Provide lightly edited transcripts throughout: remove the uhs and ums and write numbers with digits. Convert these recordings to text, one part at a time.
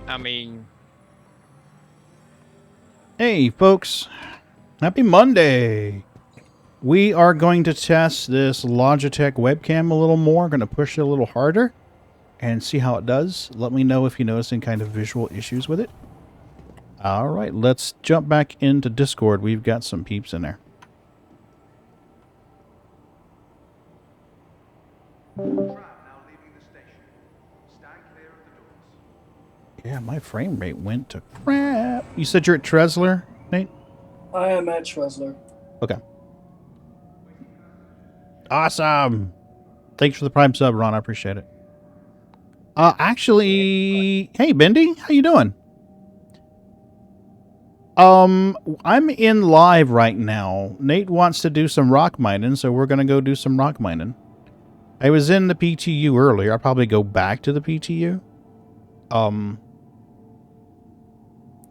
I mean, Hey, folks. Happy Monday. We are going to test this Logitech webcam a little more. Going to push it a little harder and see how it does. Let me know if you notice any kind of visual issues with it. All right, let's jump back into Discord. We've got some peeps in there. Yeah, my frame rate went to crap. You said you're at Tresler, Nate? I am at Tresler. Okay. Awesome. Thanks for the Prime sub, Ron. I appreciate it. Actually, hey, Bendy, how you doing? I'm in live right now. Nate wants to do some rock mining, so we're gonna go do some rock mining. I was in the PTU earlier. I'll probably go back to the PTU.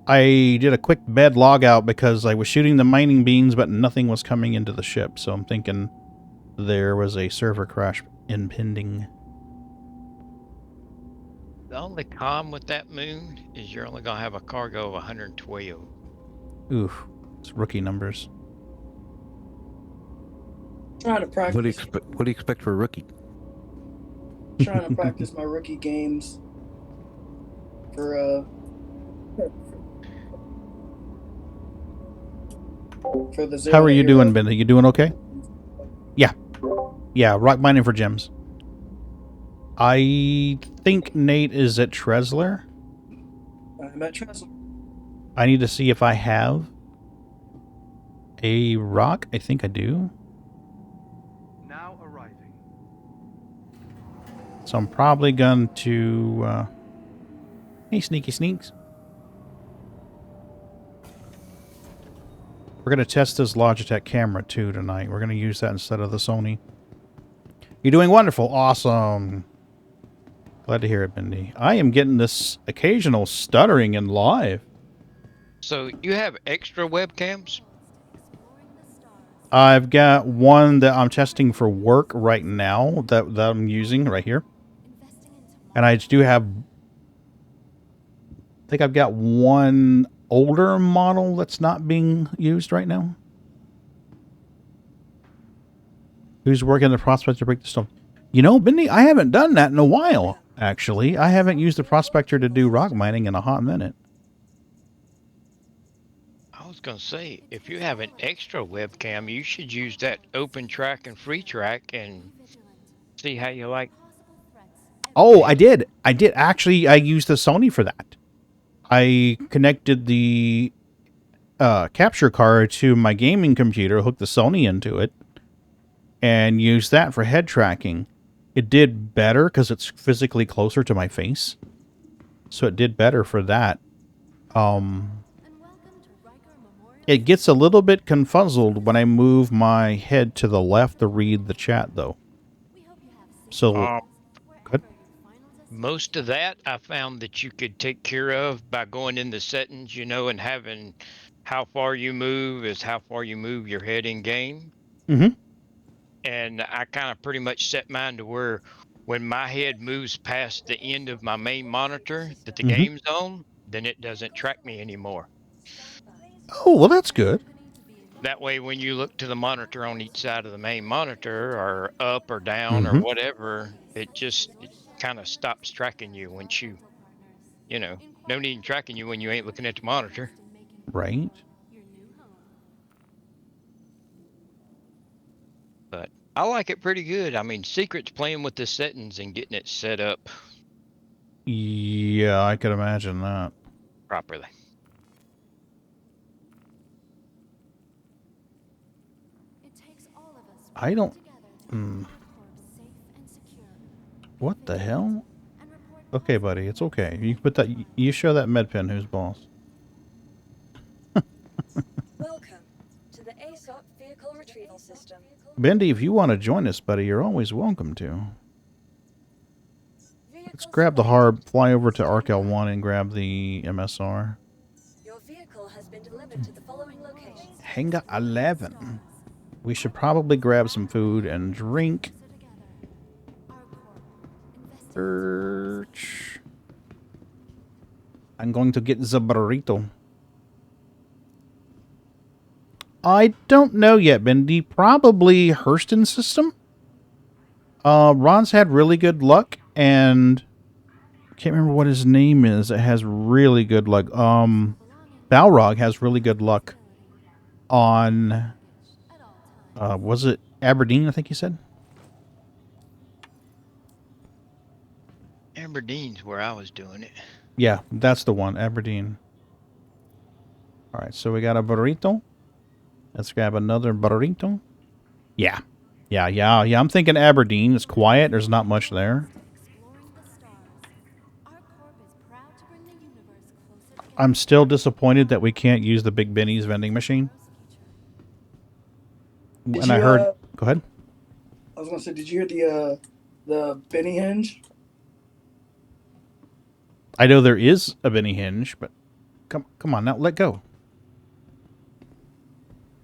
I did a quick bed log out because I was shooting the mining beans, but nothing was coming into the ship, so I'm thinking there was a server crash impending. the only con with that moon is you're only gonna have a cargo of 112. Oof, it's rookie numbers. Trying to practice. What do you expect for a rookie? Trying to practice my rookie games for the zero. How are you doing, Ben? Are you doing okay? Yeah, rock mining for gems. I think Nate is at Tresler. I'm at Tresler. I need to see if I have a rock. I think I do. Now arriving. So I'm probably going to... Hey, Sneaky Sneaks. We're going to test this Logitech camera, too, tonight. We're going to use that instead of the Sony. You're doing wonderful. Awesome. Glad to hear it, Bendy. I am getting this occasional stuttering in live. So you have extra webcams? I've got one that I'm testing for work right now that I'm using right here. And I do have... I think I've got one older model that's not being used right now. Who's working the prospector to break the stone? You know, Bendy, I haven't done that in a while, actually. I haven't used the prospector to do rock mining in a hot minute. I was gonna say, if you have an extra webcam, you should use that open track and free track and see how you like. Oh, I did. Actually, I used the Sony for that. I connected the capture card to my gaming computer, hooked the Sony into it, and used that for head tracking. It did better because it's physically closer to my face. So it did better for that. It gets a little bit confuzzled when I move my head to the left to read the chat, though. So, good. Most of that I found that you could take care of by going in the settings, you know, and having how far you move is how far you move your head in game. Mm-hmm. And I kind of pretty much set mine to where when my head moves past the end of my main monitor that the game's on, then it doesn't track me anymore. Oh, well, that's good. That way, when you look to the monitor on each side of the main monitor, or up or down or whatever, it kind of stops tracking you once you know, no need in tracking you when you ain't looking at the monitor. Right. But I like it pretty good. I mean, Secret's playing with the settings and getting it set up Yeah, I could imagine that. properly. I don't... What the hell? Okay, buddy, it's okay. You put that... You show that med pen who's boss. Welcome to the ASOP Vehicle Retrieval System. Bendy, if you want to join us, buddy, you're always welcome to. Let's grab the Harb, fly over to Arkel 1 and grab the MSR. Your vehicle has been delivered to the following locations. Hangar 11. We should probably grab some food and drink. Search. I'm going to get the burrito. I don't know yet, Bendy. Probably Hurston system. Ron's had really good luck, and I can't remember what his name is. It has really good luck. Balrog has really good luck on. Was it Aberdeen? I think he said. Aberdeen's where I was doing it. Yeah, that's the one, Aberdeen. All right, so we got a burrito. Let's grab another burrito. Yeah. I'm thinking Aberdeen. It's quiet. There's not much there. I'm still disappointed that we can't use the Big Benny's vending machine. Did And you, I heard... Go ahead. I was gonna say, did you hear the Benny Hinge? I know there is a Benny Hinge, but come on now, let go.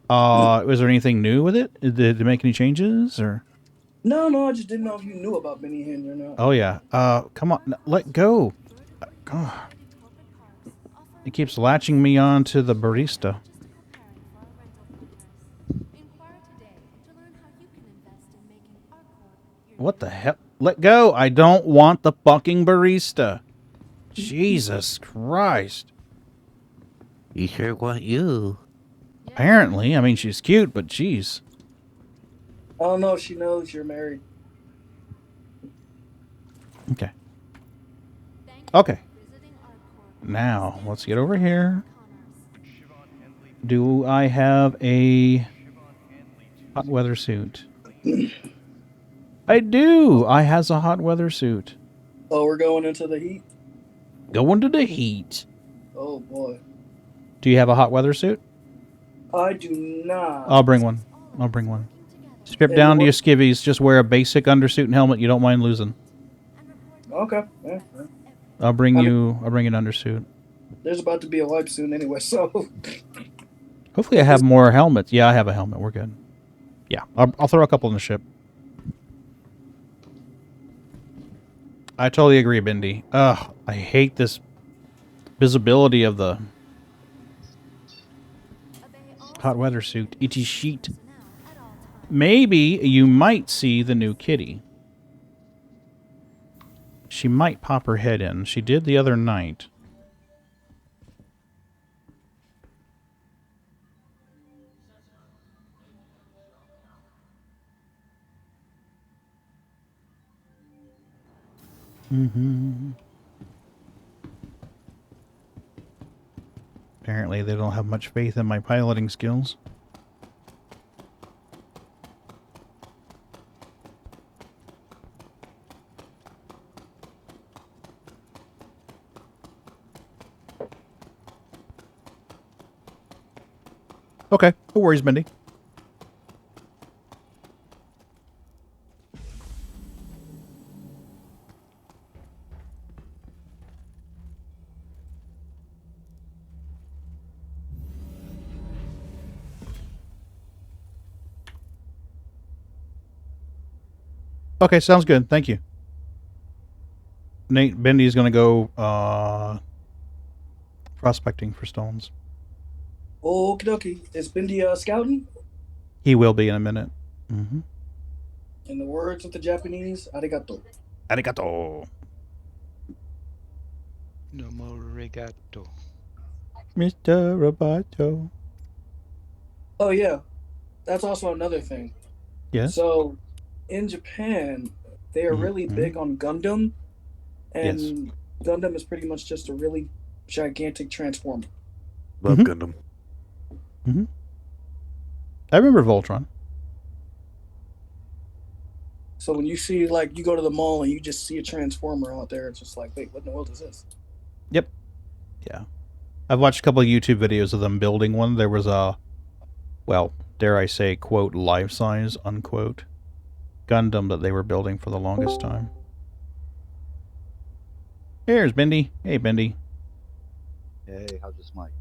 Was there anything new with it? Did it make any changes or? No, I just didn't know if you knew about Benny Hinge or not. Oh yeah. Come on, let go. God. It keeps latching me on to the barista. What the hell? Let go. I don't want the fucking barista. Jesus Christ. You sure want you? Apparently. I mean, she's cute, but jeez. I don't know if she knows you're married. Okay. Okay. Now, let's get over here. Do I have a hot weather suit? I do. I has a hot weather suit. Oh, we're going into the heat? Going to the heat. Oh, boy. Do you have a hot weather suit? I do not. I'll bring one. Strip down to your skivvies. Just wear a basic undersuit and helmet you don't mind losing. Okay. Yeah. I'll bring an undersuit. There's about to be a wipe soon anyway, so... Hopefully I have more helmets. Yeah, I have a helmet. We're good. Yeah, I'll throw a couple in the ship. I totally agree, Bindi. Ugh, I hate this visibility of the hot weather suit. Itchy sheet. Maybe you might see the new kitty. She might pop her head in. She did the other night. Apparently they don't have much faith in my piloting skills. Okay, no worries, Mindy. Okay, sounds good. Thank you. Nate, Bendy's going to go prospecting for stones. Okie dokie. Is Bindi scouting? He will be in a minute. Mm-hmm. In the words of the Japanese, arigato. Arigato. No more regato. Mr. Roboto. Oh, yeah. That's also another thing. Yes? So, in Japan, they are really big on Gundam. And Gundam is pretty much just a really gigantic transformer. Love Gundam. Mm-hmm. I remember Voltron. So when you see, like, you go to the mall and you just see a transformer out there, it's just like, wait, what in the world is this? Yep. Yeah. I've watched a couple of YouTube videos of them building one. There was a, well, dare I say, quote, life-size, unquote, Gundam that they were building for the longest time. Here's Bendy. Hey, Bendy. Hey, how's this mic?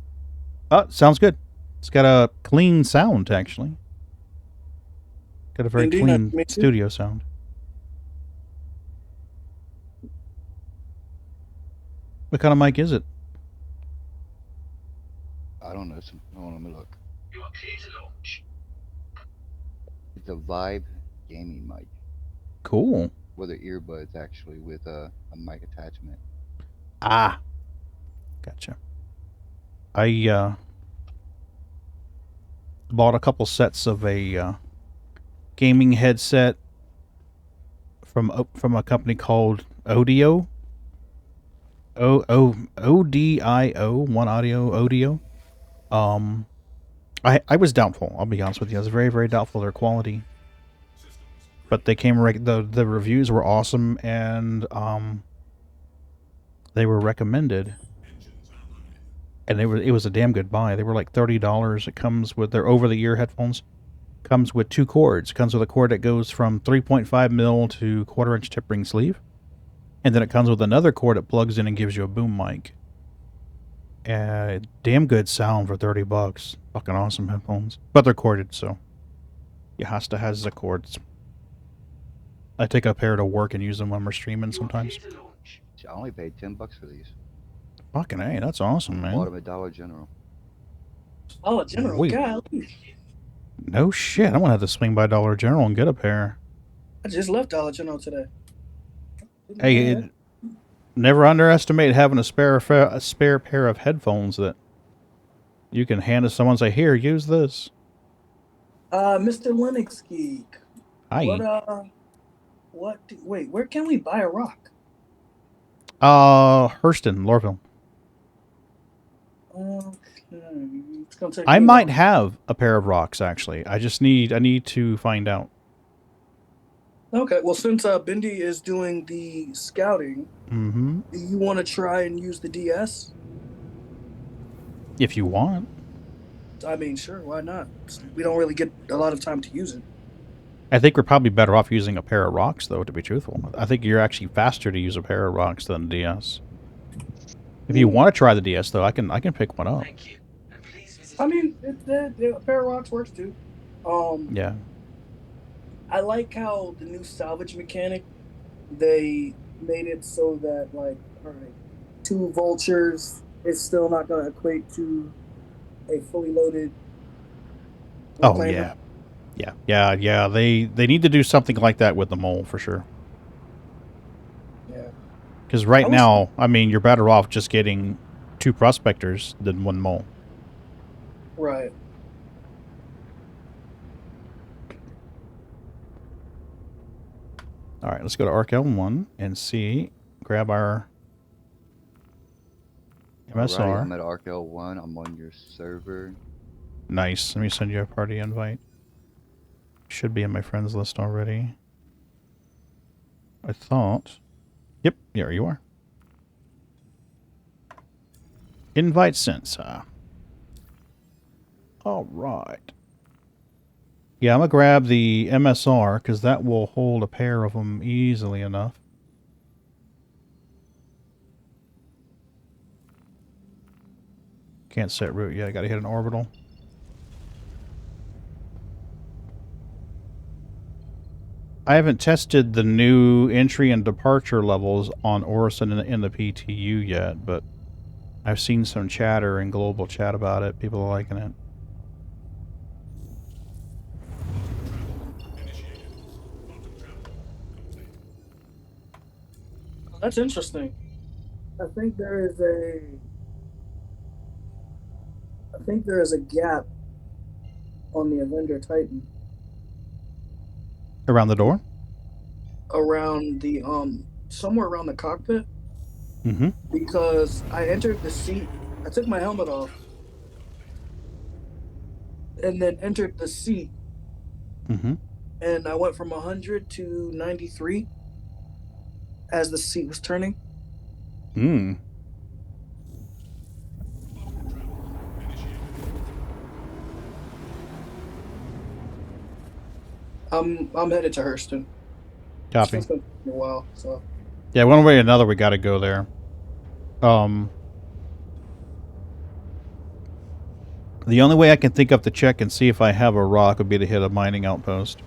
Sounds good. It's got a clean sound, actually. Got a very Bendy, clean nice to meet you. studio sound. What kind of mic is it? Hold on, let me look. It's a Vibe gaming mic Cool. with the earbuds actually with a mic attachment. Ah, gotcha. I bought a couple sets of a gaming headset from a company called Audio. ODIO, One Audio Audio. I was doubtful. I'll be honest with you. I was very, very doubtful of their quality. But they came the reviews were awesome, and they were recommended. And it was a damn good buy. They were like $30. It comes with their over-the-ear headphones. Comes with 2 cords. Comes with a cord that goes from 3.5 mil to 1/4-inch tip ring sleeve. And then it comes with another cord that plugs in and gives you a boom mic. Damn good sound for $30. Fucking awesome headphones. But they're corded, so you has to has the cords. I take a pair to work and use them when we're streaming sometimes. I only paid $10 for these. Fucking A, that's awesome, Bought man. them at Dollar General. Oh, General, Wait. golly. No shit, I'm gonna have to swing by Dollar General and get a pair. I just left Dollar General today. Hey, never underestimate having a spare pair of headphones that you can hand to someone and say, "Here, use this." Mr. LinuxGeek. Hi. Wait, where can we buy a rock? Hurston, Lorville. It's gonna take I me a might while. have a pair of rocks, actually. I need to find out. Okay, well, since Bindi is doing the scouting, Mm-hmm. do you want to try and use the DS? If you want. I mean, sure, why not? We don't really get a lot of time to use it. I think we're probably better off using a pair of rocks, though, to be truthful. I think you're actually faster to use a pair of rocks than a DS. If you want to try the DS, though, I can pick one up. I mean, a pair of rocks works too. Yeah. I like how the new salvage mechanic, they made it so that, like, all right, 2 vultures is still not going to equate to a fully loaded reclaimer. Oh, yeah. They need to do something like that with the mole, for sure. Yeah. Because right now, I mean, you're better off just getting 2 prospectors than 1 mole. Right. All right, let's go to ArcL1 and see. Grab our MSR. Alright, I'm at ArcL1. I'm on your server. Nice. Let me send you a party invite. Should be in my friends list already. I thought. Yep, there you are. Invite sent. All right. Yeah, I'm going to grab the MSR because that will hold a pair of them easily enough. Can't set route yet. I got to hit an orbital. I haven't tested the new entry and departure levels on Orison in the PTU yet, but I've seen some chatter in global chat about it. People are liking it. That's interesting. I think there is a gap on the Avenger Titan Around the door? around the somewhere around the cockpit. Mm-hmm. Because I entered the seat, I took my helmet off, and then entered the seat, Mm-hmm. and I went from 100 to 93 as the seat was turning. Hmm. I'm headed to Hurston. Copy. It's been a while, so. Yeah, one way or another, we got to go there. The only way I can think of to check and see if I have a rock would be to hit a mining outpost.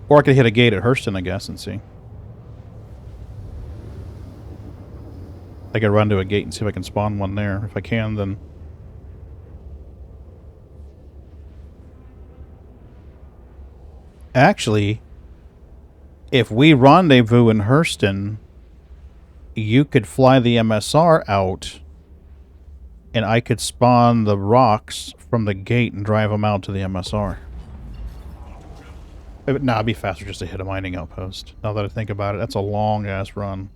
Or I could hit a gate at Hurston, I guess, and see. I could run to a gate and see if I can spawn one there. If I can, then Actually, if we rendezvous in Hurston, you could fly the MSR out, and I could spawn the rocks from the gate and drive them out to the MSR. Nah, it'd be faster just to hit a mining outpost. Now that I think about it, that's a long-ass run.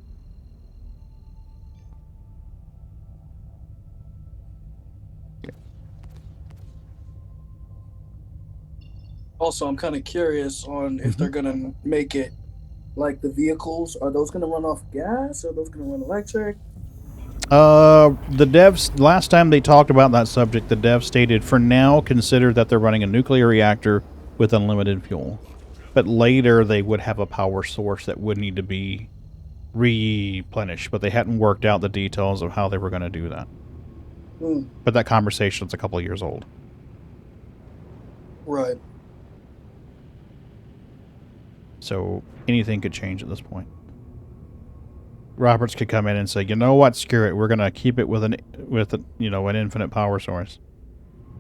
Also, I'm kind of curious on if they're gonna make it like the vehicles. Are those gonna run off gas? Are those gonna run electric? The devs, last time they talked about that subject, the devs stated, for now, consider that they're running a nuclear reactor with unlimited fuel. But later, they would have a power source that would need to be replenished, but they hadn't worked out the details of how they were going to do that. But that conversation's a couple of years old. Right. So anything could change at this point. Roberts could come in and say, "You know what? Screw it. We're going to keep it with an infinite power source."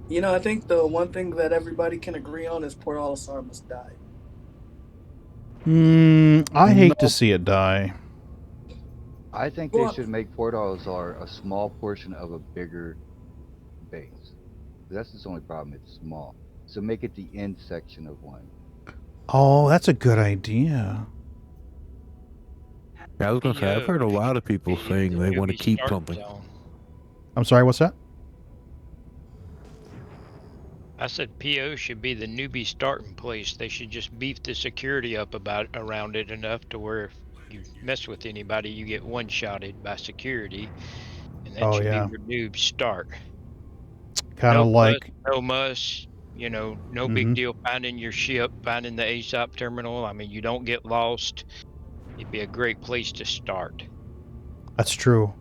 You know, I think the one thing that everybody can agree on is Port Olisar must die. I hate to see it die. I think they should make Port Olisar a small portion of a bigger base. That's its only problem. It's small. So make it the end section of one. Oh, that's a good idea. I was gonna say, I've heard a lot of people saying they want to keep something. I'm sorry, what's that? I said PO should be the newbie starting place. They should just beef the security up around it enough to where if you mess with anybody, you get one-shotted by security, and that should be your noob start. Kind of like no muss, no big deal finding your ship, finding the ASOP terminal. I mean, you don't get lost. It'd be a great place to start. That's true.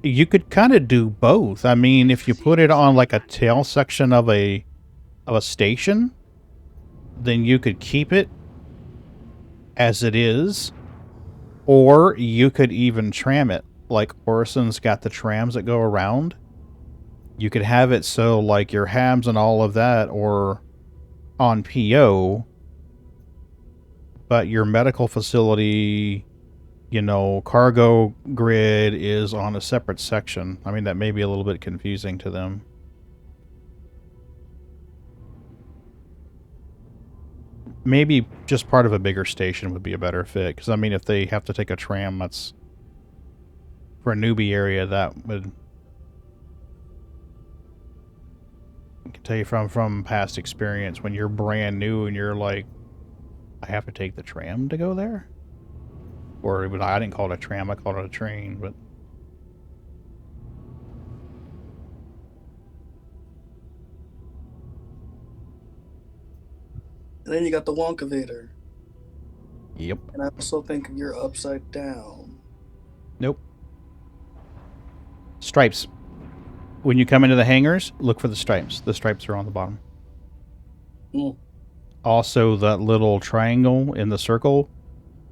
You could kind of do both. I mean, if you put it on like a tail section of a station, then you could keep it as it is, or you could even tram it. Like Orison's got the trams that go around. You could have it so like your hams and all of that, or on PO, but your medical facility, cargo grid is on a separate section. I mean, that may be a little bit confusing to them. Maybe just part of a bigger station would be a better fit. Because, I mean, if they have to take a tram, that's... For a newbie area, that would... I can tell you from past experience, when you're brand new and you're like, I have to take the tram to go there? Or I didn't call it a tram, I called it a train, but... And then you got the Wonkavator. Yep. And I also think you're upside down. Nope. Stripes. When you come into the hangars, look for the stripes. The stripes are on the bottom. Also, that little triangle in the circle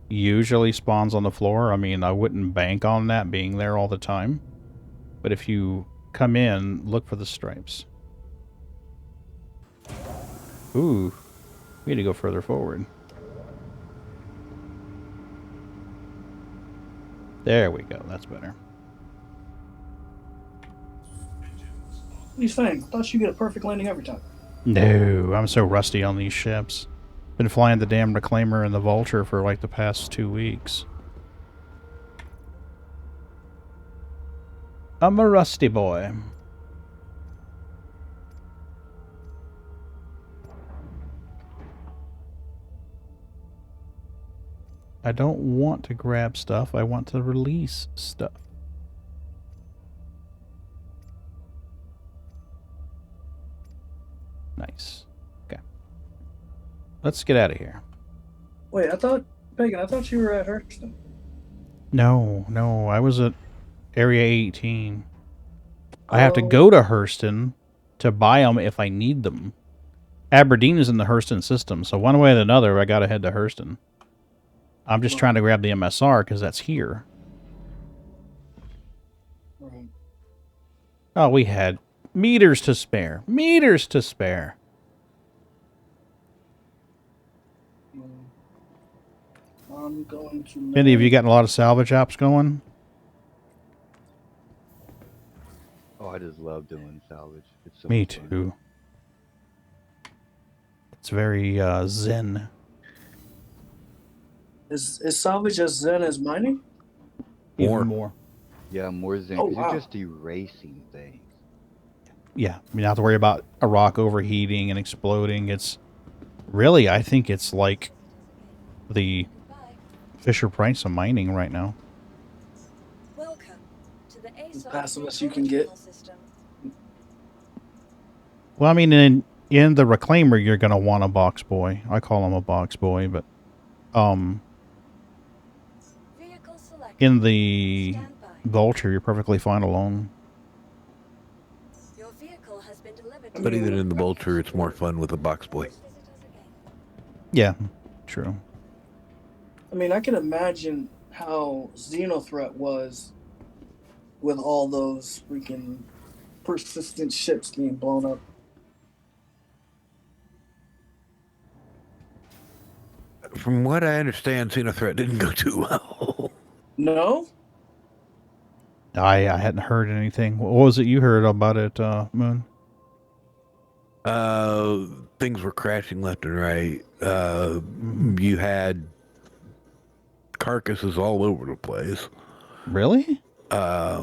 usually spawns on the floor. I mean, I wouldn't bank on that being there all the time. But if you come in, look for the stripes. Ooh. We need to go further forward. There we go. That's better. What are you saying? I thought you get a perfect landing every time. No, I'm so rusty on these ships. Been flying the damn Reclaimer and the Vulture for like the past 2 weeks. I'm a rusty boy. I don't want to grab stuff. I want to release stuff. Nice. Okay. Let's get out of here. Wait, Pagan, I thought you were at Hurston. No, I was at Area 18. I have to go to Hurston to buy them if I need them. Aberdeen is in the Hurston system, so one way or another, I gotta head to Hurston. I'm just trying to grab the MSR because that's here. Oh, we had meters to spare. Meters to spare. I'm going to. Mindy, have you gotten a lot of salvage apps going? Oh, I just love doing salvage. It's so Me much fun. too. It's very zen. Is salvage as zen as mining? Even more. Yeah, more zen. Oh, Because wow. you're just erasing things. Yeah, you don't have to worry about a rock overheating and exploding. It's really, I think it's like the Fisher Price of mining right now. Welcome to the ASOP Passive as you can get. ecological system. Well, I mean, in the Reclaimer, you're gonna want a box boy. I call him a box boy, but Vehicle select. in the Stand by. Vulture, you're perfectly fine alone. Your vehicle has been delivered. But even in the Vulture, it's more fun with a box boy. Yeah, true. I mean, I can imagine how Xenothreat was with all those freaking persistent ships getting blown up. From what I understand, Xenothreat didn't go too well. No? I hadn't heard anything. What was it you heard about it, Moon? Things were crashing left and right. You had carcasses all over the place. Really? I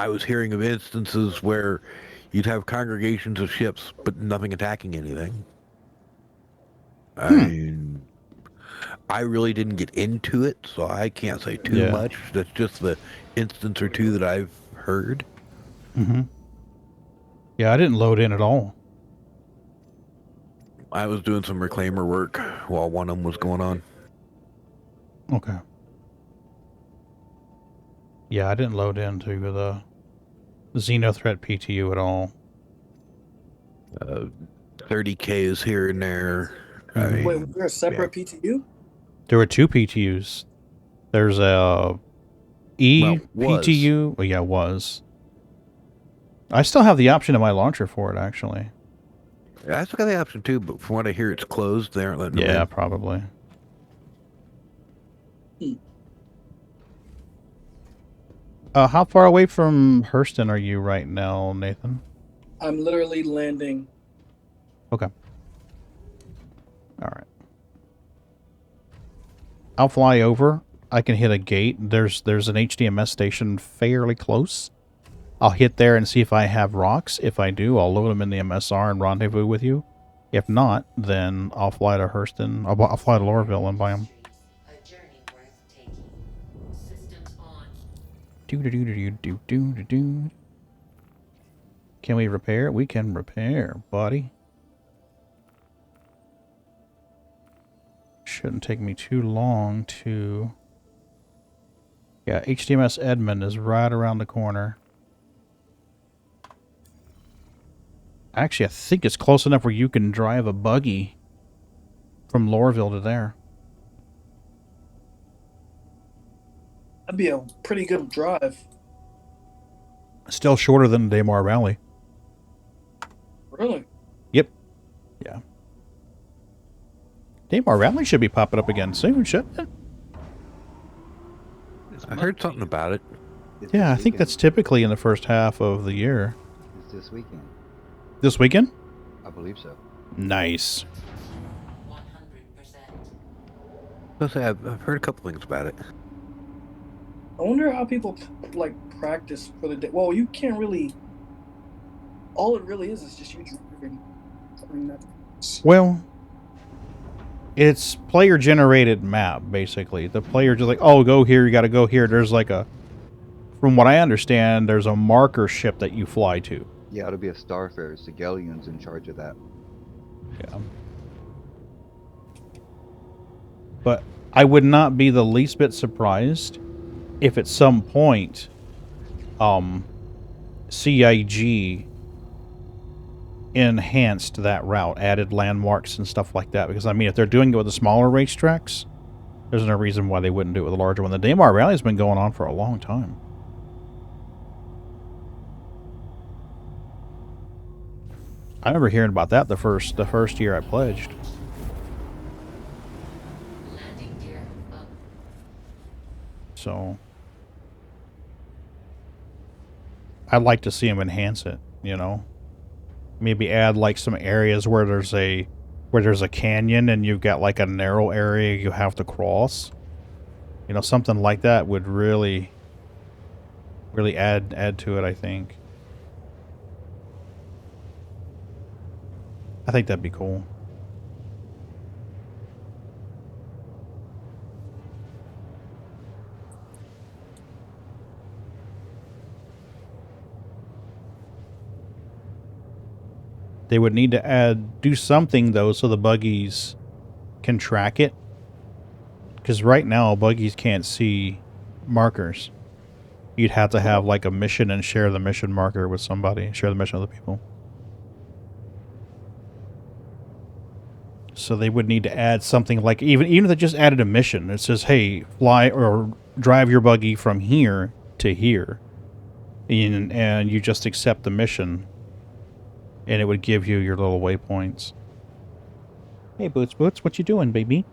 was hearing of instances where you'd have congregations of ships, but nothing attacking anything. I really didn't get into it, so I can't say too much. That's just the instance or two that I've heard. Mm-hmm. Yeah, I didn't load in at all. I was doing some reclaimer work while one of them was going on. Okay. Yeah, I didn't load into the Xenothreat PTU at all. 30Ks here and there. I mean, Wait, was there a separate PTU? There were two PTUs. There's a PTU. Well, yeah, it was. I still have the option in my launcher for it, actually. Yeah, I still got the option too, but from what I hear, it's closed. They aren't letting them in. Yeah, probably. How far away from Hurston are you right now, Nathan? I'm literally landing. Okay. All right. I'll fly over. I can hit a gate. There's an HDMS station fairly close. I'll hit there and see if I have rocks. If I do, I'll load them in the MSR and rendezvous with you. If not, then I'll fly to Hurston. I'll fly to Lorville and buy them. Do. Can we repair? We can repair, buddy. Shouldn't take me too long to... Yeah, HDMS Edmund is right around the corner. Actually, I think it's close enough where you can drive a buggy from Lorville to there. That'd be a pretty good drive. Still shorter than the Daymar Valley. Really? Yep. Yeah. Daymar Valley should be popping up again soon, shouldn't it? I heard something about it. Yeah, I think that's typically in the first half of the year. It's this weekend. This weekend? I believe so. Nice. 100%. I've heard a couple things about it. I wonder how people like practice for the day. Well, you can't really. All it really is just you driving. I mean, Well, it's player-generated map, basically. The player just like, oh, go here, you gotta go here. There's like a... From what I understand, there's a marker ship that you fly to. Yeah, it'll be a Starfarer. Sigelian's in charge of that. Yeah. But I would not be the least bit surprised if at some point CIG enhanced that route, added landmarks and stuff like that. Because, I mean, if they're doing it with the smaller racetracks, there's no reason why they wouldn't do it with a larger one. The Daymar Rally has been going on for a long time. I remember hearing about that the first year I pledged. Landing So I'd like to see them enhance it, you know. Maybe add like some areas where there's a canyon and you've got like a narrow area you have to cross. You know, something like that would really add to it, I think. I think that'd be cool. They would need to do something though so the buggies can track it. Because right now, buggies can't see markers. You'd have to have like a mission and share the mission marker with somebody. Share the mission with other people. So they would need to add something like, even if they just added a mission. It says, hey, fly or drive your buggy from here to here. And you just accept the mission. And it would give you your little waypoints. Hey, Boots, what you doing, baby?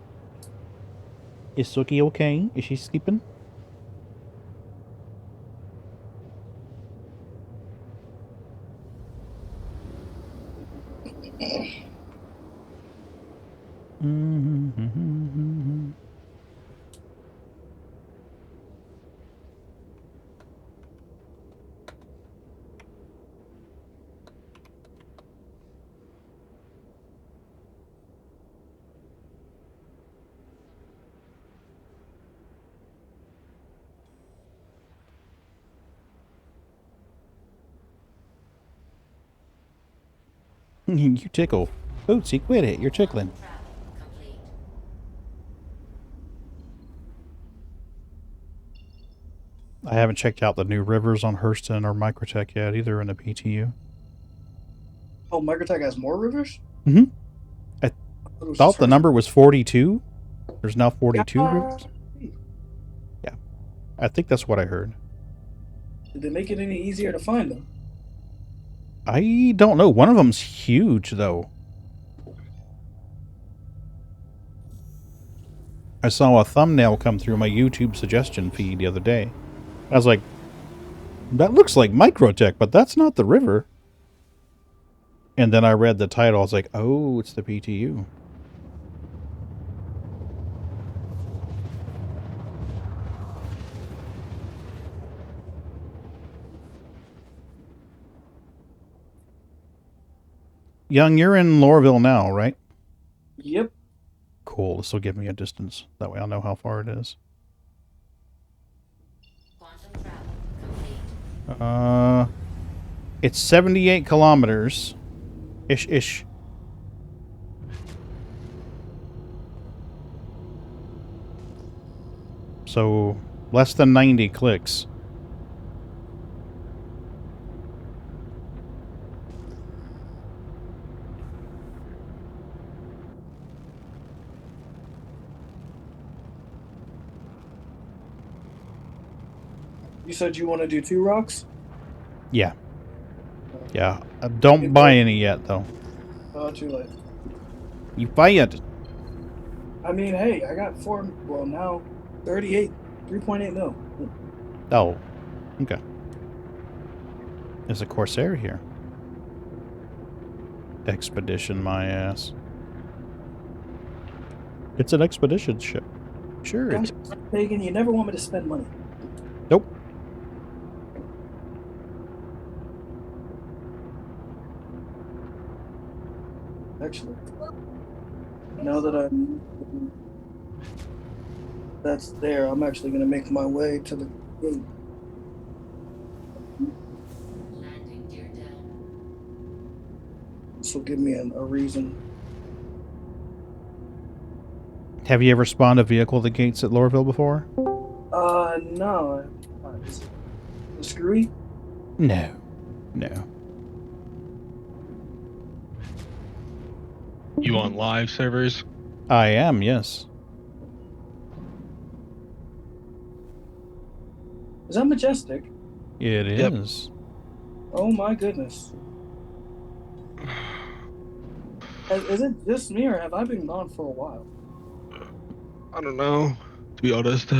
Is Suki okay? Is she sleeping? You tickle. Bootsy, quit it. You're tickling. I haven't checked out the new rivers on Hurston or Microtech yet, either in the PTU. Oh, Microtech has more rivers? Mm-hmm. I thought the number was 42. There's now 42 rivers. Yeah. I think that's what I heard. Did they make it any easier to find them? I don't know. One of them's huge, though. I saw a thumbnail come through my YouTube suggestion feed the other day. I was like, that looks like Microtech, but that's not the river. And then I read the title. I was like, oh, it's the PTU. Young, you're in Lorville now, right? Yep. Cool. This will give me a distance. That way I'll know how far it is. It's 78 kilometers. Ish. So, less than 90 clicks. You said you want to do 2 rocks? Yeah. Yeah. Don't buy any yet, though. Too late. You buy it. I mean, hey, I got 4, well, now 38, 3.8 mil. Oh. Okay. There's a Corsair here. Expedition, my ass. It's an expedition ship. Sure. Pagan, you never want me to spend money. Nope. Actually, now that that's there, I'm actually going to make my way to the gate. This will give me a reason. Have you ever spawned a vehicle at the gates at Lorville before? No. Is it screwy? No. You on live servers? I am, yes. Is that Majestic? It is. Yep. Oh my goodness. Is it just me, or have I been gone for a while? I don't know, to be honest.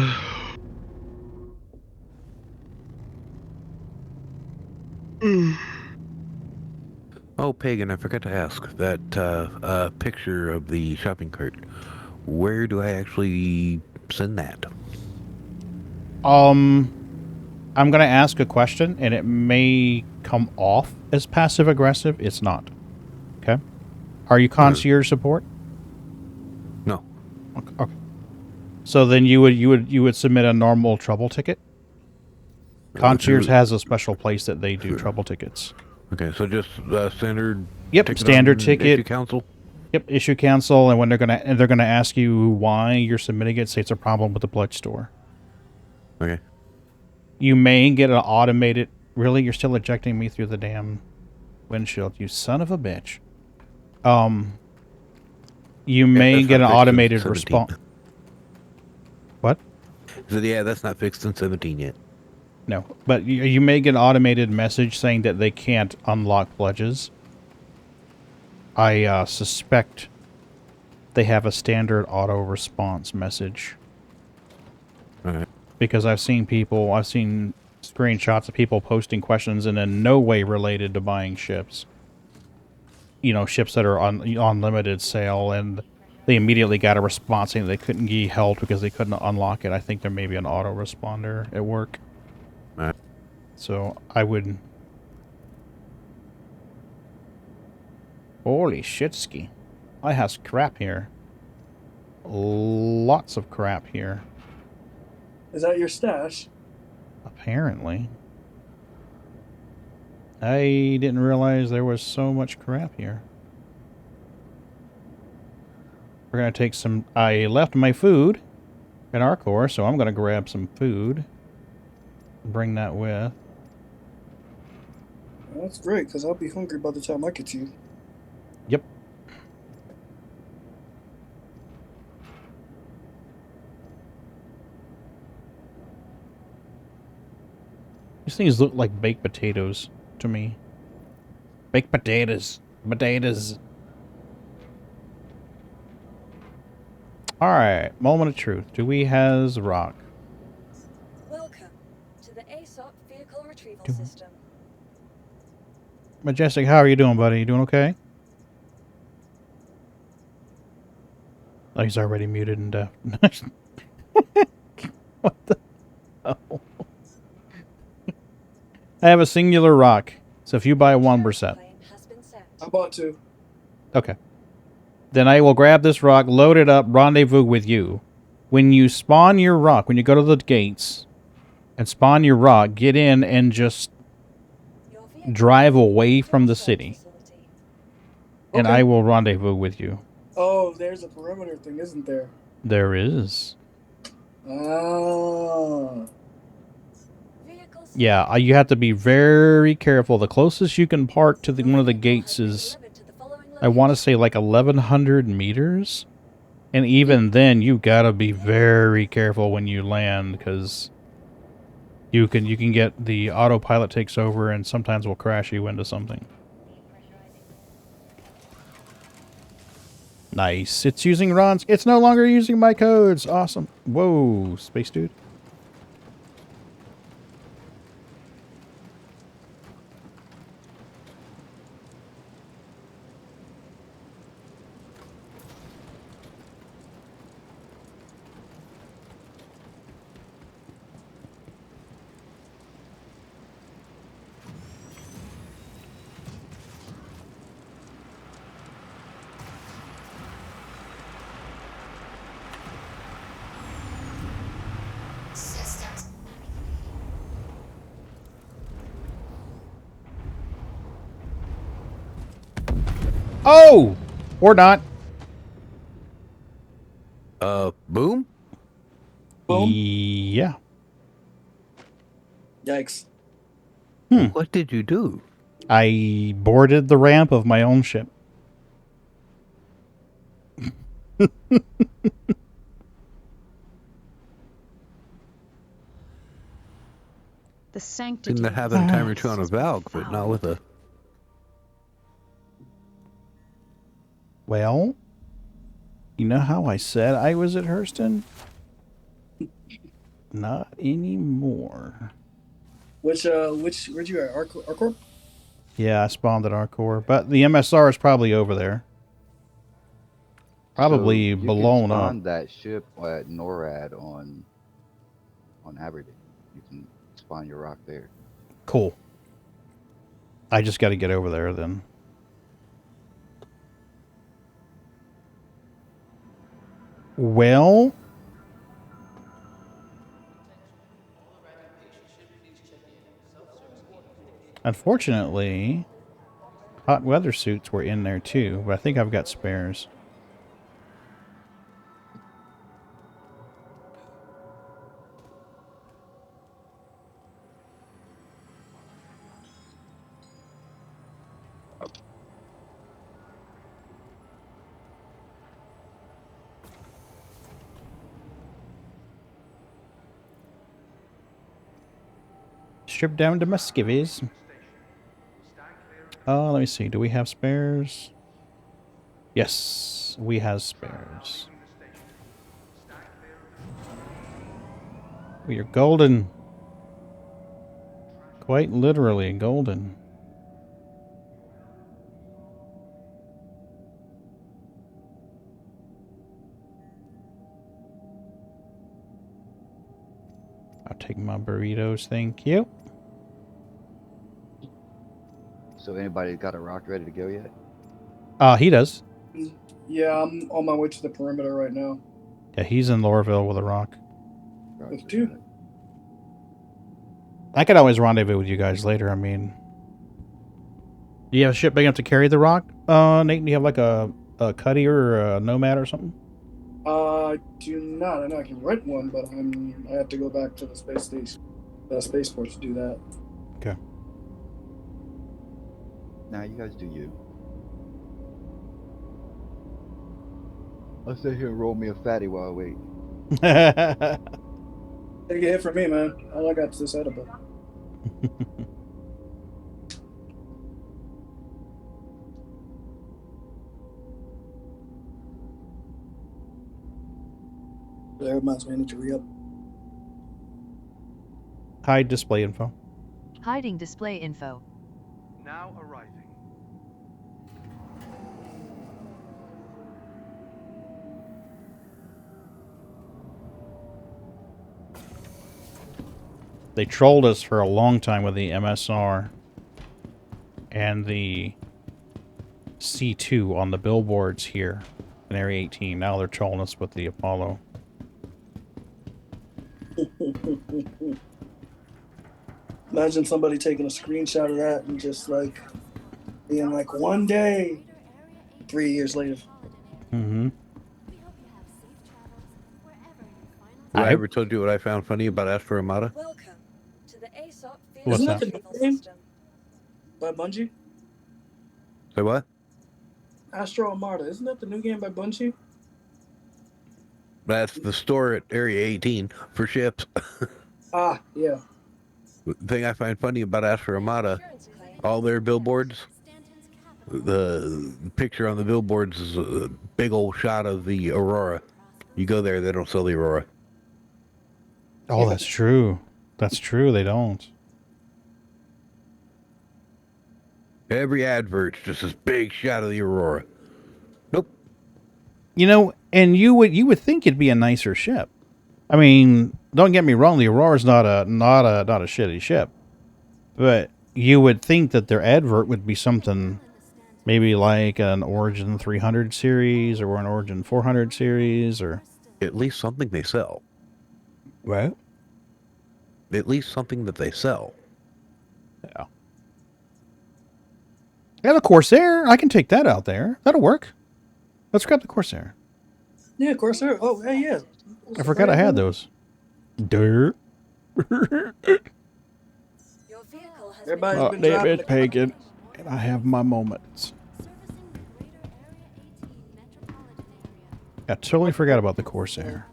Oh, Pagan, I forgot to ask. That picture of the shopping cart, where do I actually send that? I'm going to ask a question, and it may come off as passive-aggressive. It's not. Okay? Are you concierge support? No. Okay. So then you would submit a normal trouble ticket? Concierge has a special place that they do trouble tickets. Okay, so just standard. Yep, ticket standard on ticket. Issue council. Yep, issue cancel, and when they're gonna ask you why you're submitting it, say it's a problem with the blood store. Okay. You may get an automated. Really, you're still ejecting me through the damn windshield, you son of a bitch. You may get an automated response. What? So yeah, that's not fixed in 17 yet. No, but you may get an automated message saying that they can't unlock pledges. I suspect they have a standard auto response message. Alright. Because I've seen screenshots of people posting questions and in no way related to buying ships. You know, ships that are on limited sale, and they immediately got a response saying they couldn't be held because they couldn't unlock it. I think there may be an autoresponder at work. Alright. So I would... Holy shitski. I have crap here. Lots of crap here. Is that your stash? Apparently. I didn't realize there was so much crap here. We're going to take some... I left my food in our core, so I'm going to grab some food. Bring that with. Well, that's great, because I'll be hungry by the time I get to you. Yep. These things look like baked potatoes to me. Baked potatoes. Potatoes. Alright, moment of truth. Do we has rock? Welcome to the ASOP vehicle retrieval system. Majestic, how are you doing, buddy? You doing okay? Oh, he's already muted and deaf. What the hell? I have a singular rock, so if you buy one, we're set. I bought two. Okay. Then I will grab this rock, load it up, rendezvous with you. When you spawn your rock, when you go to the gates and spawn your rock, get in and just drive away from the city. And I will rendezvous with you. Oh, there's a perimeter thing, isn't there? There is. Ah. Yeah, you have to be very careful. The closest you can park to one of the gates is, I want to say, like 1,100 meters. And even then, you gotta be very careful when you land, because you can get the autopilot takes over and sometimes will crash you into something. Nice. It's using Ron's. It's no longer using my codes. Awesome. Whoa, space dude. Oh! Or not. Boom? Boom? Yeah. Yikes. What did you do? I boarded the ramp of my own ship. The sanctity. Seem to have a time or two on a Valk, but not with a... Well, you know how I said I was at Hurston? Not anymore. Where'd you at? Arcorp? Yeah, I spawned at our core, but the MSR is probably over there. Probably So you can blown up. spawn that ship at NORAD on Aberdeen. You can spawn your rock there. Cool. I just got to get over there then. Well, unfortunately, hot weather suits were in there too, but I think I've got spares. Strip down to my skivvies. Let me see. Do we have spares? Yes, we have spares. We are golden. Quite literally golden. I'll take my burritos, thank you. So anybody got a rock ready to go yet? He does. Yeah, I'm on my way to the perimeter right now. Yeah, he's in Lorville with a rock. With two. I could always rendezvous with you guys later. I mean, do you have a ship big enough to carry the rock? Nate, do you have like a Cuddy or a Nomad or something? I do not. I know I can rent one, but I have to go back to the space station, spaceport to do that. Okay. Nah, you guys do you. I'll sit here and roll me a fatty while I wait. Take a hit for me, man. All I got is this edible. That reminds me, I need to re-up. Hide display info. Hiding display info. Now arriving. They trolled us for a long time with the MSR and the C2 on the billboards here in Area 18. Now they're trolling us with the Apollo. Imagine somebody taking a screenshot of that and just like being like, one day, 3 years later. Mm-hmm. I ever told you what I found funny about Asteroid? Welcome to the ASOP What's that? Isn't that the new game by Bungie? Say what? Astro Armada. Isn't that the new game by Bungie? That's the store at Area 18 for ships. Ah, yeah. The thing I find funny about Asteroid Armada, all their billboards, the picture on the billboards is a big old shot of the Aurora. You go there, they don't sell the Aurora. Oh, that's true. That's true. They don't. Every advert's just this big shot of the Aurora. Nope. You know, and you would think it'd be a nicer ship. I mean, don't get me wrong, the Aurora's not a shitty ship. But you would think that their advert would be something maybe like an Origin 300 series or an Origin 400 series or At least something they sell. what? At least something that they sell. Yeah. Yeah, the Corsair. I can take that out there. That'll work. Let's grab the Corsair. Yeah, Corsair. Oh, hey, yeah. I forgot I had those. Dirt. Everybody's been damn dropping it, Pagan. And I have my moments. I totally forgot about the Corsair.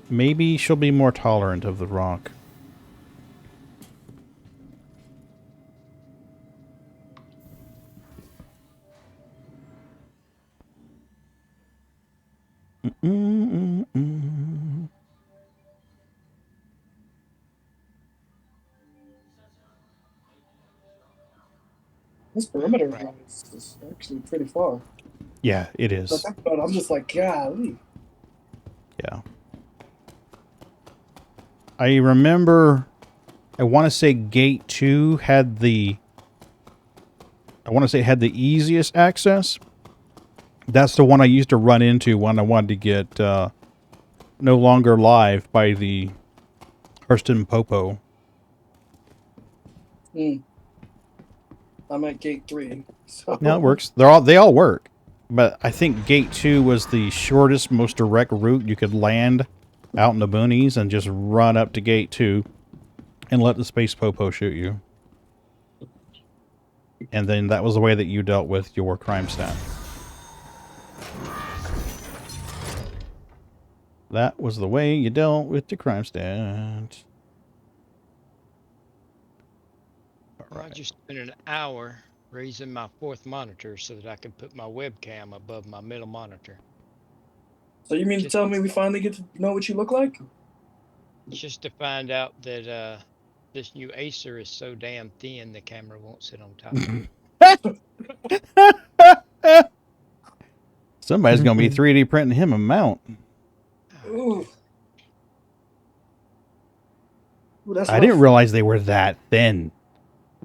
Maybe she'll be more tolerant of the rock. This perimeter Right. run is actually pretty far. Yeah, it is. But I'm just like, golly. Yeah. I remember, I want to say Gate 2 had the, I want to say it had the easiest access. That's the one I used to run into when I wanted to get no longer live by the Hurston Popo. I'm at gate 3. So. No, it works. They all work. But I think Gate 2 was the shortest, most direct route you could land out in the boonies and just run up to Gate 2 and let the Space Popo shoot you. And then that was the way that you dealt with your crime stat. That was the way you dealt with your crime stat. Well, I just spent an hour raising my 4th monitor so that I could put my webcam above my middle monitor. So you mean to tell me we finally get to know what you look like? Just to find out that this new Acer is so damn thin the camera won't sit on top of it. Somebody's going to be 3D printing him a mount. Ooh. Ooh, that's I rough. didn't realize they were that thin.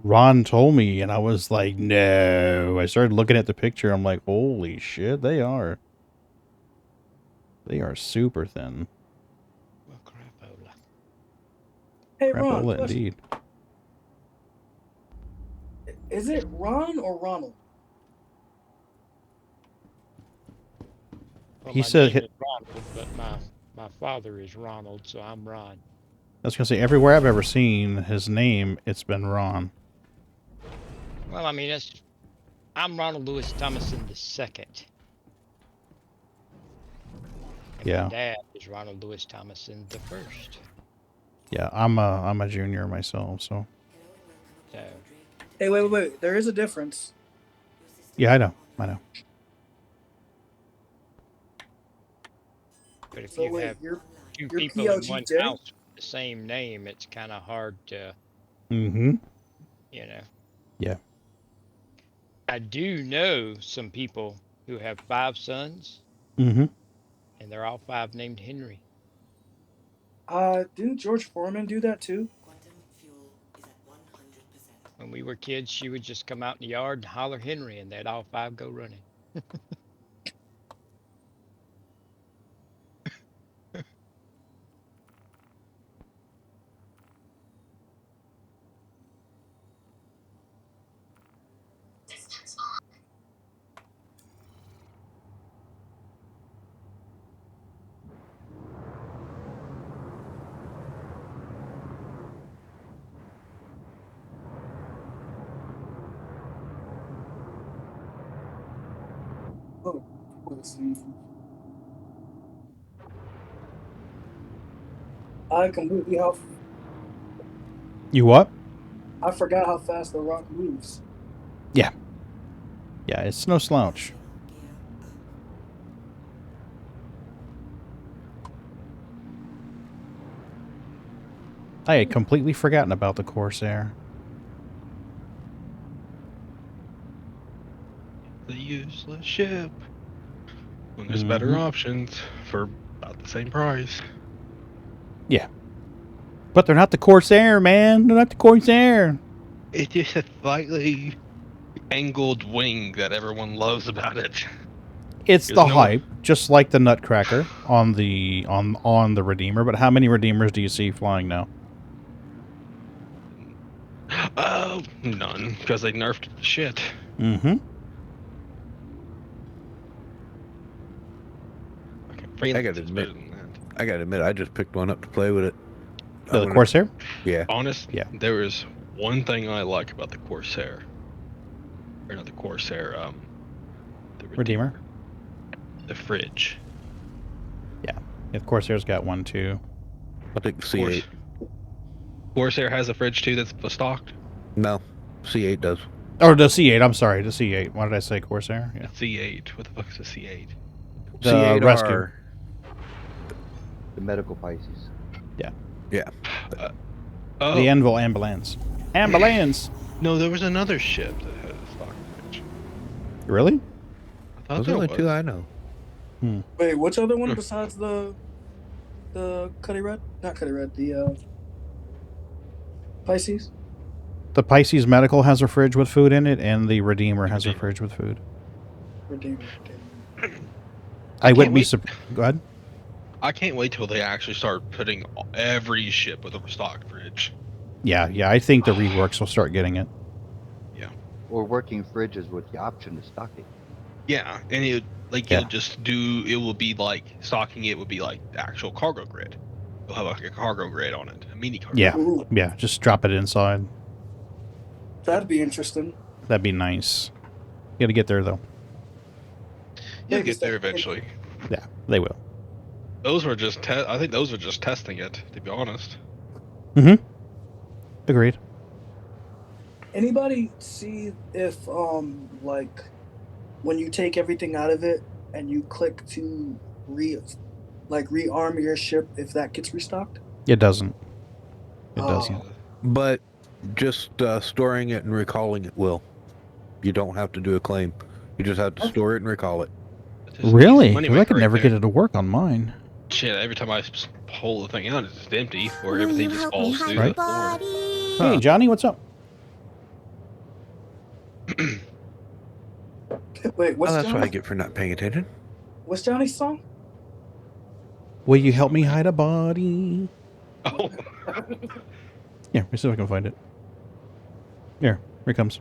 Ron told me, and I was like, no. I started looking at the picture. I'm like, holy shit, they are. They are super thin. Well, crapola. Hey, Ron. Crapola indeed. Is it Ron or Ronald? Well, He my said name is Ronald, but my father is Ronald, so I'm Ron. I was going to say, everywhere I've ever seen his name, it's been Ron. Well, I mean, I'm Ronald Lewis Thomason II. And Yeah. my dad is Ronald Lewis Thomason I. Yeah, I'm a junior myself, so. So, Hey, wait. There is a difference. Yeah, I know. but if So you wait, have you're 2 people in one PLGJ? house with the same name, it's kind of hard to, Mm-hmm. you know. Yeah. I do know some people who have 5 sons, Mm-hmm. and they're all 5 named Henry. Didn't George Foreman do that too? When we were kids, she would just come out in the yard and holler Henry, and they'd all 5 go running. Oh, let's see. I completely You what? I forgot how fast the rock moves. Yeah. Yeah, it's no slouch. I had completely forgotten about the Corsair. The useless ship. When there's better options for about the same price. Yeah. But they're not the Corsair, man. They're not the Corsair. It's just a slightly angled wing that everyone loves about it. It's There's the no- hype, just like the Nutcracker on the on the Redeemer. But how many Redeemers do you see flying now? Oh, none, because they nerfed the shit. Mm-hmm. I gotta admit, I just picked one up to play with it. The Corsair? Yeah. Honest, Yeah. there is one thing I like about the Corsair. Or not the Corsair, the Redeemer? The fridge. Yeah. The Corsair's got one too. I think C8. Corsair has a fridge too that's stocked? No, C8 does. Or the C8, I'm sorry, the C8. Why did I say Corsair? Yeah. C8. What the fuck is a C8? The C8 rescue. The medical Pisces. Yeah. Yeah. Oh. The Anvil Ambulance. Ambulance! No, there was another ship that had a stock Really? I thought Those are there the was. two I know. Wait, which other one besides the Cuddy Red? Not Cuddy Red. The Pisces. The Pisces Medical has a fridge with food in it, and the Redeemer has a Redeemer. fridge with food. Redeemer. I can't wouldn't be wait. surprised. Go ahead. I can't wait till they actually start putting every ship with a stock fridge. Yeah, I think the reworks will start getting it. Or working fridges with the option to stock it. Yeah, and Yeah. it will be like stocking it would be like the actual cargo grid. You'll have like a cargo grid on it, a mini cargo. Yeah, Ooh, yeah. Just drop it inside. that'd be interesting. That'd be nice. You got to get there though. You'll Yeah, get there eventually. Yeah, they will. Those were just I think those were just testing it, to be honest. Mm-hmm. Agreed. Anybody see if like when you take everything out of it and you click to rearm your ship, if that gets restocked? It doesn't. It Oh. doesn't. But just storing it and recalling it will. You don't have to do a claim. You just have to store it and recall it. It's just Really? easy money 'Cause I could maker never right get there. it to work on mine. Shit, every time I pull the thing out, it's just empty, or everything just falls through Right. the floor. Hey, Johnny, what's up? Wait, what's Oh, that's what I Johnny? get for not paying attention. What's Johnny's song? Will you help me hide a body? Oh, Yeah, let me see if I can find it. Here it comes.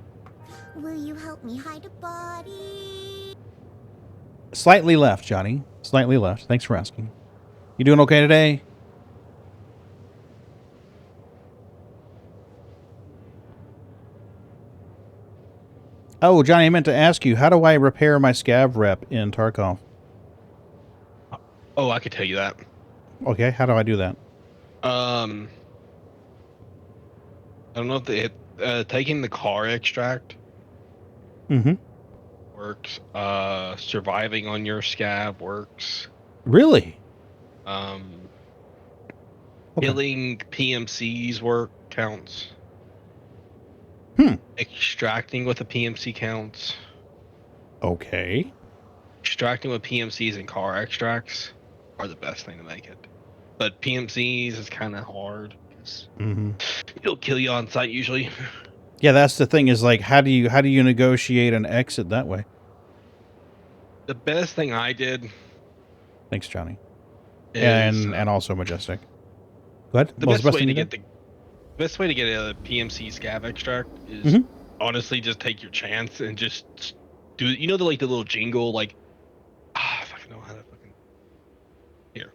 Will you help me hide a body? Slightly left, Johnny. Slightly left. Thanks for asking. You doing okay today? Oh, Johnny, I meant to ask you, how do I repair my scav rep in Tarkov? I could tell you that. Okay, how do I do that? I don't know if taking the car extract Mm-hmm. works. Surviving on your scab works. Really? Okay. Okay. Killing PMCs counts. Extracting with a PMC counts. Okay. Extracting with PMCs and car extracts are the best thing to make it. But PMCs is kind of hard because it'll kill you on site usually. Yeah, that's the thing is like, how do you negotiate an exit that way? The best thing I did. Thanks, Johnny. Is, and also Majestic. What? The best way to get a PMC scav extract is honestly just take your chance and just do. You know the little jingle like. I fucking know how to fucking. Here.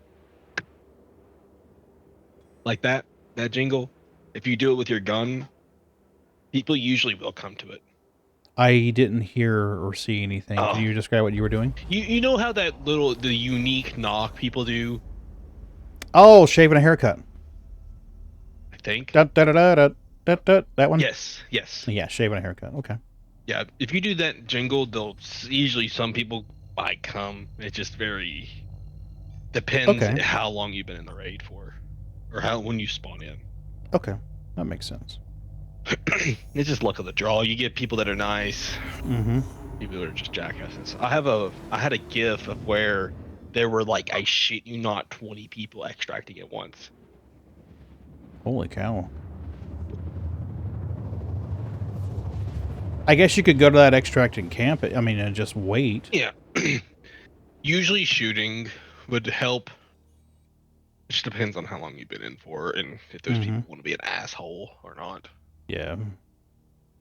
Like that jingle. If you do it with your gun, people usually will come to it. I didn't hear or see anything. Can you describe what you were doing? You know how the unique knock people do? Oh, shaving a haircut. I think. That one? Yes. Yeah, shaving a haircut. Okay. Yeah, if you do that jingle, usually some people might come. It just very depends how long you've been in the raid for, or when you spawn in. Okay, that makes sense. It's just luck of the draw. You get people that are nice. People that are just jackasses. I had a GIF of where there were like, I shit you not, 20 people extracting at once. Holy cow. I guess you could go to that extract and camp it. I mean, and just wait. Yeah. Usually shooting would help. It just depends on how long you've been in for and if those people want to be an asshole or not. Yeah.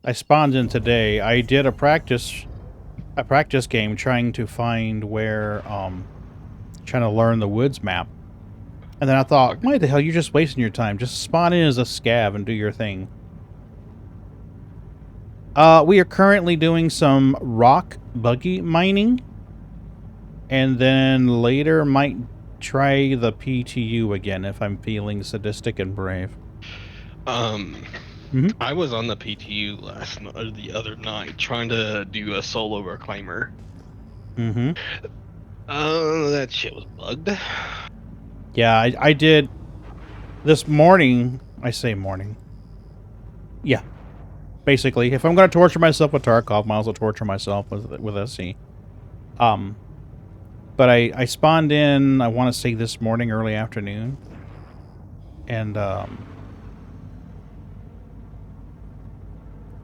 I spawned in today. I did a practice game trying to find where trying to learn the woods map. And then I thought, why the hell, you're just wasting your time. Just spawn in as a scav and do your thing. We are currently doing some rock buggy mining. And then later might try the PTU again if I'm feeling sadistic and brave. I was on the PTU the other night trying to do a solo reclaimer. That shit was bugged. Yeah, I did this morning. I say morning. Yeah. basically. If I'm going to torture myself with Tarkov, might as well torture myself with SC. But I spawned in, I want to say this morning, early afternoon. And,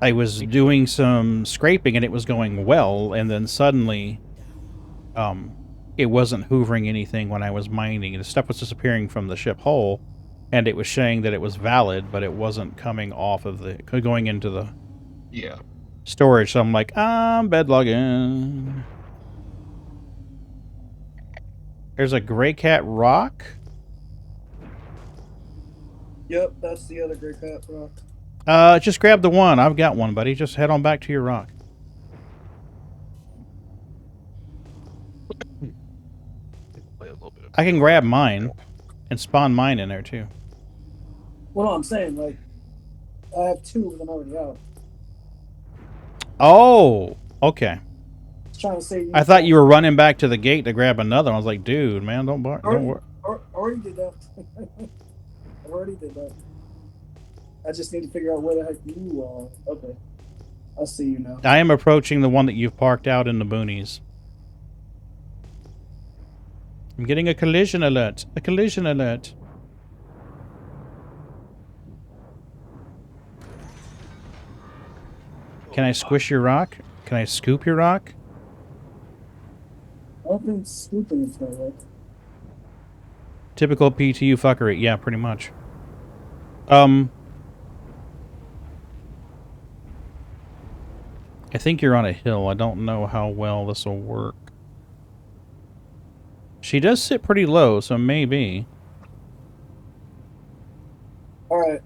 I was doing some scraping and it was going well, and then suddenly, it wasn't hoovering anything when I was mining. The stuff was disappearing from the ship hull, and it was saying that it was valid, but it wasn't coming off of the, going into the storage. So I'm like, I'm bed logging. There's a gray cat rock. Yep, that's the other gray cat rock. Just grab the one. I've got one, buddy. Just head on back to your rock. I can grab mine and spawn mine in there, too. Well, no, I'm saying, like, I have two of them already out. Oh, okay. Trying to say. I thought you were running back to the gate to grab another one. I was like, dude, man, don't worry. Already did that. I already did that. I just need to figure out where the heck you are. Okay. I see you now. I am approaching the one that you've parked out in the boonies. I'm getting a collision alert. A collision alert. Can I squish your rock? Can I scoop your rock? I don't think scooping is gonna work. Typical PTU fuckery. Yeah, pretty much. I think you're on a hill. I don't know how well this will work. She does sit pretty low, so maybe. Alright,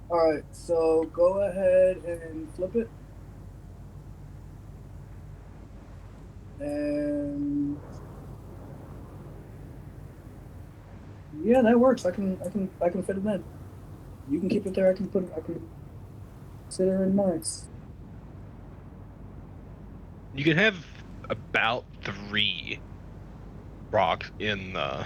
alright, so go ahead and flip it. And yeah, that works. I can fit it in. You can keep it there. I can sit there in nice. You can have about 3 rocks in the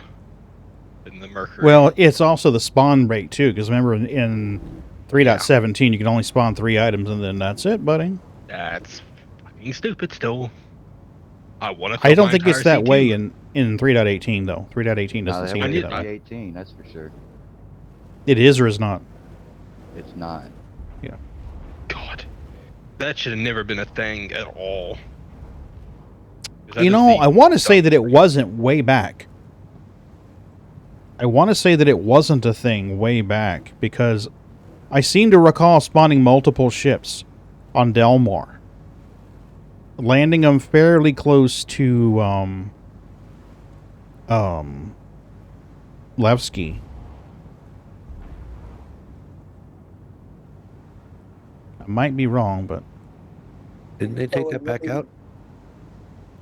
Mercury. Well, it's also the spawn rate too, because remember in 3.17 you can only spawn 3 items and then that's it, buddy. That's fucking stupid still. I don't think it's that way in 3.18 though. 3.18 doesn't seem to be that way. 18, that's for sure. It is or is not? It's not. Yeah. God, that should have never been a thing at all. You know, I want to say that it wasn't way back. I want to say that it wasn't a thing way back, because I seem to recall spawning multiple ships on Delmar. Landing them fairly close to, Levski. I might be wrong, but... Didn't they take that back out?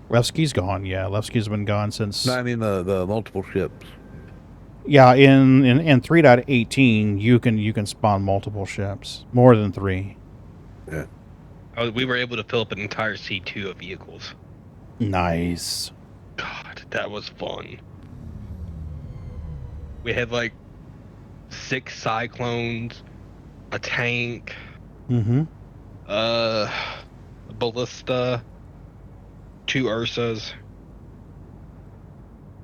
Levski's gone, yeah. Levski's been gone since... No, I mean the multiple ships. Yeah, in 3.18, you can spawn multiple ships. More than 3. Yeah. We were able to fill up an entire C2 of vehicles. Nice. God, that was fun. We had like 6 cyclones, a tank, a ballista, 2 Ursas,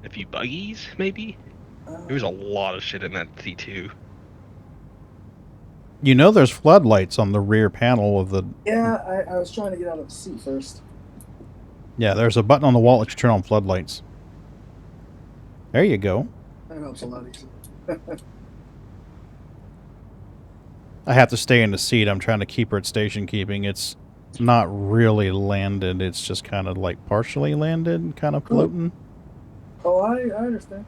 a few buggies, maybe. There was a lot of shit in that C2. You know there's floodlights on the rear panel of the... Yeah, I was trying to get out of the seat first. Yeah, there's a button on the wall that you turn on floodlights. There you go. That helps a lot easier. I have to stay in the seat. I'm trying to keep her at station keeping. It's not really landed. It's just kind of like partially landed, kind of floating. Oh, I understand.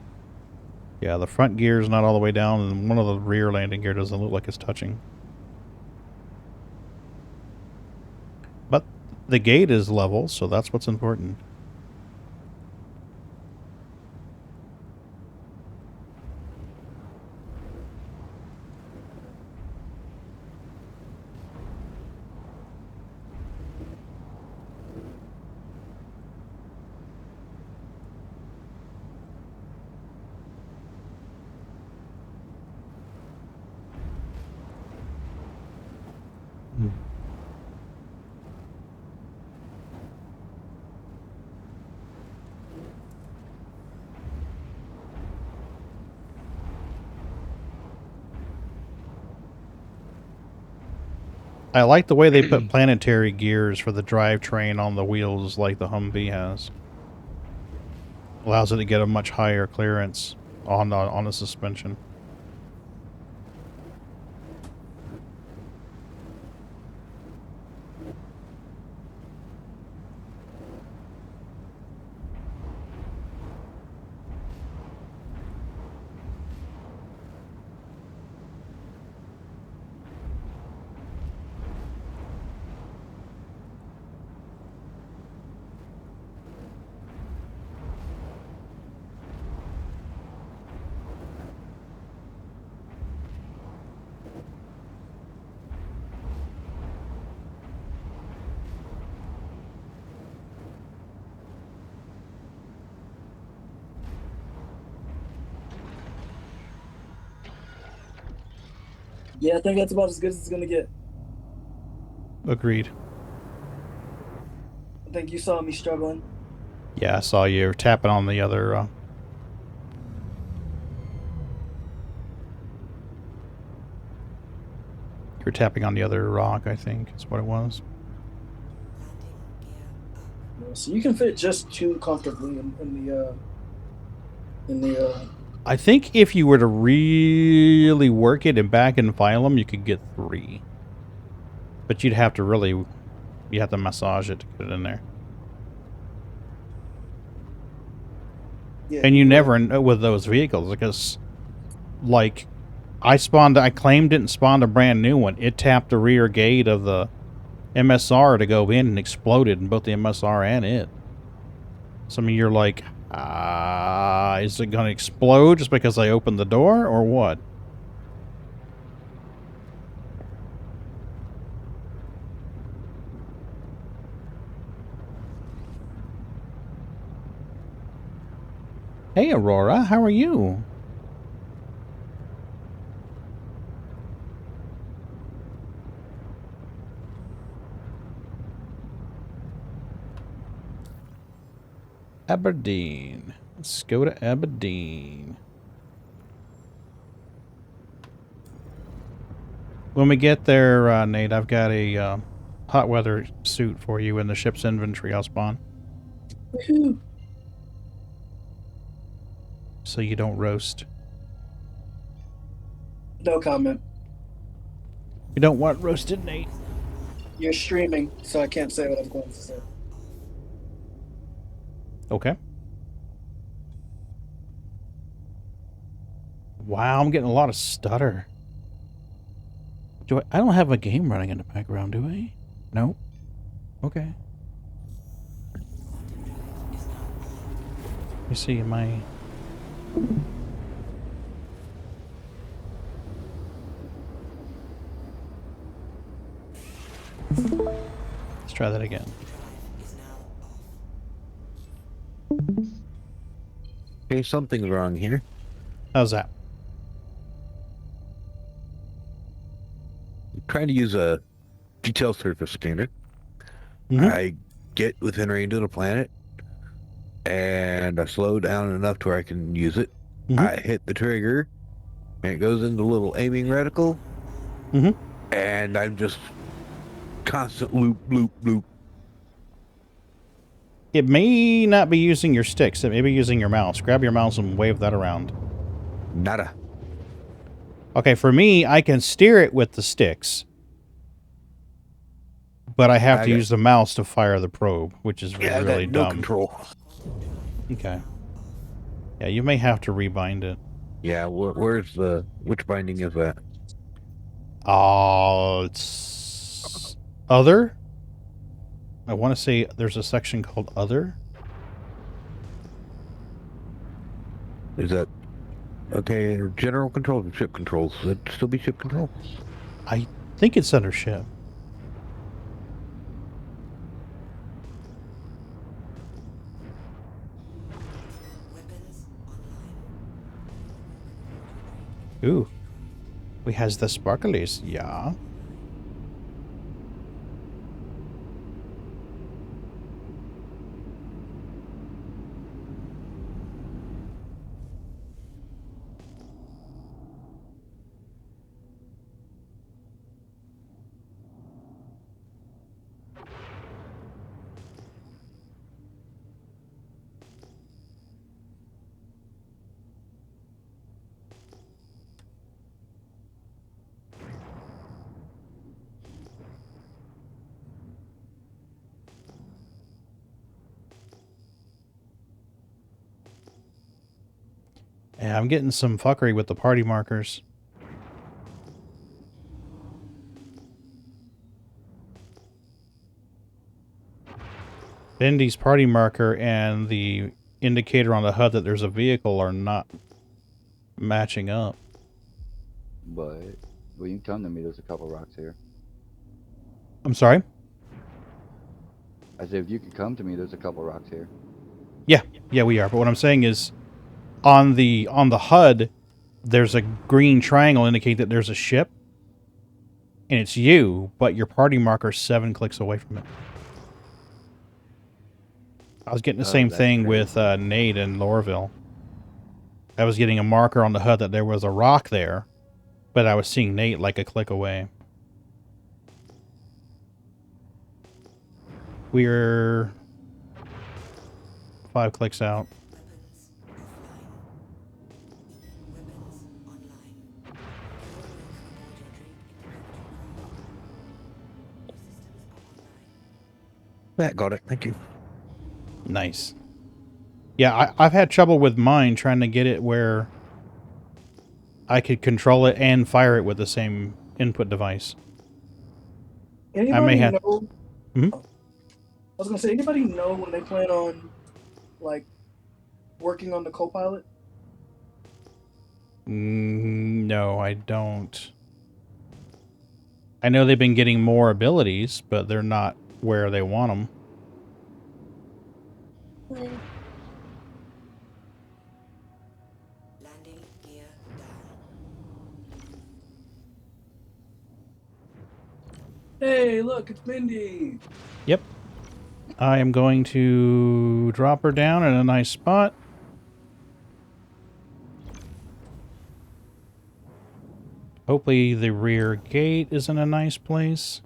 Yeah, the front gear is not all the way down, and one of the rear landing gear doesn't look like it's touching. But the gate is level, so that's what's important. I like the way they put planetary gears for the drivetrain on the wheels like the Humvee has. Allows it to get a much higher clearance on the suspension. Yeah, I think that's about as good as it's gonna get. Agreed. I think you saw me struggling. Yeah, I saw you tapping on the other... you were tapping on the other rock, I think, is what it was. Yeah, so you can fit just 2 comfortably in the. I think if you were to really work it and back and file them, you could get 3. But you'd have to really... you have to massage it to get it in there. Yeah, And you never know with those vehicles, because, like, I claimed it and spawned a brand new one. It tapped the rear gate of the MSR to go in and exploded in both the MSR and it. So, I mean, you're like, is it going to explode just because I opened the door, or what? Hey, Aurora, how are you? Aberdeen. Let's go to Aberdeen. When we get there, Nate, I've got a hot weather suit for you in the ship's inventory. I'll spawn. Woohoo. So you don't roast. No comment. You don't want roasted, Nate? You're streaming, so I can't say what I'm going to say. Okay. Wow, I'm getting a lot of stutter. I don't have a game running in the background, do I? No. Okay. Let me see, am I... Let's try that again. Okay, something's wrong here. How's that? I'm trying to use a detail surface scanner. Mm-hmm. I get within range of the planet, and I slow down enough to where I can use it. Mm-hmm. I hit the trigger, and it goes into a little aiming reticle, Mm-hmm. and I'm just constant loop, loop, loop. It may not be using your sticks. It may be using your mouse. Grab your mouse and wave that around. Nada. Okay, for me, I can steer it with the sticks. But I have to use the mouse to fire the probe, which is really no dumb. control. Okay. Yeah, you may have to rebind it. Yeah, which binding is that? It's... Other? I want to say there's a section called Other. Is that... Okay, general controls and ship controls. Should it still be ship control? I think it's under ship. Ooh. We has the sparklies, yeah. Yeah, I'm getting some fuckery with the party markers. Bendy's party marker and the indicator on the HUD that there's a vehicle are not matching up. But when you come to me, there's a couple rocks here. I'm sorry? I said, if you could come to me, there's a couple rocks here. Yeah, we are. But what I'm saying is, on the HUD, there's a green triangle indicating that there's a ship, and it's you, but your party marker's 7 clicks away from it. I was getting the same That's thing crazy. with Nate and Lorville. I was getting a marker on the HUD that there was a rock there, but I was seeing Nate like a click away. We're 5 clicks out. That got it. Thank you. Nice. Yeah, I've had trouble with mine trying to get it where I could control it and fire it with the same input device. Anybody I may have... know? Hmm? I was gonna say, anybody know when they plan on, like, working on the Copilot? No, I don't. I know they've been getting more abilities, but they're not where they want them. Landing gear down. Hey, look, it's Mindy. Yep. I am going to drop her down in a nice spot. Hopefully the rear gate is in a nice place.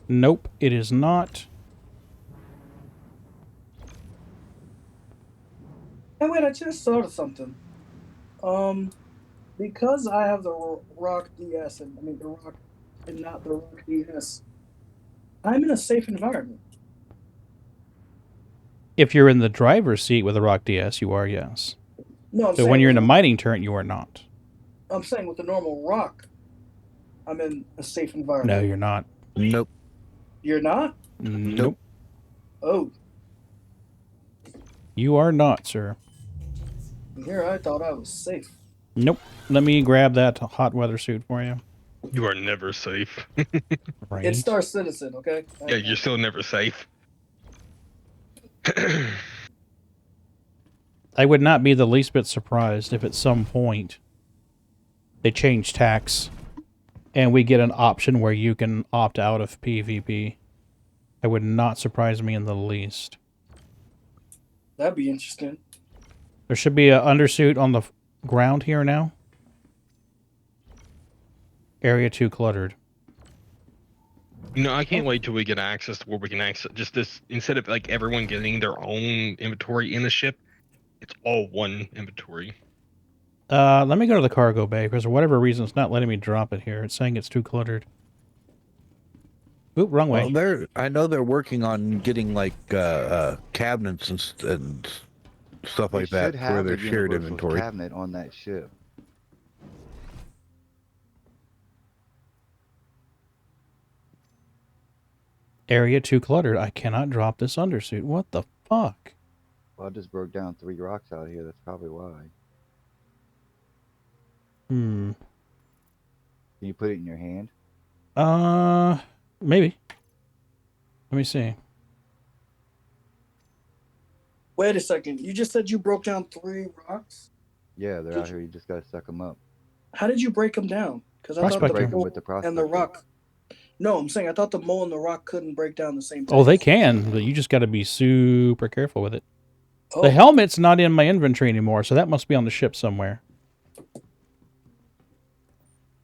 Nope, it is not. Hey, wait, I just thought of something. Because I have the Rock DS, and the Rock, and not the Rock DS, I'm in a safe environment. If you're in the driver's seat with a Rock DS, you are, yes. No, I'm But saying when you're in a with mining turret, you are not. I'm saying with the normal Rock, I'm in a safe No, environment. you're not. Nope. You're not? Nope. Oh, You are not, sir. here I thought I was safe. Nope. Let me grab that hot weather suit for you. You are never safe. Right. It's Star Citizen, okay? Yeah, you're still never safe. I would not be the least bit surprised if at some point they change tax and we get an option where you can opt out of PvP. It would not surprise me in the least. That'd be interesting. There should be an undersuit on the ground here now. Area 2 cluttered. You know, I can't wait till we get access to where we can access just this, instead of like everyone getting their own inventory in the ship, it's all one inventory. Let me go to the cargo bay, because for whatever reason it's not letting me drop it here. It's saying it's too cluttered. Oop, wrong way. Well, I know they're working on getting like cabinets and stuff like that for their shared inventory. Cabinet on that ship. Area 2 cluttered. I cannot drop this undersuit. What the fuck? Well, I just broke down 3 rocks out here. That's probably why. Hmm. Can you put it in your hand? Maybe. Let me see. Wait a second. You just said you broke down 3 rocks? Yeah, they're out here. You just gotta suck them up. How did you break them down? Because I thought the break them mole with the and the rock. No, I'm saying I thought the mole and the rock couldn't break down the same time. Oh, they can, but you just got to be super careful with it. Oh. The helmet's not in my inventory anymore, so that must be on the ship somewhere.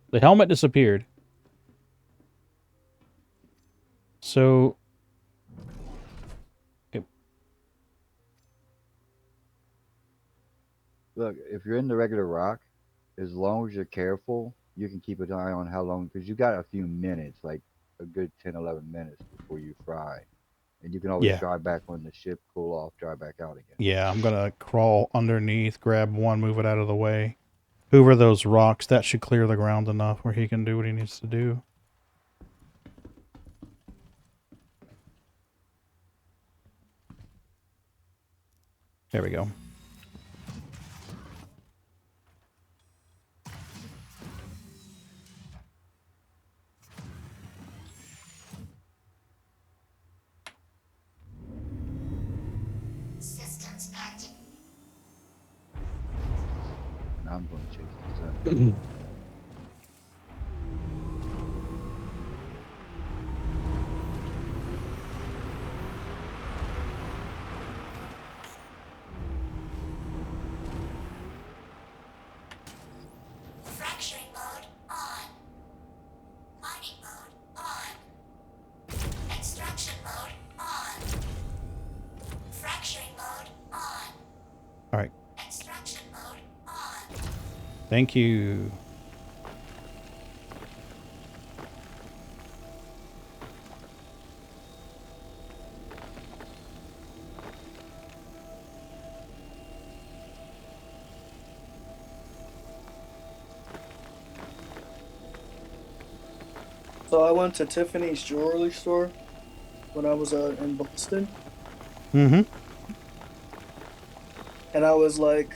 The helmet disappeared. So... Look, if you're in the regular rock, as long as you're careful, you can keep an eye on how long, because you got a few minutes, like a good 10, 11 minutes before you fry. And you can always Yeah. drive back on the ship, cool off, drive back out again. Yeah, I'm going to crawl underneath, grab one, move it out of the way. Hoover those rocks. That should clear the ground enough where he can do what he needs to do. There we go. Systems active. Now I'm going to chase the sun. Fracturing mode on. Mining mode on. Extraction mode on. Fracturing mode on. All right. Extraction mode on. Thank you. So I went to Tiffany's jewelry store when I was in Boston, Mm-hmm. and I was like,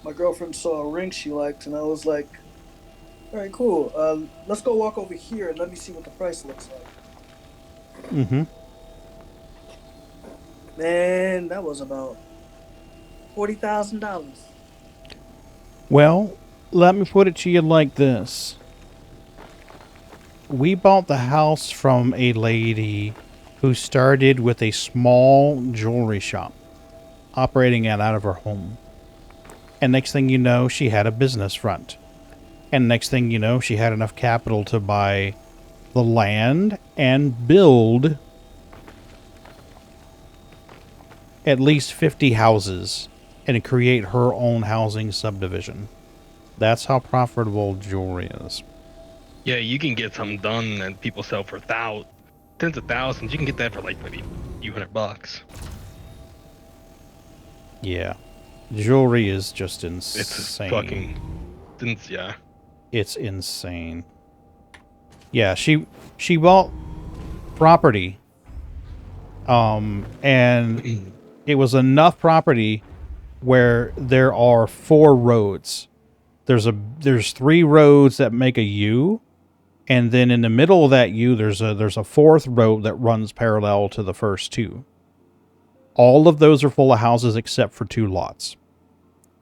my girlfriend saw a ring she liked, and I was like, all right, cool. Let's go walk over here and let me see what the price looks like. Mm-hmm. Man, that was about $40,000. Well, let me put it to you like this. We bought the house from a lady who started with a small jewelry shop, operating it out of her home. And next thing you know, she had a business front. And next thing you know, she had enough capital to buy the land and build at least 50 houses and create her own housing subdivision. That's how profitable jewelry is. Yeah, you can get something done that people sell for tens of thousands. You can get that for like maybe a few $100. Yeah. Jewelry is just It's insane. yeah. It's insane. Yeah, she bought property. And it was enough property where there are 4 roads. There's 3 roads that make a U, and then in the middle of that U there's a 4th road that runs parallel to the first 2. All of those are full of houses except for 2 lots.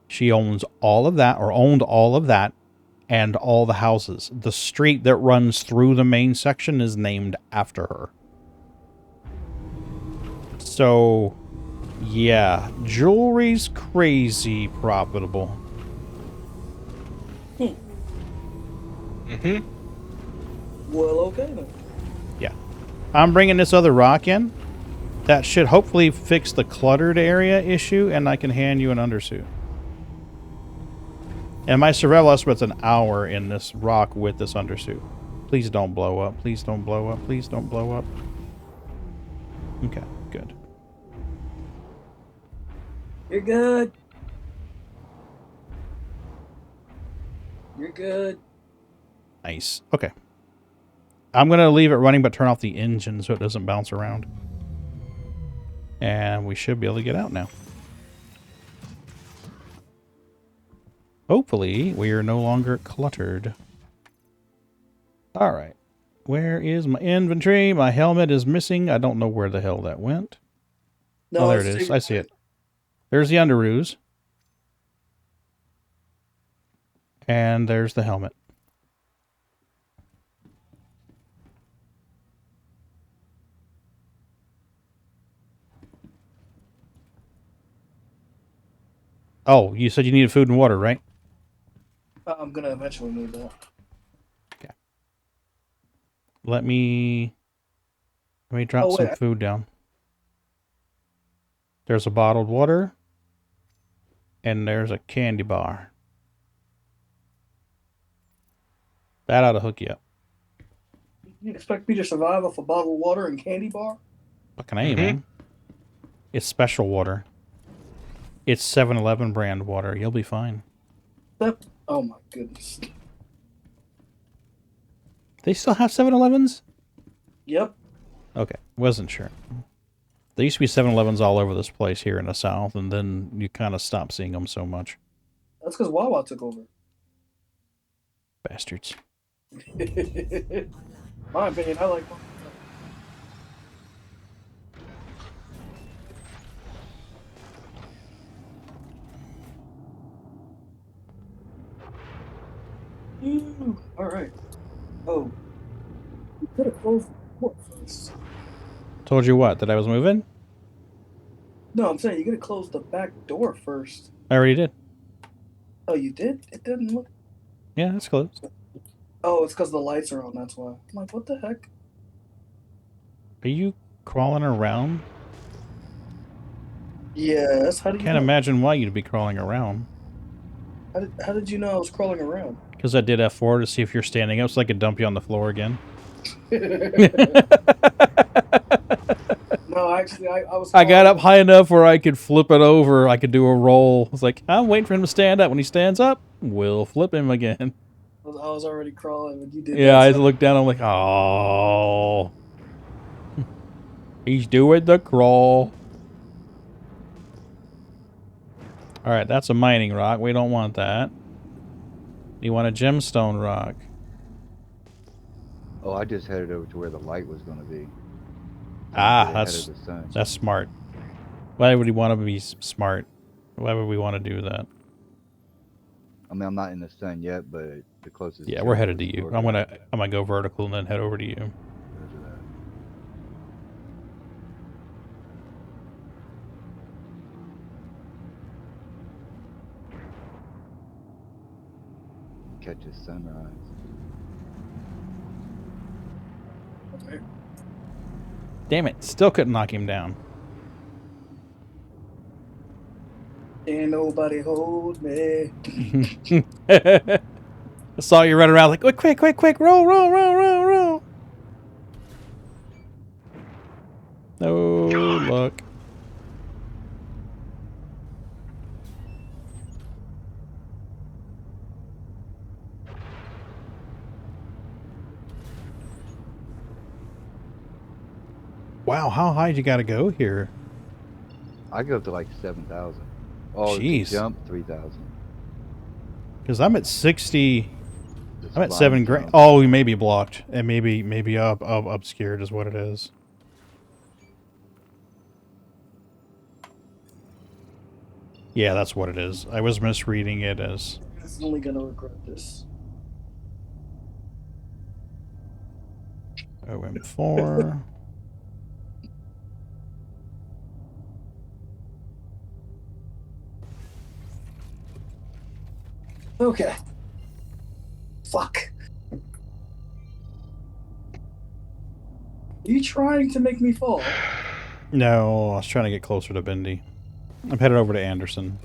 She owns all of that, or owned all of that, and all the houses. The street that runs through the main section is named after her. So, yeah, jewelry's crazy profitable. Mm-hmm. Well, okay then. Yeah. I'm bringing this other rock in. That should hopefully fix the cluttered area issue, and I can hand you an undersuit. And my survival estimate's an hour in this rock with this undersuit. Please don't blow up. Please don't blow up. Please don't blow up. Okay, good. You're good. You're good. Nice. Okay. I'm going to leave it running, but turn off the engine so it doesn't bounce around. And we should be able to get out now. Hopefully, we are no longer cluttered. Alright. Where is my inventory? My helmet is missing. I don't know where the hell that went. No, Oh, there it is. I see it. There's the underoos. And there's the helmet. Oh, you said you needed food and water, right? I'm gonna eventually need that. Okay. Let me drop some food down. There's a bottled water. And there's a candy bar. That ought to hook you up. You expect me to survive off a bottled water and candy bar? Fucking A, man. It's special water. It's 7-Eleven brand water. You'll be fine. Oh my goodness. They still have 7-Elevens? Yep. Okay, wasn't sure. There used to be 7-Elevens all over this place here in the South, and then you kind of stopped seeing them so much. That's because Wawa took over. Bastards. My opinion, I like. All right. Oh, you could have closed the door first. Told you what? That I was moving? No, I'm saying you could have closed the back door first. I already did. Oh, you did? It didn't look. Yeah, it's closed. Oh, it's because the lights are on. That's why. I'm like, what the heck? Are you crawling around? Yes. How do you? Can't imagine why you'd be crawling around. How did you know I was crawling around? Because I did F4 to see if you're standing up, so I could dump you on the floor again. No, actually, I was. I got up high enough where I could flip it over. I could do a roll. I was like, I'm waiting for him to stand up. When he stands up, we'll flip him again. I was already crawling when you did. Yeah, I looked down. I'm like, oh, he's doing the crawl. All right, that's a mining rock. We don't want that. You want a gemstone rock? Oh, I just headed over to where the light was going to be. Ah, Ahead of the sun. that's smart. Why would he want to be smart? Why would we want to do that? I mean, I'm not in the sun yet, but the closest. Yeah, we're headed to you. I'm gonna go vertical and then head over to you. Catch a sunrise. Damn it! Still couldn't knock him down. Ain't nobody hold me. I saw you run around like, oh, quick, quick, quick, roll, roll, roll, roll, roll. No luck. Wow, how high you got to go here? I go up to like 7,000. Oh, jeez. Jump 3,000. Because I'm at 60. Just I'm at flying 7 grand. jump. Oh, we may be blocked. And maybe obscured is what it is. Yeah, that's what it is. I was misreading it as... It's only gonna regret this. OM4. Okay. Fuck. Are you trying to make me fall? No, I was trying to get closer to Bendy. I'm headed over to Anderson.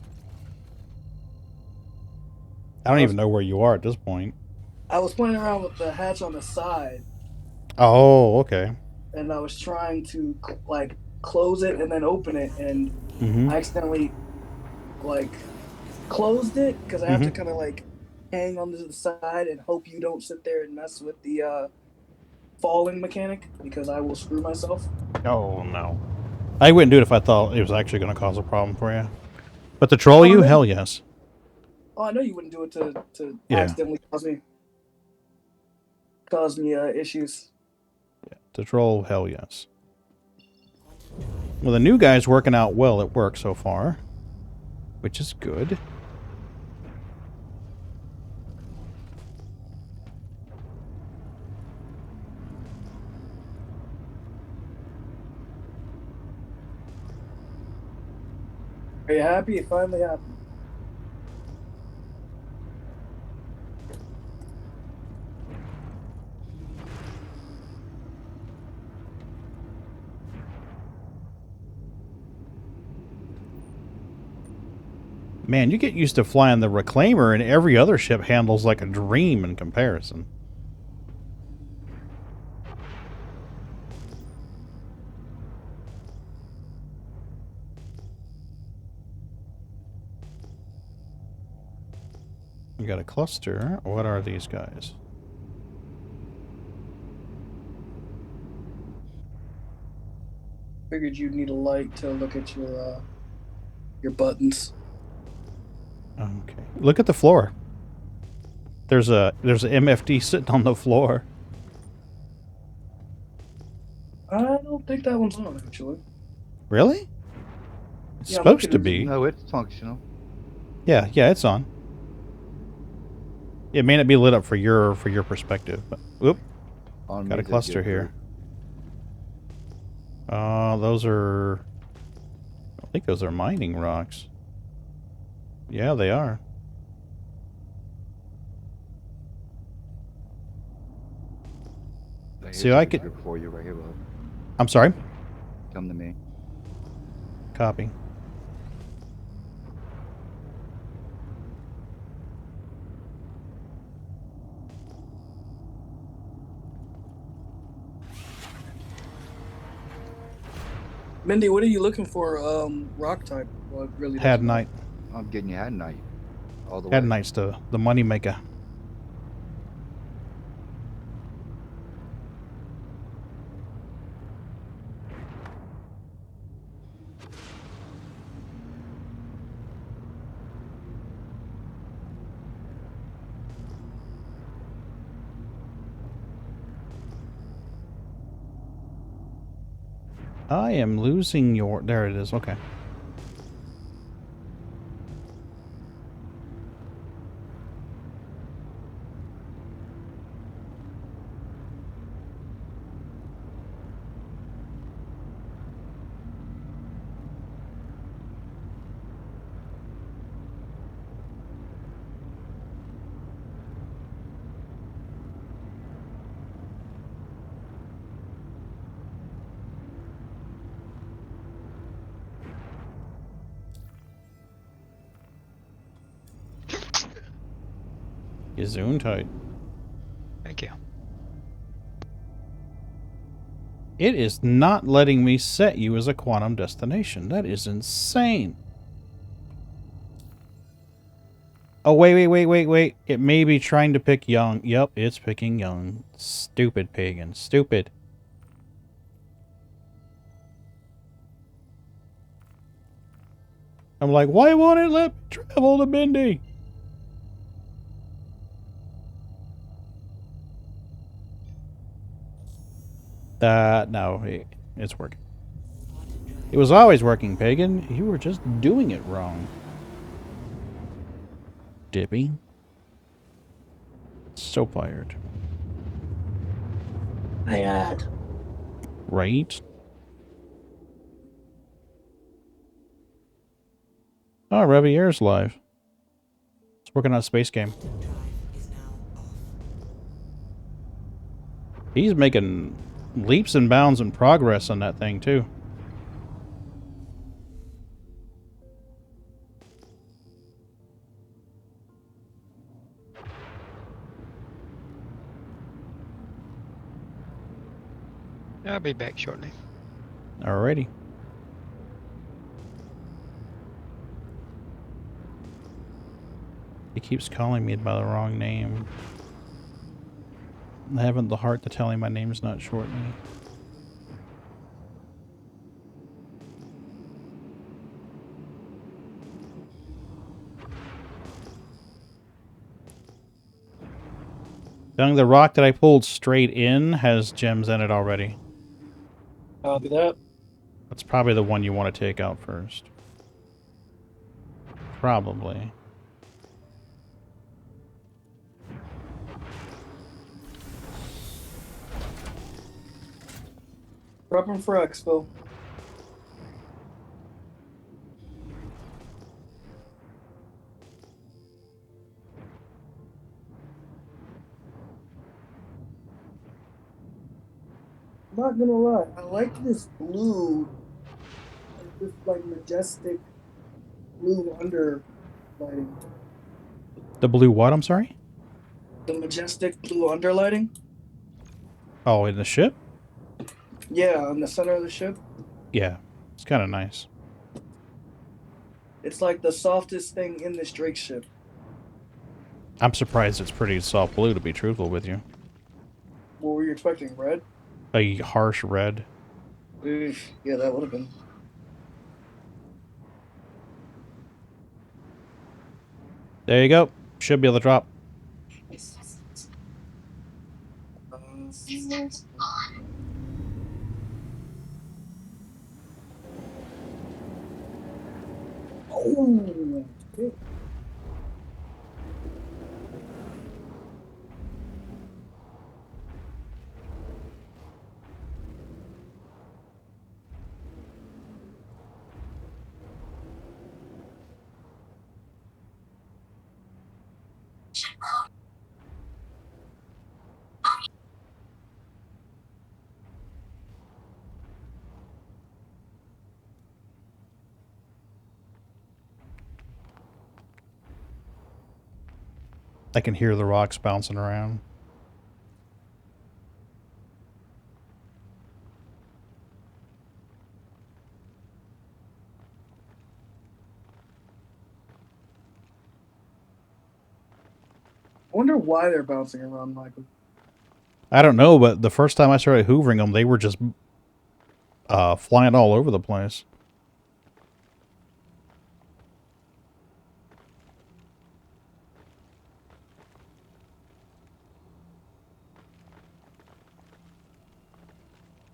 I don't even know where you are at this point. I was playing around with the hatch on the side, Oh, okay. and I was trying to like close it and then open it, and I accidentally like closed it because I have to kind of like hang on to the side and hope you don't sit there and mess with the falling mechanic because I will screw myself. Oh, no. I wouldn't do it if I thought it was actually going to cause a problem for you. But to troll you, hell yes. Oh, I know you wouldn't do it to Yeah. accidentally cause me issues. Yeah, to troll, hell yes. Well, the new guy's working out well at work so far, which is good. Are you happy? You finally happy? Man, you get used to flying the Reclaimer, and every other ship handles like a dream in comparison. You got a cluster. What are these guys? Figured you'd need a light to look at your buttons. Okay. Look at the floor. There's an MFD sitting on the floor. I don't think that one's on, actually. Really? It's Yeah, supposed to be. No, it's functional. Yeah, it's on. It may not be lit up for your perspective, but whoop. Got a cluster here. Those are... I think those are mining rocks. Yeah, they are. See, I could... For you right here, bud. I'm sorry? Come to me. Copy. Mindy, what are you looking for? Rock type? What really? Hadnite. I'm getting you Hadnite. All the way. Hadnite's the money maker. I am losing your... There it is. Okay. Gesundheit. Thank you. It is not letting me set you as a quantum destination. That is insane. Oh, wait. It may be trying to pick Young. Yep, it's picking Young. Stupid pagan. Stupid. I'm like, why won't it let me travel to Bindi? No, it's working. It was always working, Pagan. You were just doing it wrong. Dippy. So fired. I had. Right? Oh, Revier's live. It's working on a space game. He's making leaps and bounds and progress on that thing, too. I'll be back shortly. Alrighty. He keeps calling me by the wrong name. I haven't the heart to tell him my name's not shortly. The rock that I pulled straight in has gems in it already. Copy that. That's probably the one you want to take out first. Probably. Prepping for Expo. I'm not gonna lie, I like this blue, this like majestic blue underlighting. The blue what, I'm sorry? The majestic blue underlighting? Oh, in the ship? Yeah, in the center of the ship. Yeah, it's kind of nice. It's like the softest thing in this Drake ship. I'm surprised it's pretty soft blue, to be truthful with you. What were you expecting? Red? A harsh red. Oof. Yeah, that would have been. There you go. Should be able to drop. Oh. Okay. I can hear the rocks bouncing around. I wonder why they're bouncing around, Michael. I don't know, but the first time I started hoovering them, they were just flying all over the place.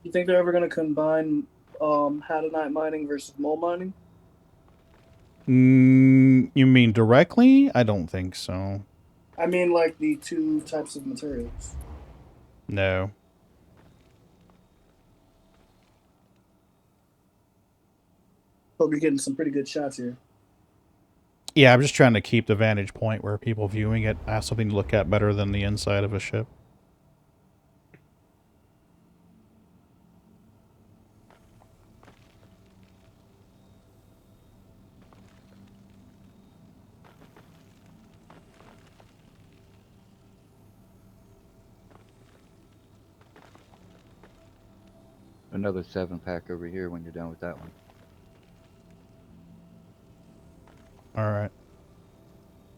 You think they're ever going to combine Hadanite mining versus mole mining? You mean directly? I don't think so. I mean, like the two types of materials. No. Hope you're getting some pretty good shots here. Yeah, I'm just trying to keep the vantage point where people viewing it have something to look at better than the inside of a ship. Another 7-pack over here when you're done with that one. All right.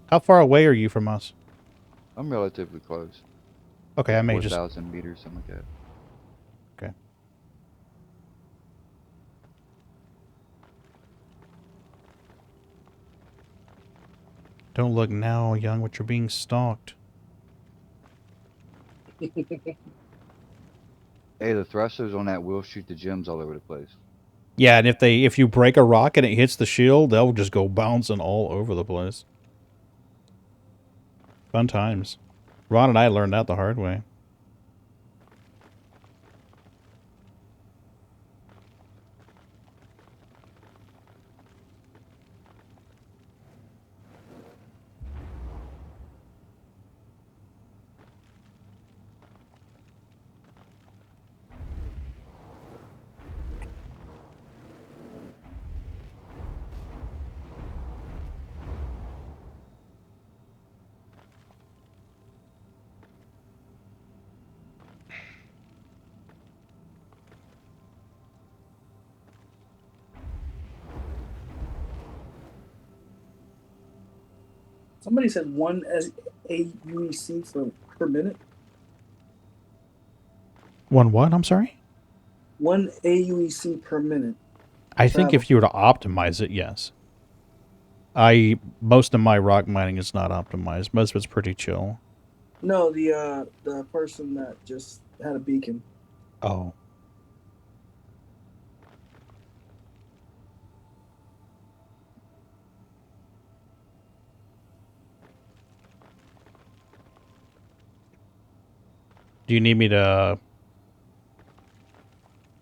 How far away are you from us? I'm relatively close. Okay, I may just... 4,000 meters, something like that. Okay. Don't look now, young, what you're being stalked. Hey, the thrusters on that will shoot the gems all over the place. Yeah, and if you break a rock and it hits the shield, they'll just go bouncing all over the place. Fun times. Ron and I learned that the hard way. Somebody said one AUEC per minute. One what? I'm sorry? One AUEC per minute. I think if you were to optimize it, yes. Most of my rock mining is not optimized. Most of it's pretty chill. No, the person that just had a beacon. Oh. Do you need me to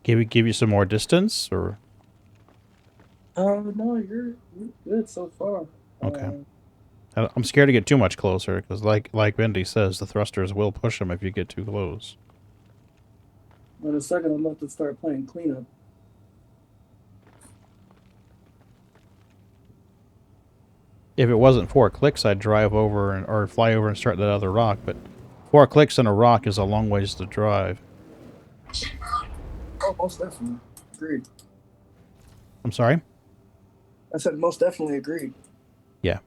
give you some more distance, or? No, you're good so far. Okay. I'm scared to get too much closer, because like Bendy says, the thrusters will push them if you get too close. In a second, I'm about to start playing cleanup. If it wasn't 4 clicks, I'd drive over or fly over and start that other rock, but 4 clicks on a rock is a long ways to drive. Oh, most definitely. Agreed. I'm sorry? I said most definitely agreed. Yeah.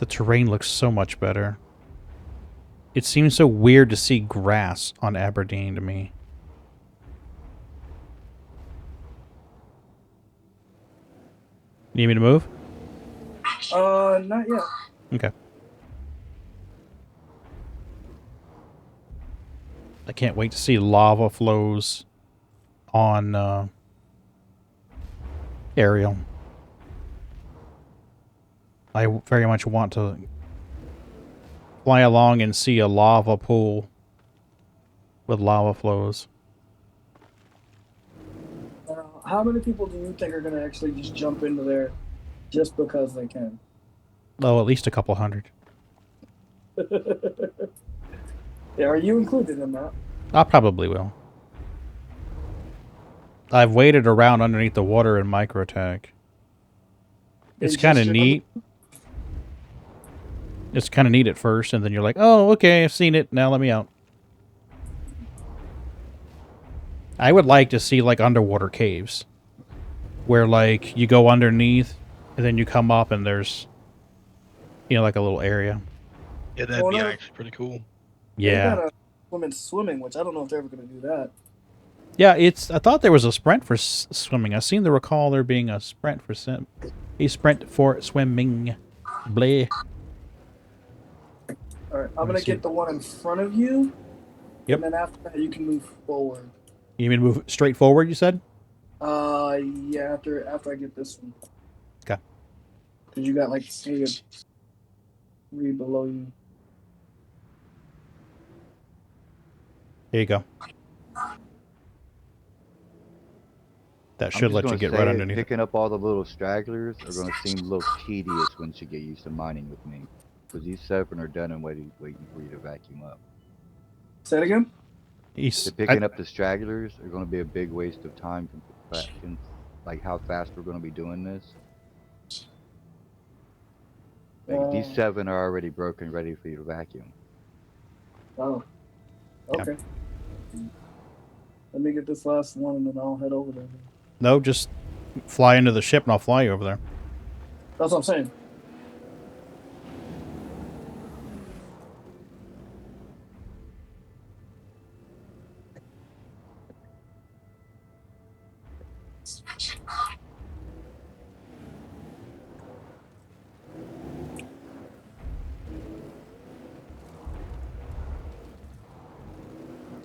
The terrain looks so much better. It seems so weird to see grass on Aberdeen to me. Need me to move? Not yet. Okay. I can't wait to see lava flows on Ariel. I very much want to fly along and see a lava pool with lava flows. How many people do you think are going to actually just jump into there just because they can? Oh, at least a couple hundred. Yeah, are you included in that? I probably will. I've waded around underneath the water in Microtech. It's kind of neat. It's kind of neat at first, and then you're like, oh, okay, I've seen it. Now let me out. I would like to see, like, underwater caves. Where, like, you go underneath, and then you come up, and there's, you know, like a little area. Yeah, that'd be actually pretty cool. Yeah. They got a swimming, which I don't know if they're ever going to do that. Yeah, I thought there was a sprint for swimming. I seem to recall there being a sprint for swimming. Bleh. All right, I'm going to get the one in front of you. Yep. And then after that, you can move forward. You mean move straight forward, you said? Yeah, after I get this one. Okay. Because you got, like, 3 below you. Here you go. That should let you get right underneath. Picking up all the little stragglers are going to seem a little tedious once you get used to mining with me. Because these 7 are done and waiting for you to vacuum up. Say it again? Picking up the stragglers are going to be a big waste of time, like how fast we're going to be doing this. Like, these 7 are already broken, ready for you to vacuum. Oh. Okay. Yeah. Let me get this last one and then I'll head over there. No, just fly into the ship and I'll fly you over there. That's what I'm saying.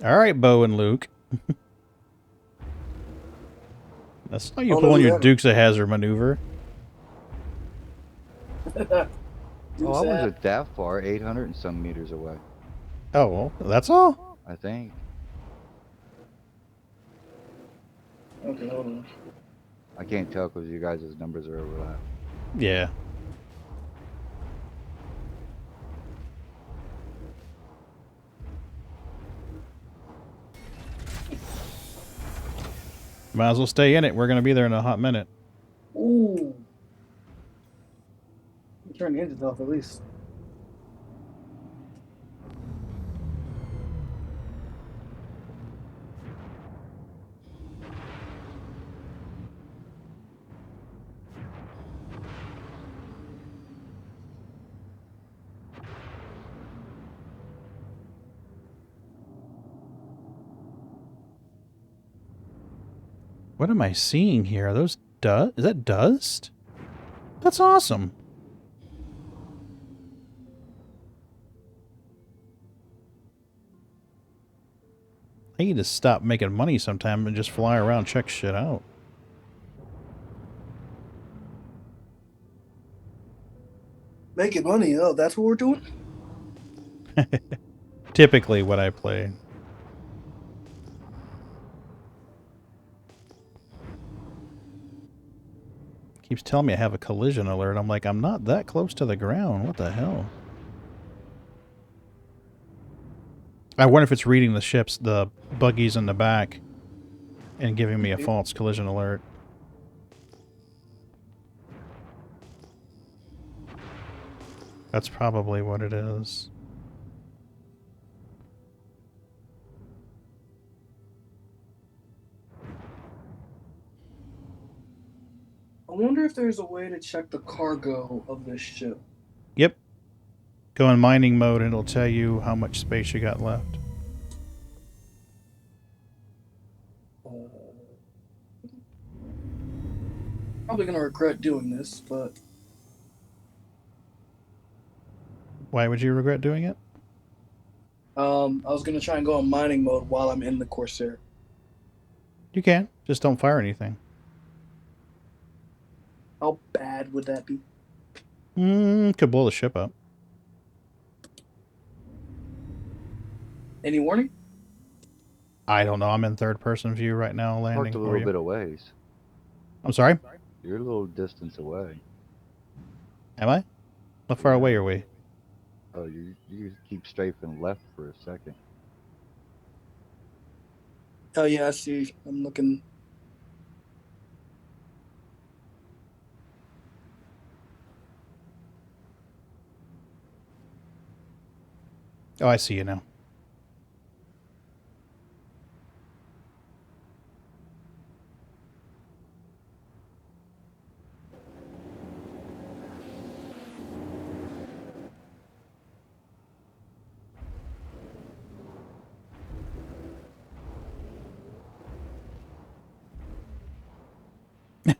All right, Bo and Luke. That's how you pulling your Dukes of Hazzard maneuver. Oh, I wasn't that far, 800 and some meters away. Oh, well, that's all? I think. Okay, hold on. I can't tell because you guys' numbers are overlapped. Yeah. Might as well stay in it. We're going to be there in a hot minute. Ooh. Turn the engines off at least. What am I seeing here? Are those dust? Is that dust? That's awesome. I need to stop making money sometime and just fly around, check shit out. Making money? Oh, that's what we're doing? Typically what I play. Keeps telling me I have a collision alert. I'm like, I'm not that close to the ground. What the hell? I wonder if it's reading the ships, the buggies in the back, and giving me a false collision alert. That's probably what it is. I wonder if there's a way to check the cargo of this ship. Yep, Go in mining mode and it'll tell you how much space you got left. Probably gonna regret doing this, but Why would you regret doing it? I was gonna try and go in mining mode while I'm in the Corsair. You can. Just don't fire anything. How bad would that be? Could blow the ship up. Any warning? I don't know. I'm in third person view right now, landing Parked a for little you. bit of ways. I'm sorry? You're a little distance away. Am I? How far away are we? Oh, you keep strafing left for a second. Oh yeah, I see. I'm looking. Oh, I see you now.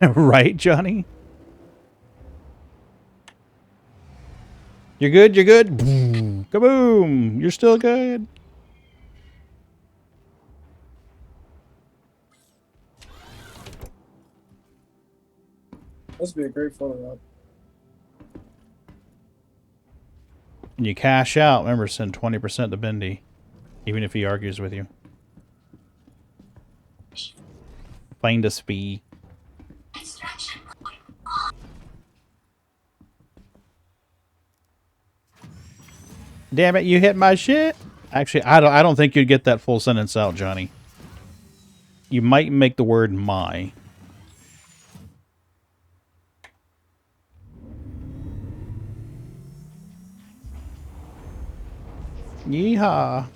Right, Johnny? You're good? You're good? Kaboom! You're still good? Must be a great photo op. When you cash out, remember, send 20% to Bendy. Even if he argues with you. Find a fee. Damn it, you hit my shit. Actually, I don't think you'd get that full sentence out, Johnny. You might make the word my. Yeehaw.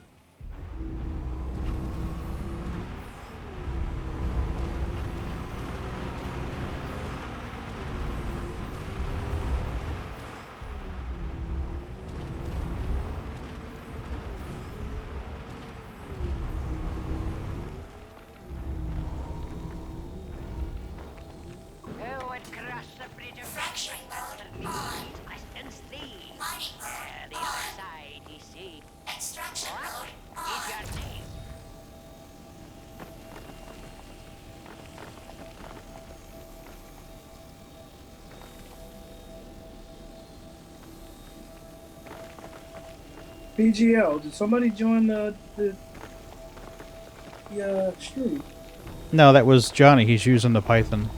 PGL, did somebody join the stream? No, that was Johnny. He's using the Python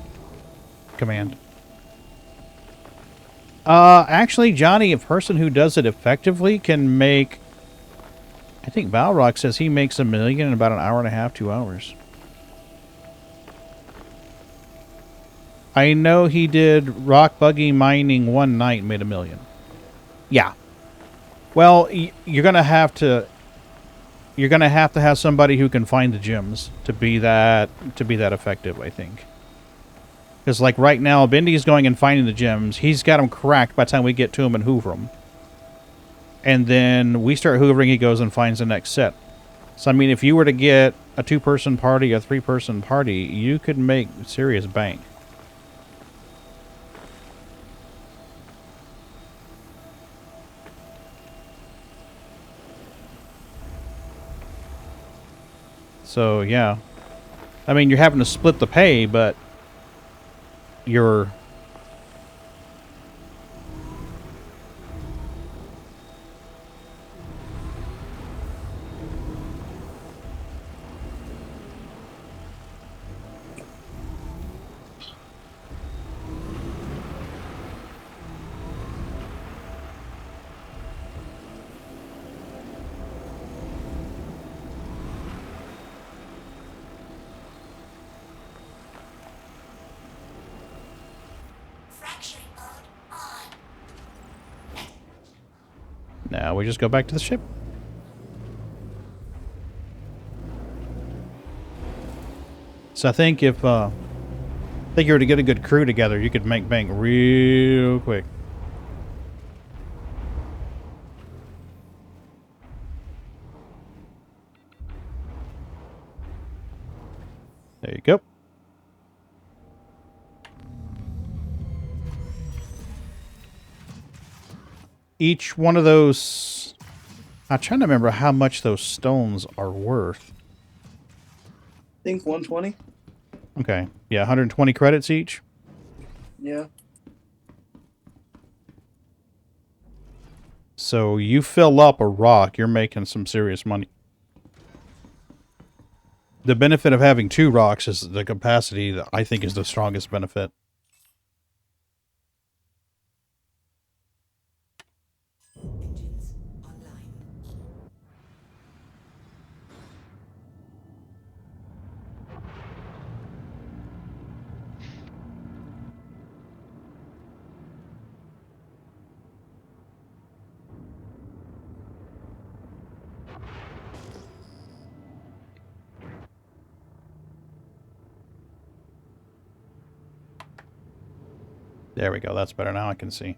command. Actually, Johnny, a person who does it effectively can make... I think Valrock says he makes $1 million in about an hour and a half, 2 hours. I know he did rock buggy mining one night and made $1 million. Yeah. Well, you're gonna have to have somebody who can find the gems to be that effective, I think. Because like right now, Bendy's going and finding the gems. He's got them cracked by the time we get to him and hoover them. And then we start hoovering, he goes and finds the next set. So I mean, if you were to get a 2-person party, a 3-person party, you could make serious bank. So, yeah. I mean, you're having to split the pay, but you're... Now we just go back to the ship. So I think if you were to get a good crew together, you could make bank real quick. There you go. Each one of those... I'm trying to remember how much those stones are worth. I think 120. Okay. Yeah, 120 credits each. Yeah. So you fill up a rock, you're making some serious money. The benefit of having 2 rocks is the capacity that I think is the strongest benefit. Engines online. There we go. That's better. Now I can see.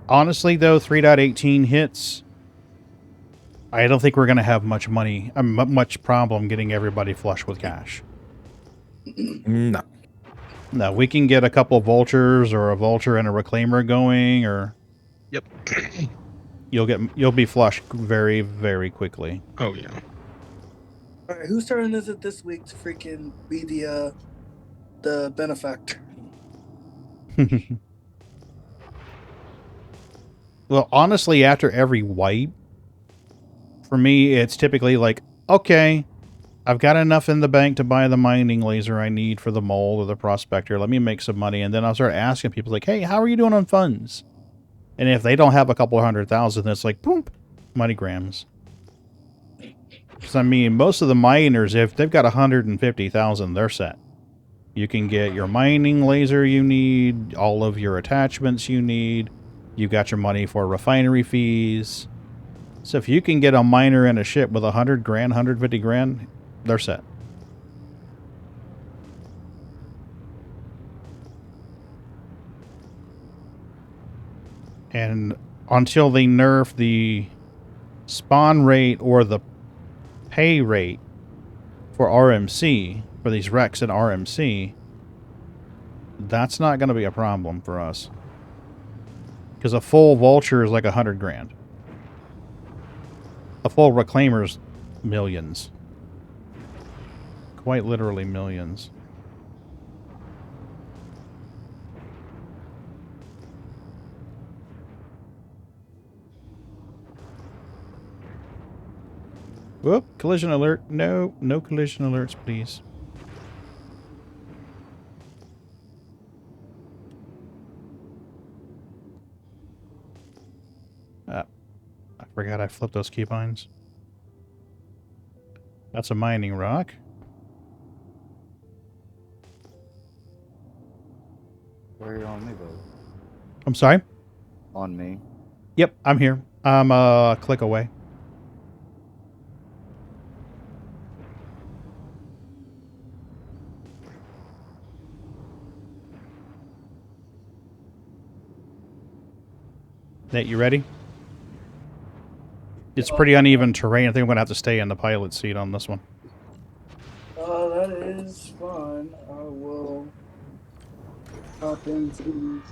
Honestly, though, 3.18 hits. I don't think we're going to have much money, much problem getting everybody flush with cash. No. No, we can get a couple of vultures or a vulture and a reclaimer going, or Yep. you'll be flush very, very quickly. Oh yeah. All right, whose turn is it this week to freaking be the benefactor? Well, honestly, after every wipe, for me, it's typically like, okay, I've got enough in the bank to buy the mining laser I need for the mold or the prospector. Let me make some money. And then I'll start asking people like, hey, how are you doing on funds? And if they don't have a couple 100,000, it's like, boom, money grams. Because, I mean, most of the miners, if they've got 150,000, they're set. You can get your mining laser you need, all of your attachments you need. You've got your money for refinery fees. So if you can get a miner and a ship with 100 grand, 150 grand, they're set. And until they nerf the spawn rate or the pay rate for RMC, for these wrecks in RMC, that's not going to be a problem for us. Because a full vulture is like 100 grand. A full reclaimer's millions. Quite literally millions. Whoop, collision alert. No, no collision alerts, please. I forgot I flipped those keybinds. That's a mining rock. Where are you on me, bro? I'm sorry? On me. Yep, I'm here. I'm a click away. Nate, you ready? It's pretty uneven terrain. I think I'm going to have to stay in the pilot seat on this one. That is fine. I will hop into...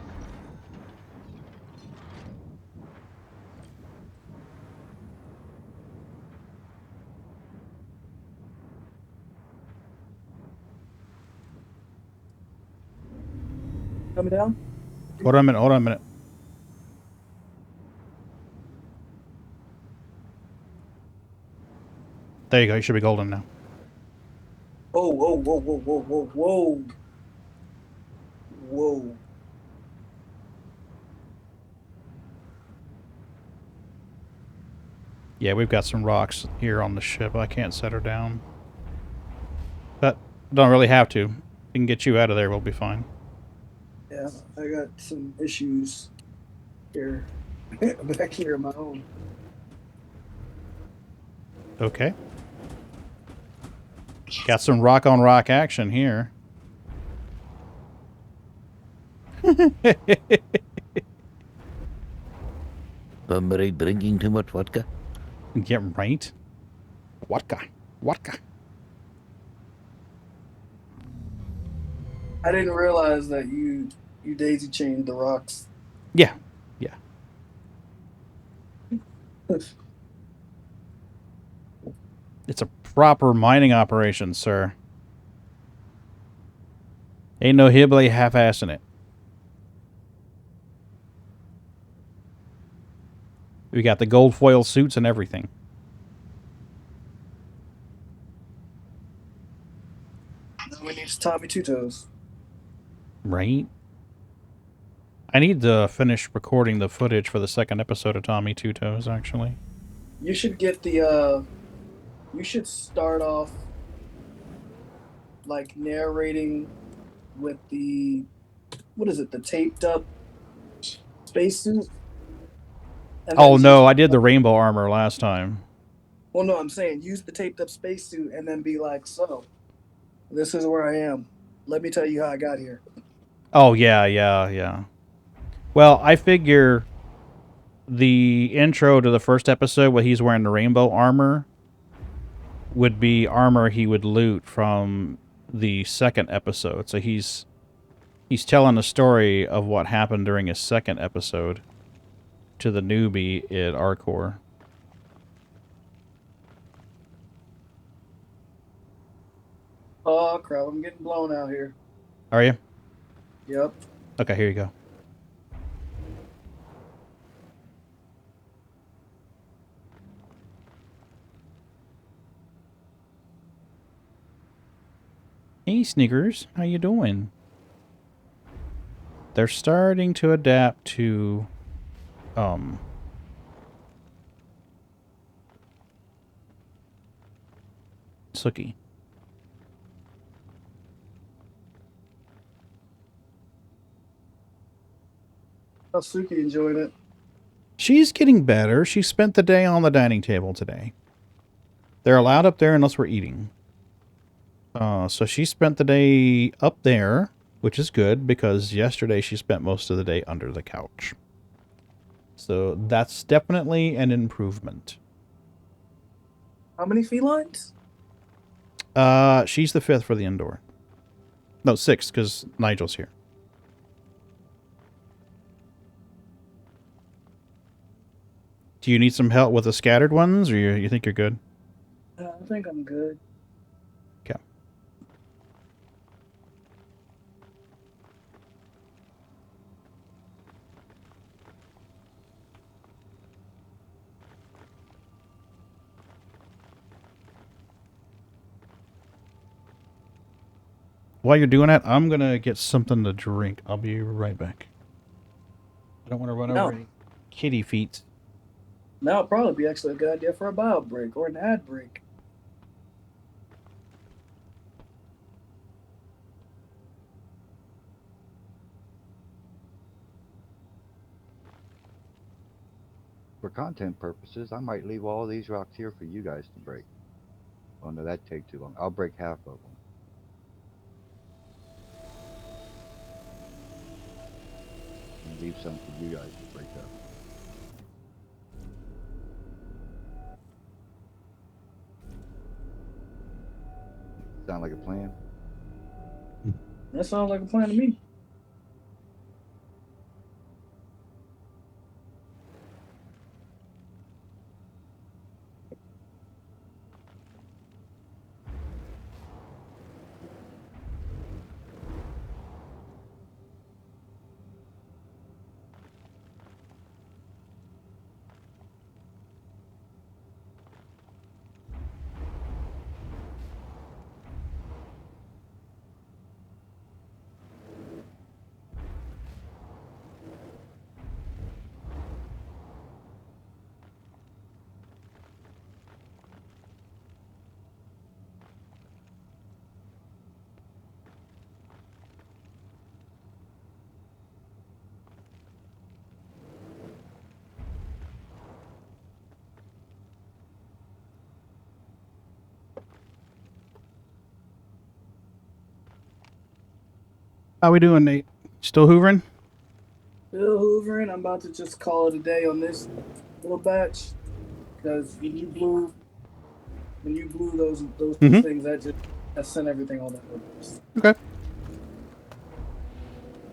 Coming down? Hold on a minute, hold on a minute. There you go, you should be golden now. Oh, whoa, whoa, whoa, whoa, whoa, whoa. Whoa. Yeah, we've got some rocks here on the ship. I can't set her down. But don't really have to. We can get you out of there, we'll be fine. Yeah, I got some issues here. Back here on my own. Okay. Got some rock on rock action here. Somebody drinking too much vodka? Get right. Vodka. Vodka. I didn't realize that you daisy chained the rocks. Yeah. Yeah. It's a proper mining operation, sir. Ain't no hillbilly half-assing it. We got the gold foil suits and everything. Now we need Tommy Two Toes. Right? I need to finish recording the footage for the second episode of Tommy Two Toes, actually. You should get the you should start off like narrating with the what is it, the taped up spacesuit? And Oh, then no, I did the rainbow armor last time. well no, I'm saying use the taped up spacesuit and then be like, so this is where I am. Let me tell you how I got here. Oh, yeah, yeah, yeah. Well, I figure the intro to the first episode where he's wearing the rainbow armor would be armor he would loot from the second episode. So he's telling a story of what happened during his second episode to the newbie at Arcor. Oh crap, I'm getting blown out here. Are you? Yep. Okay, here you go. Hey, Snickers. How you doing? They're starting to adapt to, Sookie. How's Suki enjoying it? She's getting better. She spent the day on the dining table today. They're allowed up there unless we're eating. So she spent the day up there, which is good because yesterday she spent most of the day under the couch. So that's definitely an improvement. How many felines? She's the 5th for the indoor. No, 6th because Nigel's here. Do you need some help with the scattered ones, or you think you're good? I think I'm good. Okay. While you're doing that, I'm going to get something to drink. I'll be right back. I don't want to run over any kitty feet. Now it'd probably be actually a good idea for a bio break or an ad break. For content purposes, I might leave all these rocks here for you guys to break. Oh no, that'd take too long. I'll break half of them. And leave some for you guys to break up. Sound like a plan? That sounds like a plan to me. How we doing, Nate? Still hoovering? Still hoovering. I'm about to just call it a day on this little batch. Because when you blew those two Mhm. things, that sent everything on that way. Okay.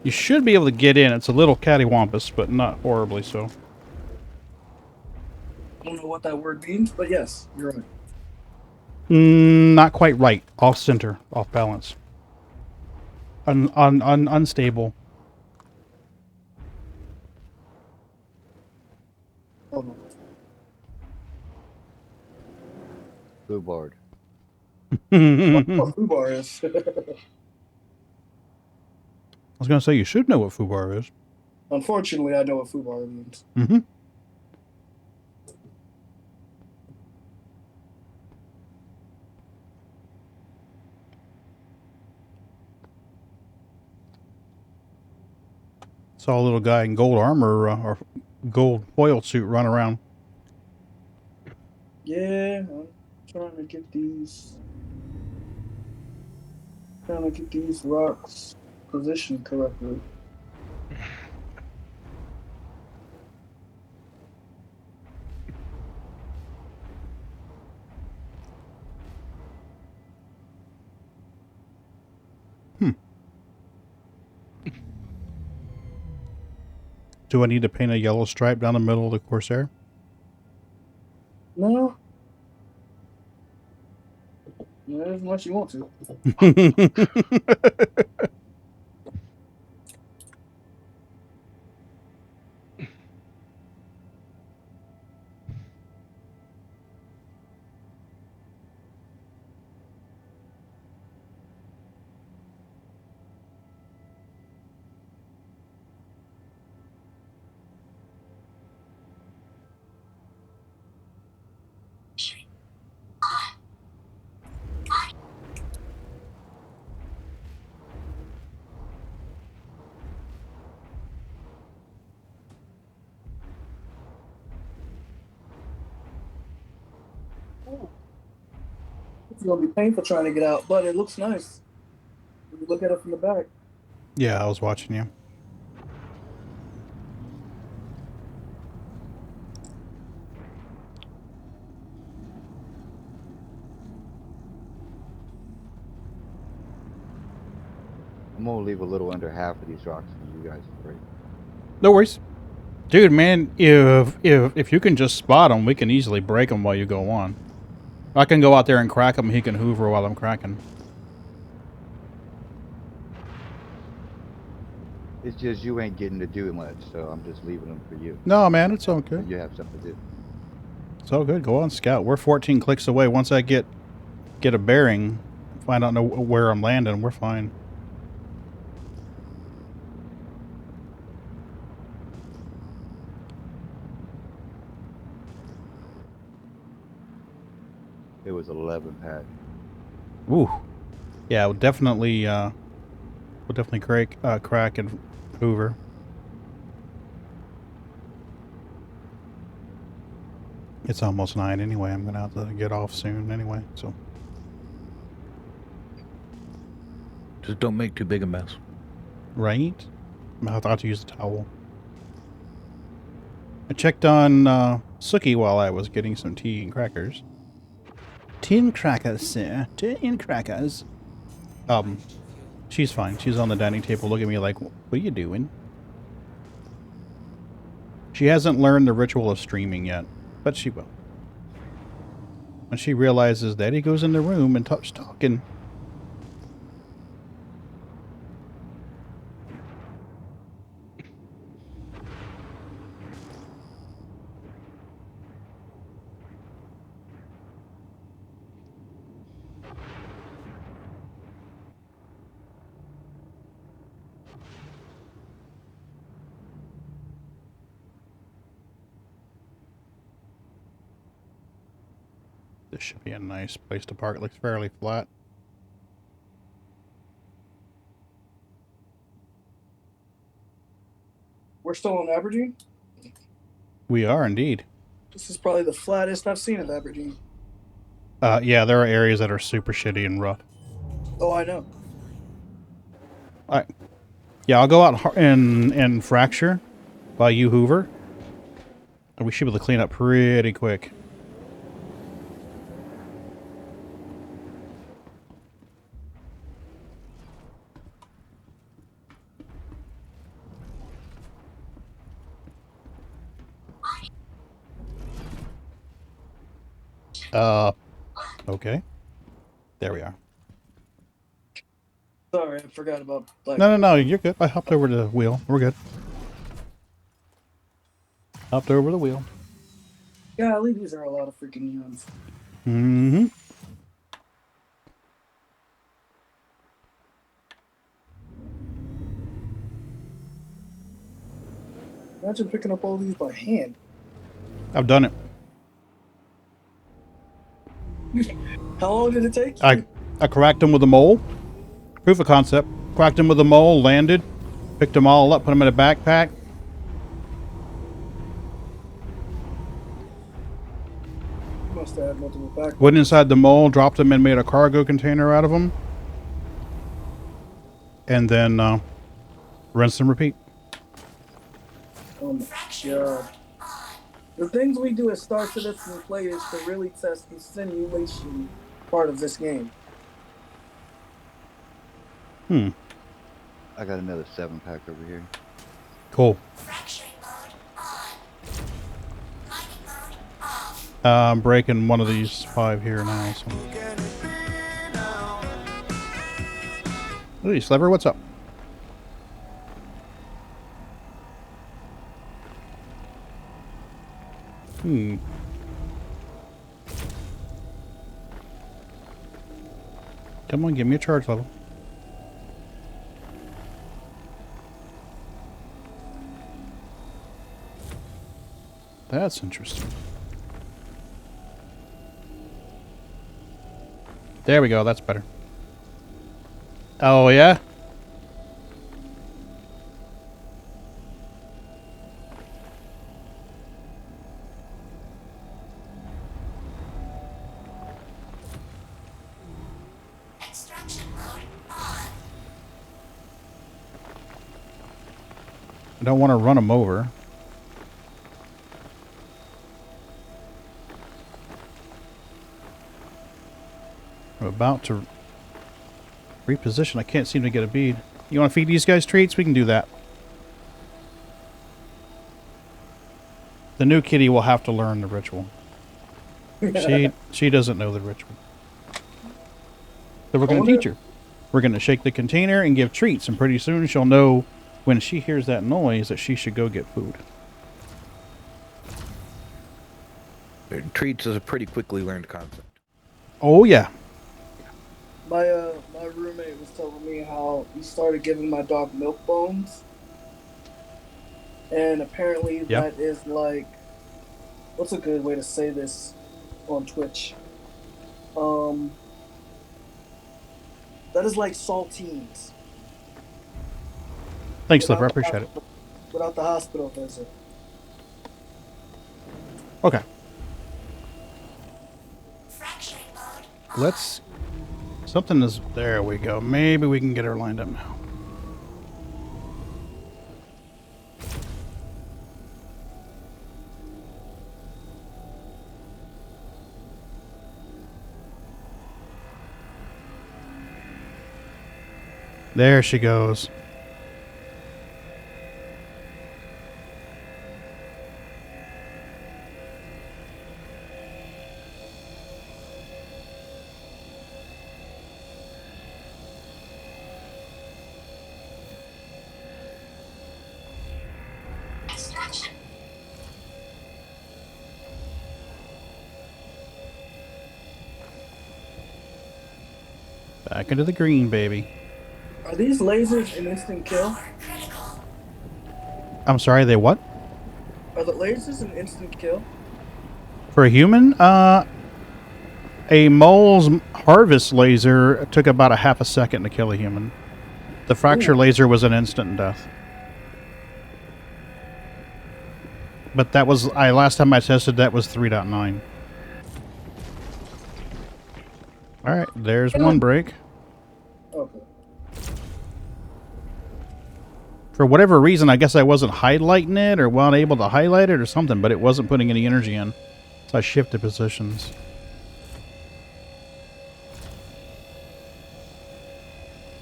You should be able to get in. It's a little cattywampus, but not horribly so. I don't know what that word means, but yes, you're right. Not quite right. Off center, off balance. Unstable. Hold on. Blue board. What foobar is? I was going to say, you should know what foobar is. Unfortunately, I know what foobar means. Mm-hmm. Saw a little guy in gold armor or gold foil suit run around. Yeah, I'm trying to get these rocks positioned correctly. Do I need to paint a yellow stripe down the middle of the Corsair? No. Not as much you want to. It's gonna be painful trying to get out, but it looks nice. When you look at it from the back. Yeah, I was watching you. I'm gonna leave a little under half of these rocks for you guys to break. No worries. Dude, man, if you can just spot them, we can easily break them while you go on. I can go out there and crack them. He can hoover while I'm cracking. It's just you ain't getting to do much, so I'm just leaving them for you. No, man, it's okay. You have something to do. It's all good. Go on, scout. We're 14 clicks away. Once I get a bearing, find out where I'm landing, we're fine. It was 11 pad. Ooh. Yeah, we'll definitely crack and hoover. It's almost 9 anyway. I'm gonna have to get off soon anyway, so. Just don't make too big a mess. Right? I thought to use the towel. I checked on Suki while I was getting some tea and crackers. Tea and crackers, sir. Tea and crackers. She's fine. She's on the dining table looking at me like, what are you doing? She hasn't learned the ritual of streaming yet, but she will. When she realizes Daddy goes in the room and starts talking. This should be a nice place to park. It looks fairly flat. We're still in Aberdeen? We are indeed. This is probably the flattest I've seen of Aberdeen. Yeah, there are areas that are super shitty and rough. Oh, I know. Alright. Yeah, I'll go out and fracture while you hoover. And we should be able to clean up pretty quick. Okay. There we are. Sorry, I forgot about No, you're good. I hopped over the wheel. We're good. Hopped over the wheel. Golly, these are a lot of freaking neons. Mm-hmm. Imagine picking up all these by hand. I've done it. How long did it take you? I cracked them with a mole. Proof of concept. Cracked them with a mole, landed, picked them all up, put them in a backpack. Must have had multiple backpacks. Went inside the mole, dropped them and made a cargo container out of them. And then rinse and repeat. Oh my god. The things we do as Star Citizen players to really test the simulation part of this game. I got another 7-pack over here. Cool. I'm breaking one of these 5 here now. So. Hey, Sliver, what's up? Come on, give me a charge level. That's interesting. There we go, that's better. Oh, yeah? I don't want to run them over. I'm about to reposition. I can't seem to get a bead. You want to feed these guys treats? We can do that. The new kitty will have to learn the ritual. She doesn't know the ritual. So we're going to teach her. We're going to shake the container and give treats, and pretty soon she'll know when she hears that noise that she should go get food. Treats is a pretty quickly learned concept. Oh, yeah. My roommate was telling me how he started giving my dog milk bones. And apparently that is like, what's a good way to say this on Twitch? That is like saltines. Thanks, Sliver. I appreciate it. Without the hospital visit. Okay. Let's... Something is... There we go. Maybe we can get her lined up now. There she goes. Back into the green, baby. Are these lasers an instant kill? I'm sorry, they what? Are the lasers an instant kill? For a human? A mole's harvest laser took about a half a second to kill a human. The fracture laser was an instant death. But that was... last time I tested that was 3.9. Alright, there's one break. Okay. For whatever reason, I guess I wasn't highlighting it or wasn't able to highlight it or something, but it wasn't putting any energy in. So I shifted positions.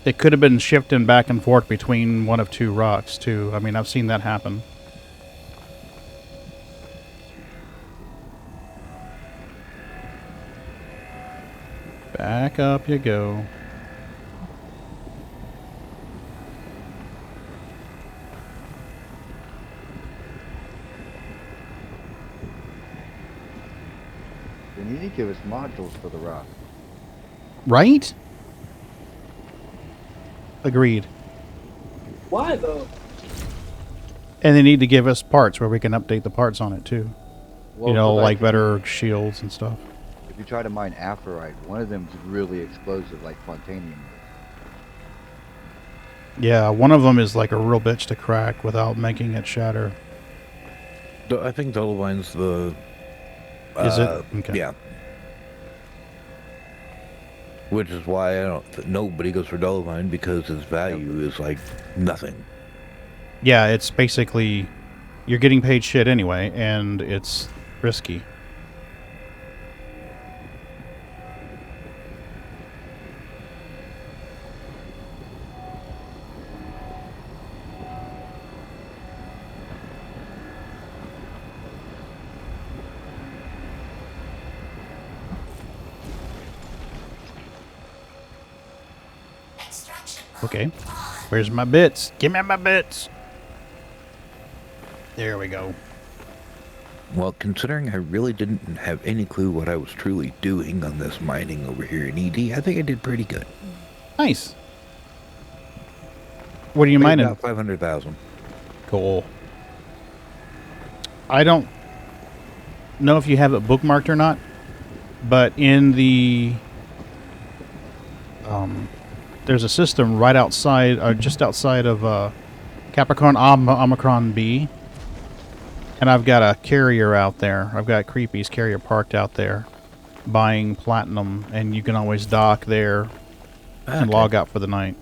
It could have been shifting back and forth between one of two rocks, too. I mean, I've seen that happen. Back up you go. They need to give us modules for the rock. Right? Agreed. Why though? And they need to give us parts where we can update the parts on it too. Well, You know, so like if better shields and stuff. If you try to mine asteroid, one of them's really explosive, like Plantanium. Yeah, one of them is like a real bitch to crack without making it shatter. I think Dolovine's the... Is it? Okay. Yeah. Which is why I don't... Nobody goes for Dolovine, because his value is like nothing. Yeah, it's basically... You're getting paid shit anyway, and it's risky. Okay. Where's my bits? Give me my bits! There we go. Well, considering I really didn't have any clue what I was truly doing on this mining over here in ED, I think I did pretty good. Nice. What are you mining? About 500,000. Cool. I don't know if you have it bookmarked or not, but in the... there's a system right outside, or just outside of Capricorn Omicron B. And I've got a carrier out there. I've got Creepy's carrier parked out there buying platinum, and you can always dock there and log out for the night.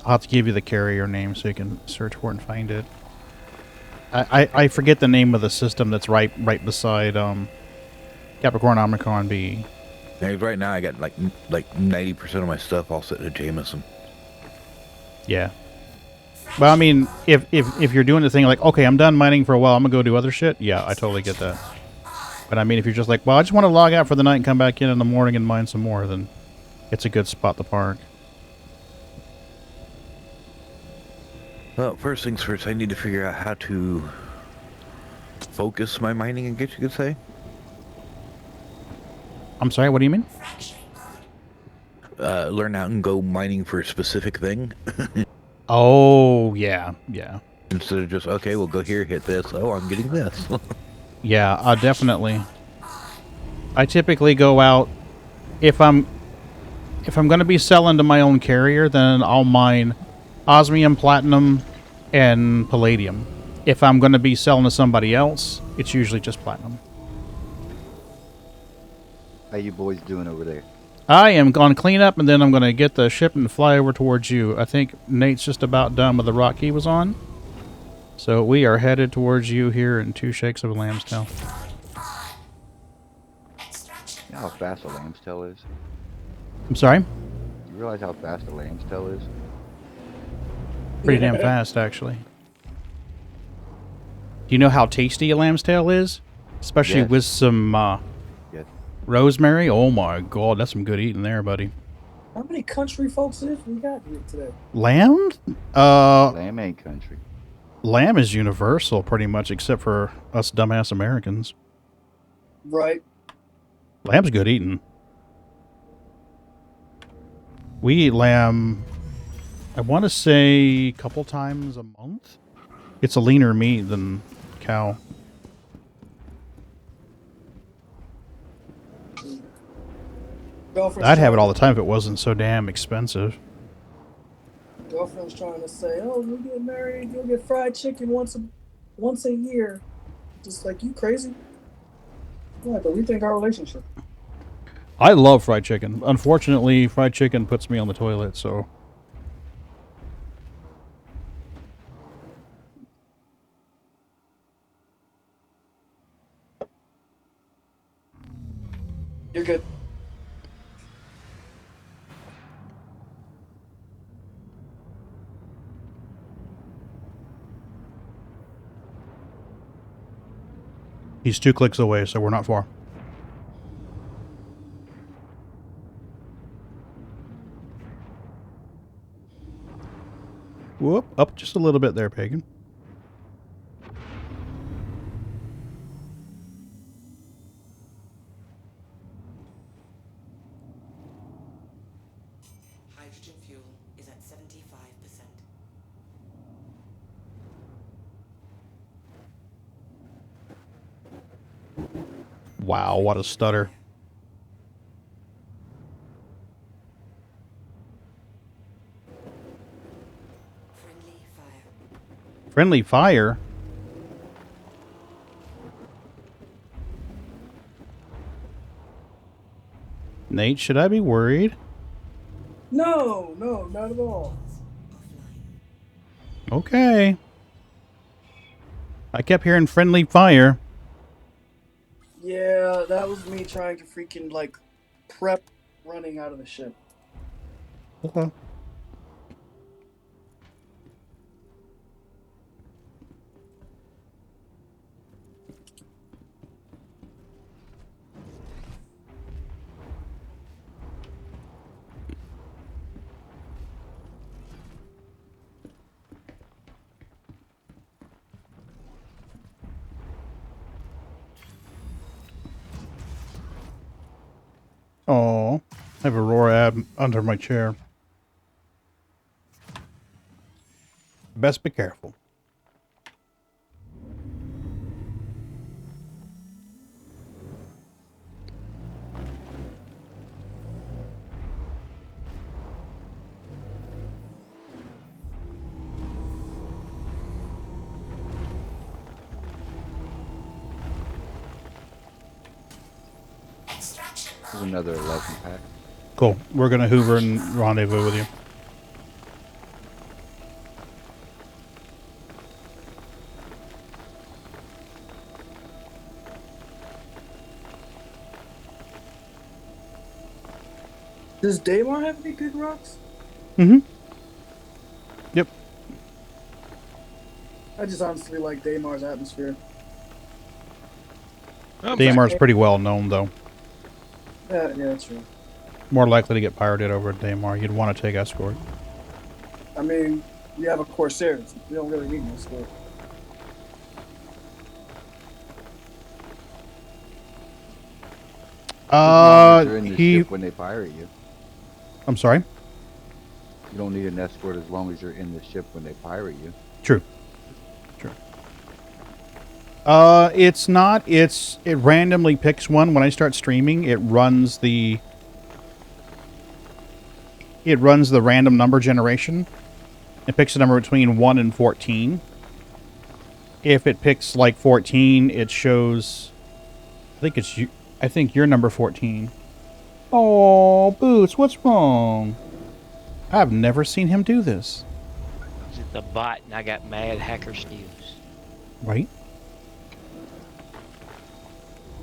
I'll have to give you the carrier name so you can search for it and find it. I forget the name of the system that's right beside Capricorn Omicron B. Yeah, right now I got like 90% of my stuff all sitting at Jameson. Yeah. Well, I mean, if you're doing the thing like, okay, I'm done mining for a while, I'm gonna go do other shit. Yeah, I totally get that. But I mean, if you're just like, well, I just want to log out for the night and come back in the morning and mine some more, then it's a good spot to park. Well, first things first, I need to figure out how to focus my mining, I guess you could say. I'm sorry, what do you mean? Learn out and go mining for a specific thing. Oh, yeah, yeah. Instead of just, okay, we'll go here, hit this. Oh, I'm getting this. Yeah, definitely. I typically go out, if I'm going to be selling to my own carrier, then I'll mine osmium, platinum, and palladium. If I'm going to be selling to somebody else, it's usually just platinum. How you boys doing over there? I am going to clean up, and then I'm going to get the ship and fly over towards you. I think Nate's just about done with the rock he was on. So we are headed towards you here in 2 shakes of a lamb's tail. You know how fast a lamb's tail is? I'm sorry? You realize how fast a lamb's tail is? Pretty damn fast, actually. Do you know how tasty a lamb's tail is? Especially Yes. with some Yes. rosemary. Oh my god, that's some good eating there, buddy. How many country folks is we got here today? Lamb? Lamb ain't country. Lamb is universal, pretty much, except for us dumbass Americans. Right. Lamb's good eating. We eat lamb, I want to say, a couple times a month. It's a leaner meat than cow. I'd have it all the time if it wasn't so damn expensive. Girlfriend's trying to say, "Oh, we get married, you'll get fried chicken once a year." Just like, you crazy? Yeah, but we think our relationship. I love fried chicken. Unfortunately, fried chicken puts me on the toilet, so... You're good. He's 2 clicks away, so we're not far. Whoop, up just a little bit there, Pagan. Hydrogen fuel is at 75%. Wow, what a stutter. Friendly fire. Friendly fire? Nate, should I be worried? No, not at all. Offline. Okay. I kept hearing friendly fire. Yeah, that was me trying to freaking, like, prep running out of the ship. Okay. Oh, I have Aurora ad under my chair. Best be careful. There's another 11 pack. Cool. We're going to Hoover and rendezvous with you. Does Daymar have any good rocks? Mm-hmm. Yep. I just honestly like Daymar's atmosphere. Daymar's pretty well known, though. Yeah, that's true. More likely to get pirated over at Daymar. You'd want to take escort. I mean, you have a Corsair. You don't really need an escort. You're in the ship when they pirate you. I'm sorry? You don't need an escort as long as you're in the ship when they pirate you. True. True. It's not. It randomly picks one. When I start streaming, it runs the random number generation. It picks a number between 1 and 14. If it picks like 14, it shows, I think you're number 14. Oh, Boots, what's wrong? I've never seen him do this. It's the bot, and I got mad hacker skills. Right?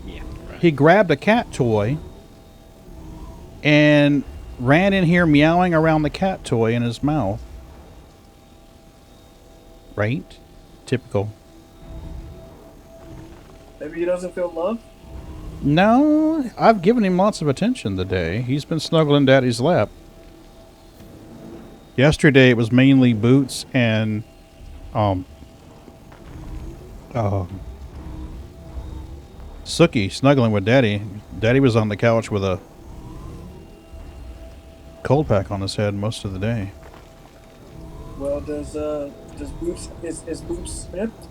Yeah. Right. He grabbed a cat toy and ran in here meowing around the cat toy in his mouth. Right? Typical. Maybe he doesn't feel love? No, I've given him lots of attention today. He's been snuggling Daddy's lap. Yesterday it was mainly Boots and Sookie snuggling with Daddy. Daddy was on the couch with a cold pack on his head most of the day. Well, does Boots is Boots snipped?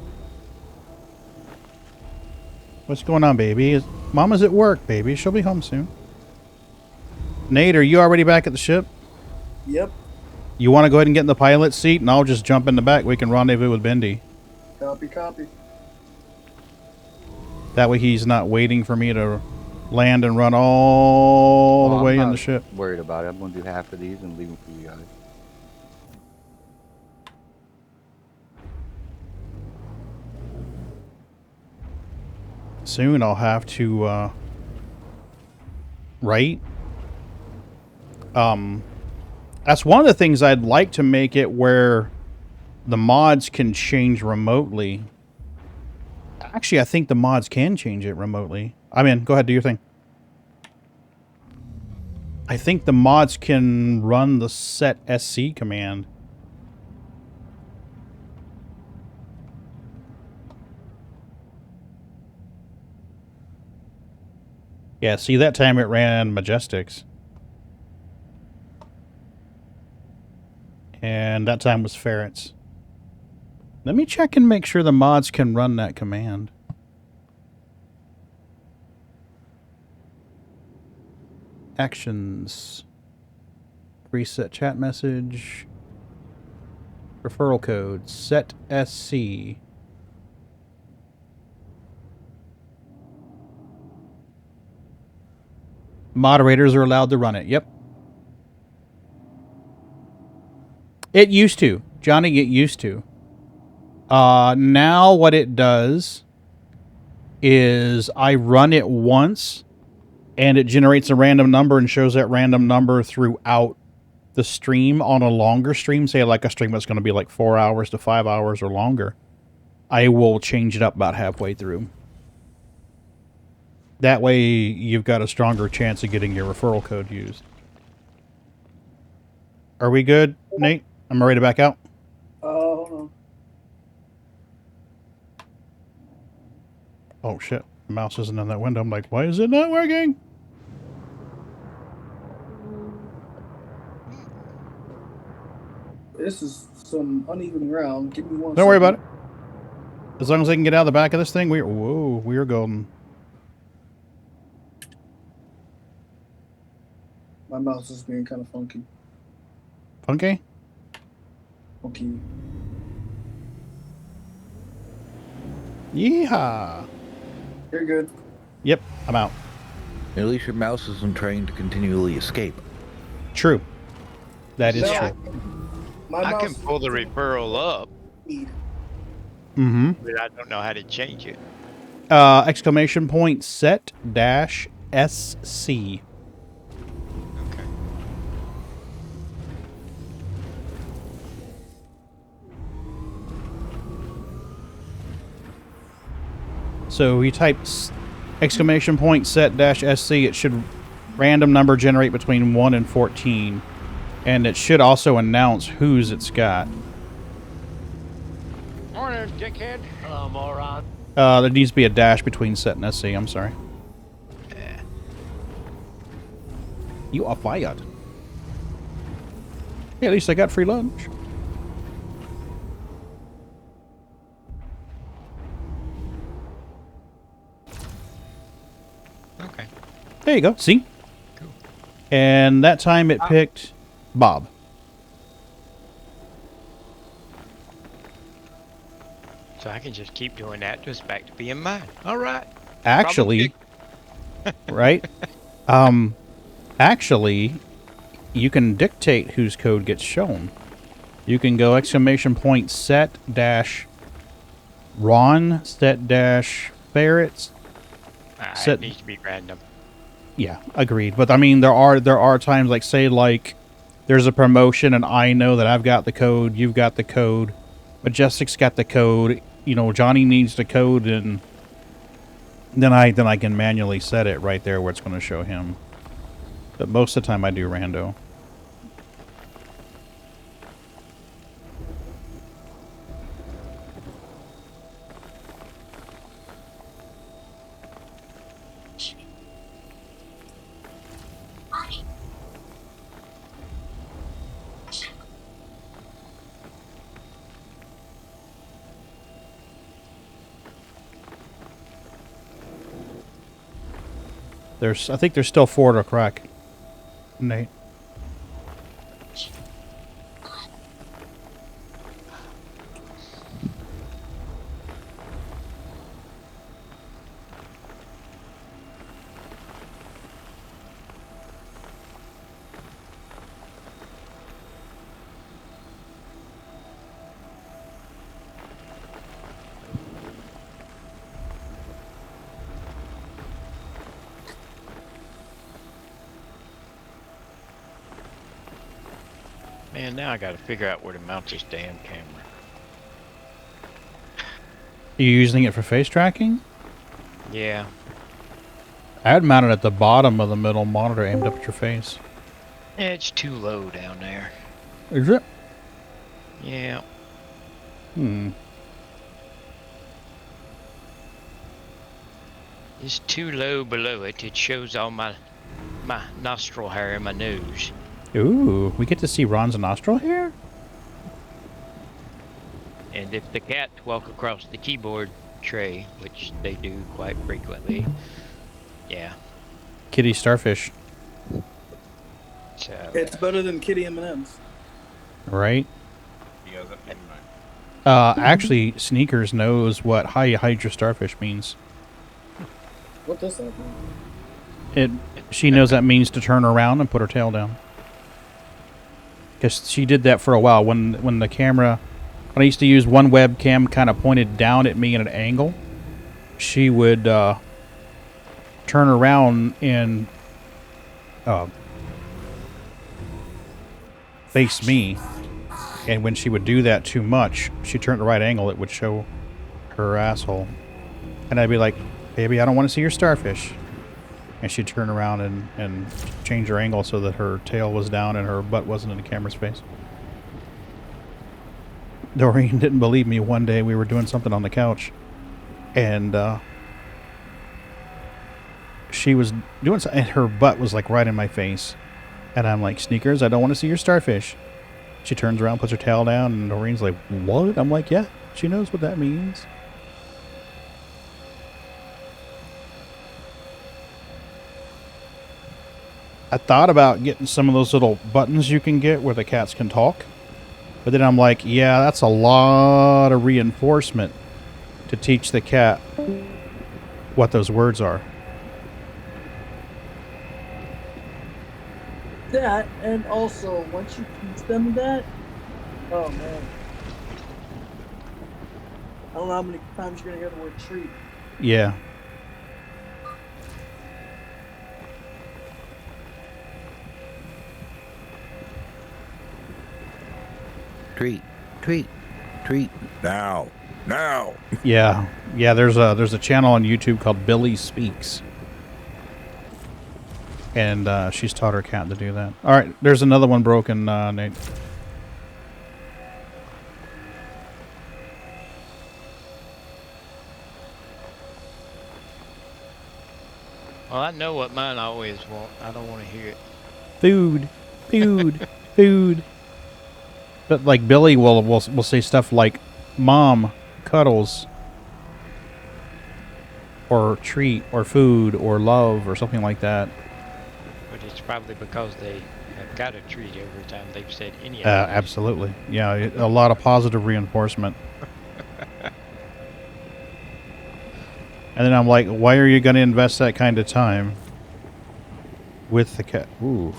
What's going on, baby? Mama's at work, baby. She'll be home soon. Nate, are you already back at the ship? Yep. You want to go ahead and get in the pilot seat, and I'll just jump in the back. We can rendezvous with Bendy. Copy. That way he's not waiting for me to land and run all the way in the ship. I'm not worried about it. I'm going to do half of these and leave them for you guys. Soon I'll have to, right? That's one of the things I'd like to make it where the mods can change remotely. Actually, I think the mods can change it remotely. I'm in. Go ahead, do your thing. I think the mods can run the set SC command Yeah, see, that time it ran Majestics. And that time was ferrets. Let me check and make sure the mods can run that command. Actions. Reset chat message. Referral code. Set SC. Moderators are allowed to run it. Yep. It used to. Johnny, it used to. Now what it does is I run it once and it generates a random number and shows that random number throughout the stream on a longer stream, say like a stream that's going to be like 4 hours to 5 hours or longer. I will change it up about halfway through. That way you've got a stronger chance of getting your referral code used. Are we good, Nate? I'm ready to back out. Hold on. Oh shit, the mouse isn't in that window. I'm like, why is it not working? This is some uneven ground. Give me one Don't worry second. about it. As long as I can get out of the back of this thing, we're golden. My mouse is being kind of funky. Funky? Okay. Yeehaw! You're good. Yep, I'm out. At least your mouse isn't trained to continually escape. True. That is Yeah, true. I can pull the referral up, Mm-hmm. but I don't know how to change it. Exclamation point set dash SC. Okay. So you type exclamation point set dash SC, it should random number generate between 1 and 14. And it should also announce whose it's got. Morning, dickhead. Moron. There needs to be a dash between set and SC, I'm sorry. Yeah. You are fired. Hey, at least I got free lunch. Okay. There you go. See? Cool. And that time it picked Bob. So I can just keep doing that, just back to being mine. All right. Actually, right? Actually, you can dictate whose code gets shown. You can go exclamation point set dash Ron set dash ferrets. It needs to be random. Yeah, agreed. But I mean, there are times like say like there's a promotion and I know that I've got the code, you've got the code, Majestic's got the code. You know, Johnny needs the code, and then I can manually set it right there where it's going to show him. But most of the time I do rando. I think there's still 4 to crack, Nate. Man, now I got to figure out where to mount this damn camera. Are you using it for face tracking? Yeah. I had mounted at the bottom of the middle monitor aimed up at your face. It's too low down there. Is it? Yeah. It's too low below it. It shows all my nostril hair in my nose. Ooh, we get to see Ron's nostril hair? And if the cats walk across the keyboard tray, which they do quite frequently, yeah. Kitty starfish. So, It's better than Kitty M&M's. Right? Yeah, that never mind. Actually, Sneakers knows what Hydra starfish means. What does that mean? She knows that means to turn around and put her tail down. Because she did that for a while. When the camera... When I used to use one webcam kind of pointed down at me at an angle, she would turn around and face me. And when she would do that too much, she turned the right angle, it would show her asshole. And I'd be like, baby, I don't want to see your starfish. And she'd turn around and change her angle so that her tail was down and her butt wasn't in the camera's face. Doreen didn't believe me. One day we were doing something on the couch, and she was doing something, and her butt was like right in my face. And I'm like, Sneakers, I don't want to see your starfish. She turns around, puts her tail down, and Doreen's like, what? I'm like, yeah, she knows what that means. I thought about getting some of those little buttons you can get where the cats can talk. But then I'm like, yeah, that's a lot of reinforcement to teach the cat what those words are. That, and also, once you teach them that, oh man. I don't know how many times you're going to hear the word treat. Yeah. Treat, now. Yeah, there's a channel on YouTube called Billy Speaks. And she's taught her cat to do that. Alright, there's another one broken, Nate. well, I know what mine always want. I don't want to hear it. Food. Food. But like Billy will say stuff like mom, cuddles, or treat, or food, or love, or something like that. But it's probably because they have got a treat every time they've said any of it. Absolutely. Yeah, a lot of positive reinforcement. And then I'm like, why are you going to invest that kind of time with the cat? Ooh.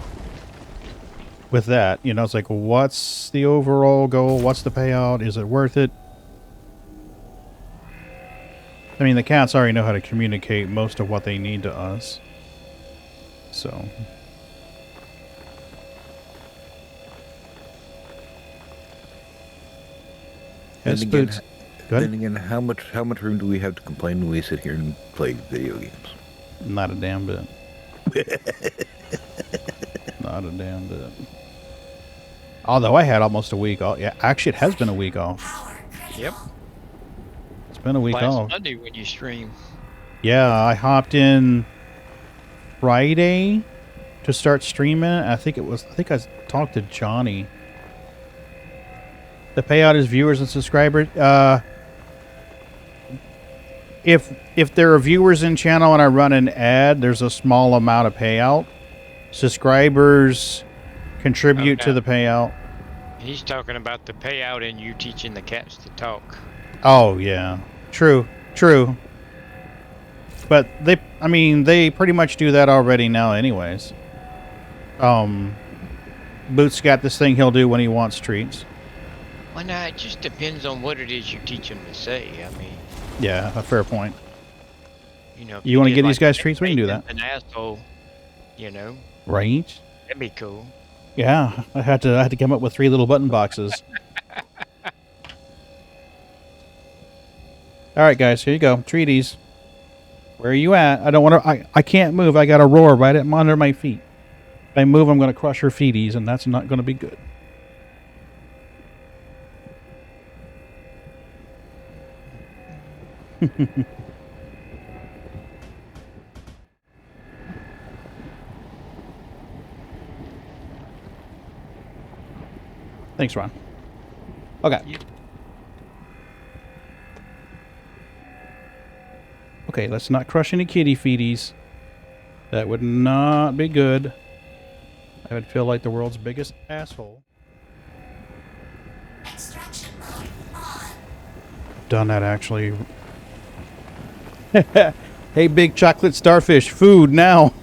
With that, you know, it's like, what's the overall goal? What's the payout? Is it worth it? I mean, the cats already know how to communicate most of what they need to us. So. Then again, how much room do we have to complain when we sit here and play video games? Not a damn bit. Not a damn bit. Although I had almost a week off. Yeah, actually, it has been a week off. Yep. It's been a week Last off. Monday when you stream. Yeah, I hopped in Friday to start streaming. I think I talked to Johnny. The payout is viewers and subscribers. If there are viewers in channel and I run an ad, there's a small amount of payout. Subscribers contribute to the payout. He's talking about the payout and you teaching the cats to talk. Oh yeah, true. But they pretty much do that already now, anyways. Boots got this thing he'll do when he wants treats. Well, no, it just depends on what it is you teach him to say. I mean, yeah, a fair point. You know, you want to give these guys treats? We can do that. An asshole, you know. Right. That'd be cool. Yeah, I had to come up with 3 little button boxes. All right, guys, here you go. Treaties. Where are you at? I don't want to. I can't move. I got a roar right under my feet. If I move, I'm going to crush her feeties, and that's not going to be good. Thanks, Ron. Okay. Okay, let's not crush any kitty feeties. That would not be good. I would feel like the world's biggest asshole. Done that, actually. Hey, big chocolate starfish, food now.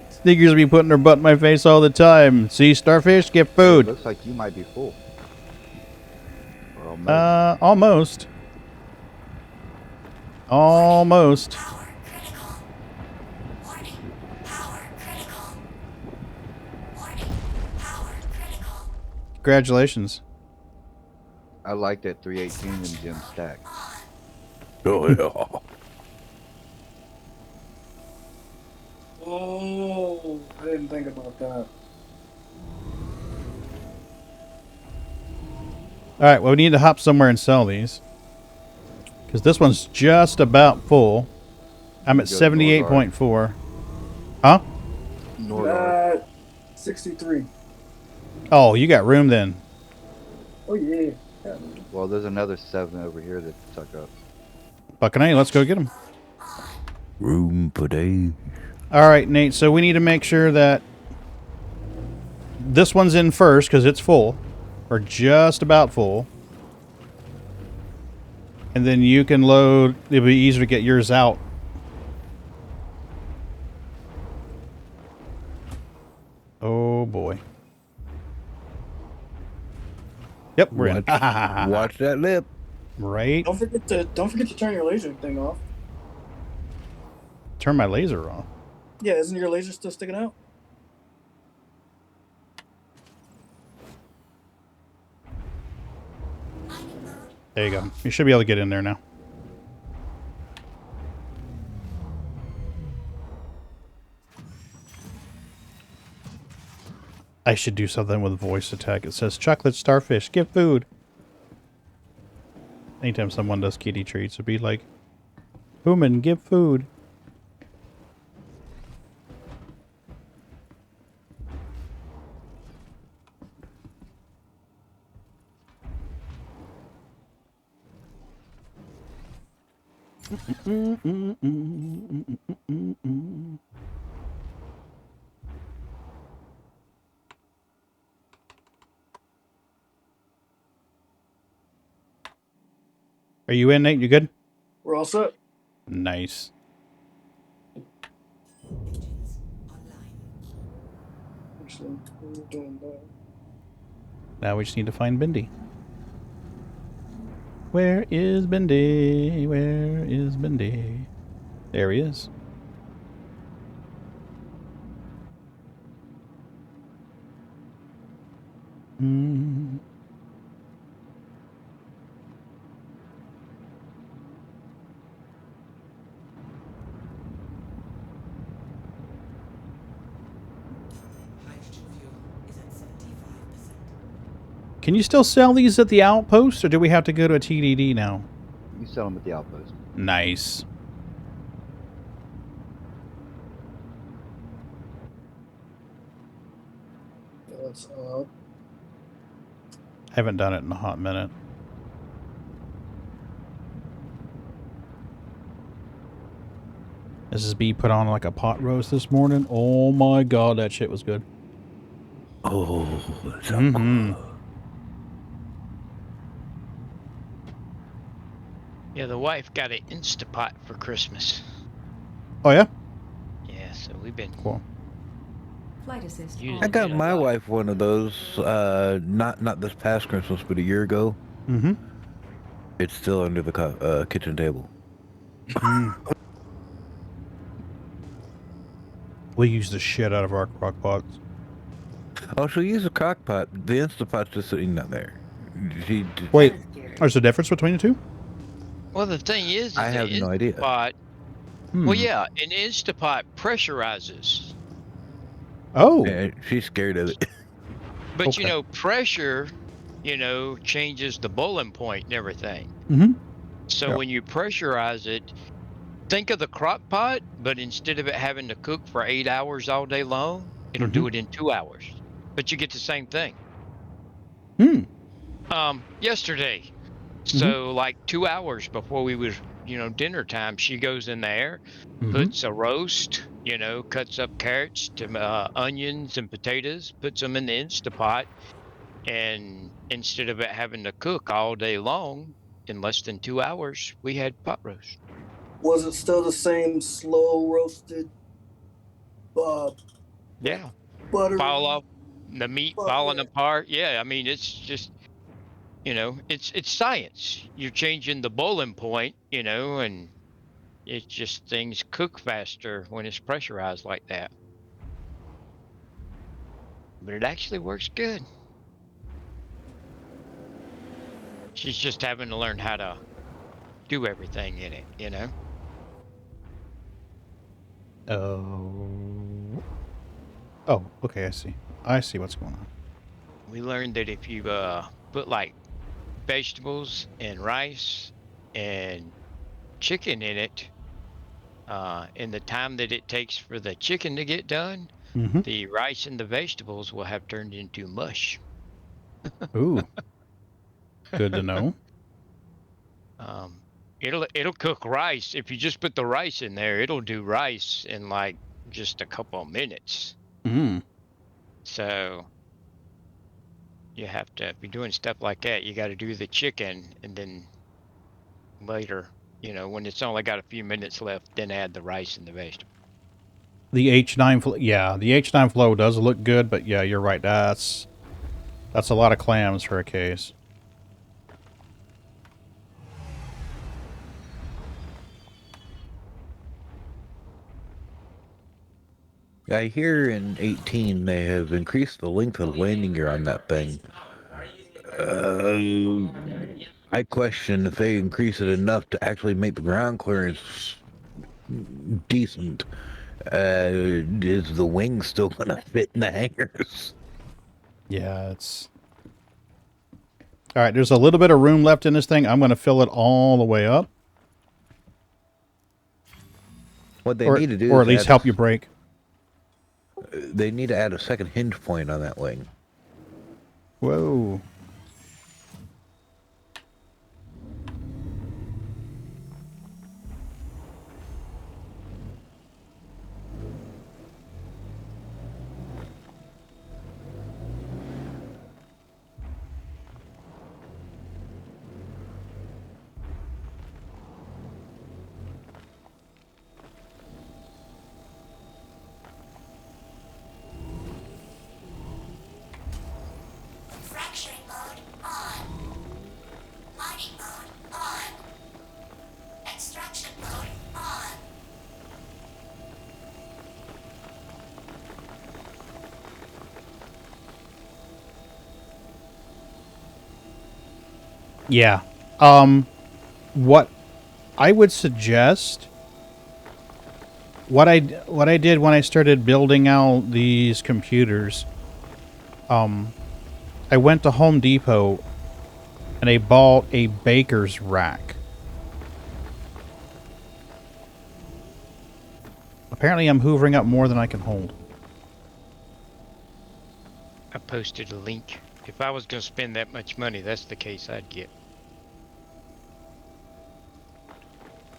Sneakers be putting their butt in my face all the time. See, starfish, get food. It looks like you might be full. Or almost. Almost. Congratulations. I like that 318 in gem stack. Oh, yeah. Oh, I didn't think about that. Alright, well, we need to hop somewhere and sell these. Because this one's just about full. I'm at 78.4. Huh? 63. Oh, you got room then. Oh, yeah. Well, there's another 7 over here that tuck up. Fucking A, let's go get them. Room for days. Alright, Nate, so we need to make sure that this one's in first because it's full. Or just about full. And then you can load. It'll be easier to get yours out. Oh boy. Yep, we're in. Watch that lip. Right. Don't forget to turn your laser thing off. Turn my laser off. Yeah, isn't your laser still sticking out? There you go. You should be able to get in there now. I should do something with voice attack. It says, chocolate starfish, get food. Anytime someone does kitty treats, it'd be like, human, give food. Are you in, Nate? You good? We're all set. Nice. Now we just need to find Bendy. Where is Bendy? Where is Bendy? There he is. Mm. Can you still sell these at the outpost, or do we have to go to a TDD now? You sell them at the outpost. Nice. That's Haven't done it in a hot minute. Mrs. B put on like a pot roast this morning. Oh my god, that shit was good. Oh, that's so cool. Yeah, the wife got an Instapot for Christmas. Oh yeah? Yeah, so we've been cool. Flight assist. I got my wife one of those. Not this past Christmas, but a year ago. Mm-hmm. It's still under the kitchen table. We use the shit out of our crock pots. Oh, she'll use a crock pot. The Instapot's just sitting down there. Wait, there's a difference between the two? Well, the thing is I have no idea. Well, yeah, an Instapot pressurizes. Oh. Yeah, she's scared of it. But, Okay. you know, pressure, you know, changes the boiling point and everything. Mm-hmm. So Yeah. when you pressurize it, think of the crock pot, but instead of it having to cook for 8 hours all day long, it'll do it in 2 hours. But you get the same thing. Yesterday, so like 2 hours before we was, dinner time, she goes in there, puts a roast, cuts up carrots, onions and potatoes, puts them in the Instapot, and instead of it having to cook all day long, in less than 2 hours, we had pot roast. Was it still the same slow roasted? Yeah. Butter. Fall off the meat falling apart. Yeah, I mean it's just it's science. You're changing the boiling point, and it's just things cook faster when it's pressurized like that. But it actually works good. She's just having to learn how to do everything in it. Oh, okay, I see. I see what's going on. We learned that if you put like vegetables and rice and chicken in it, in the time that it takes for the chicken to get done, the rice and the vegetables will have turned into mush. Ooh, good to know. It'll cook rice. If you just put the rice in there, it'll do rice in like just a couple of minutes. So you have to, if you're doing stuff like that, you got to do the chicken, and then later, when it's only got a few minutes left, then add the rice and the vegetable. The H9 yeah, the H9 flow does look good, but yeah, you're right. That's a lot of clams for a case. I hear in 18 they have increased the length of the landing gear on that thing. I question if they increase it enough to actually make the ground clearance decent. Is the wing still gonna fit in the hangars? Yeah, it's... Alright, there's a little bit of room left in this thing. I'm going to fill it all the way up. What they need to do or is at least help you break. They need to add a second hinge point on that wing. Whoa. Yeah. What I would suggest, what I did when I started building out these computers, I went to Home Depot and I bought a baker's rack. Apparently I'm hoovering up more than I can hold. I posted a link. If I was going to spend that much money, that's the case I'd get.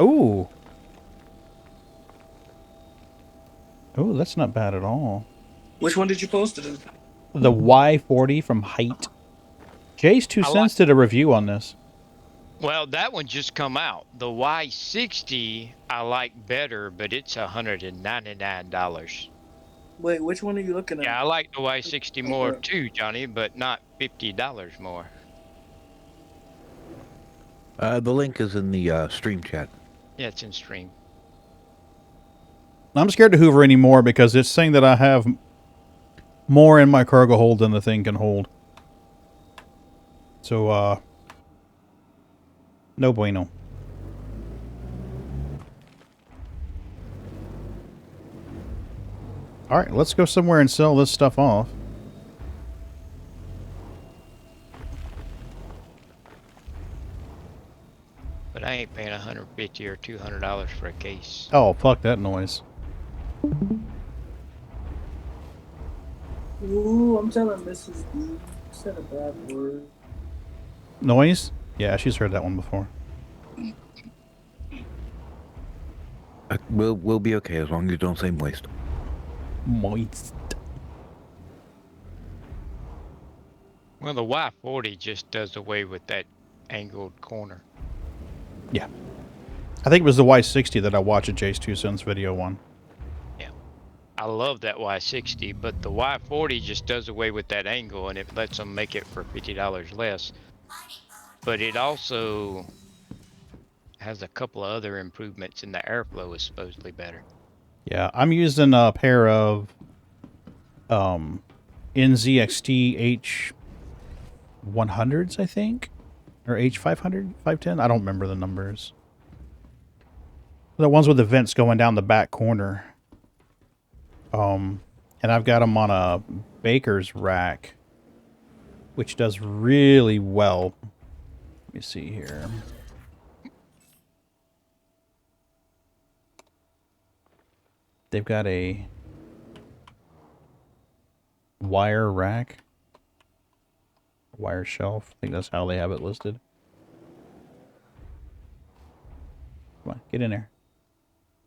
Ooh. Oh, that's not bad at all. Which one did you post it in? The Y40 from Height. Jay's 2 cents did a review on this. Well, that one just come out. The Y60 I like better, but it's $199. Wait, which one are you looking at? Yeah, I like the Y60 more too, Johnny, but not $50 more. The link is in the stream chat. Yeah, it's in stream. I'm scared to hoover anymore because it's saying that I have more in my cargo hold than the thing can hold. So, no bueno. Alright, let's go somewhere and sell this stuff off. But but I ain't paying $150 or $200 for a case. Oh, fuck that noise. Ooh, I'm telling Mrs. B. You said a bad word. Noise? Yeah, she's heard that one before. We'll be okay as long as you don't say moist. Moist. Well, the Y40 just does away with that angled corner. Yeah. I think it was the Y60 that I watched a Jace 2 Cents video on. Yeah. I love that Y60, but the Y40 just does away with that angle, and it lets them make it for $50 less. But it also has a couple of other improvements, and the airflow is supposedly better. Yeah, I'm using a pair of NZXT H100s, I think, or H500, 510. I don't remember the numbers. The ones with the vents going down the back corner. And I've got them on a baker's rack, which does really well. Let me see here. They've got a wire rack, wire shelf. I think that's how they have it listed. Come on, get in there.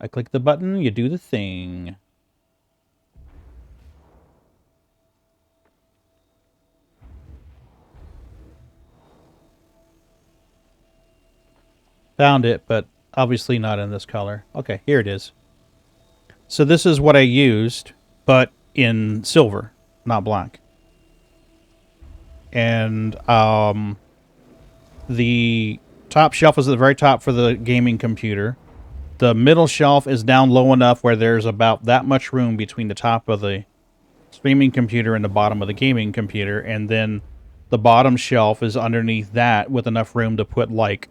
I click the button, you do the thing. Found it, but obviously not in this color. Okay, here it is. So this is what I used, but in silver, not black. And the top shelf is at the very top for the gaming computer. The middle shelf is down low enough where there's about that much room between the top of the streaming computer and the bottom of the gaming computer. And then the bottom shelf is underneath that with enough room to put, like,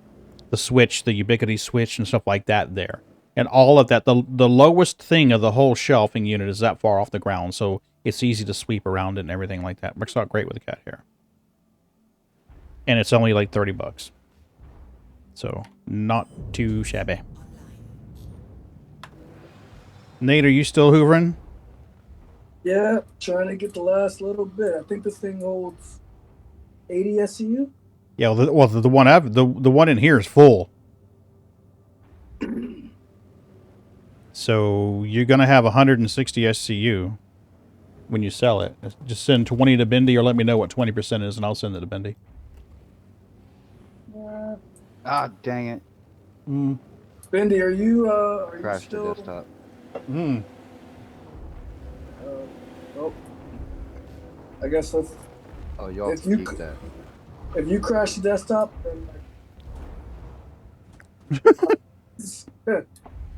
the switch, the Ubiquity switch and stuff like that there. And all of that, the lowest thing of the whole shelving unit is that far off the ground, so it's easy to sweep around it and everything like that. Works out great with the cat hair. And it's only like $30. So, not too shabby. Nate, are you still hoovering? Yeah, trying to get the last little bit. I think this thing holds 80 SCU. Yeah, well, the one the one in here is full. So you're gonna have 160 SCU when you sell it. Just send 20 to Bendy, or let me know what 20% is, and I'll send it to Bendy. Ah, dang it! Bendy, are you Crashed still? the desktop. Oh, I guess let's. Oh, y'all if you keep that. If you crash the desktop, then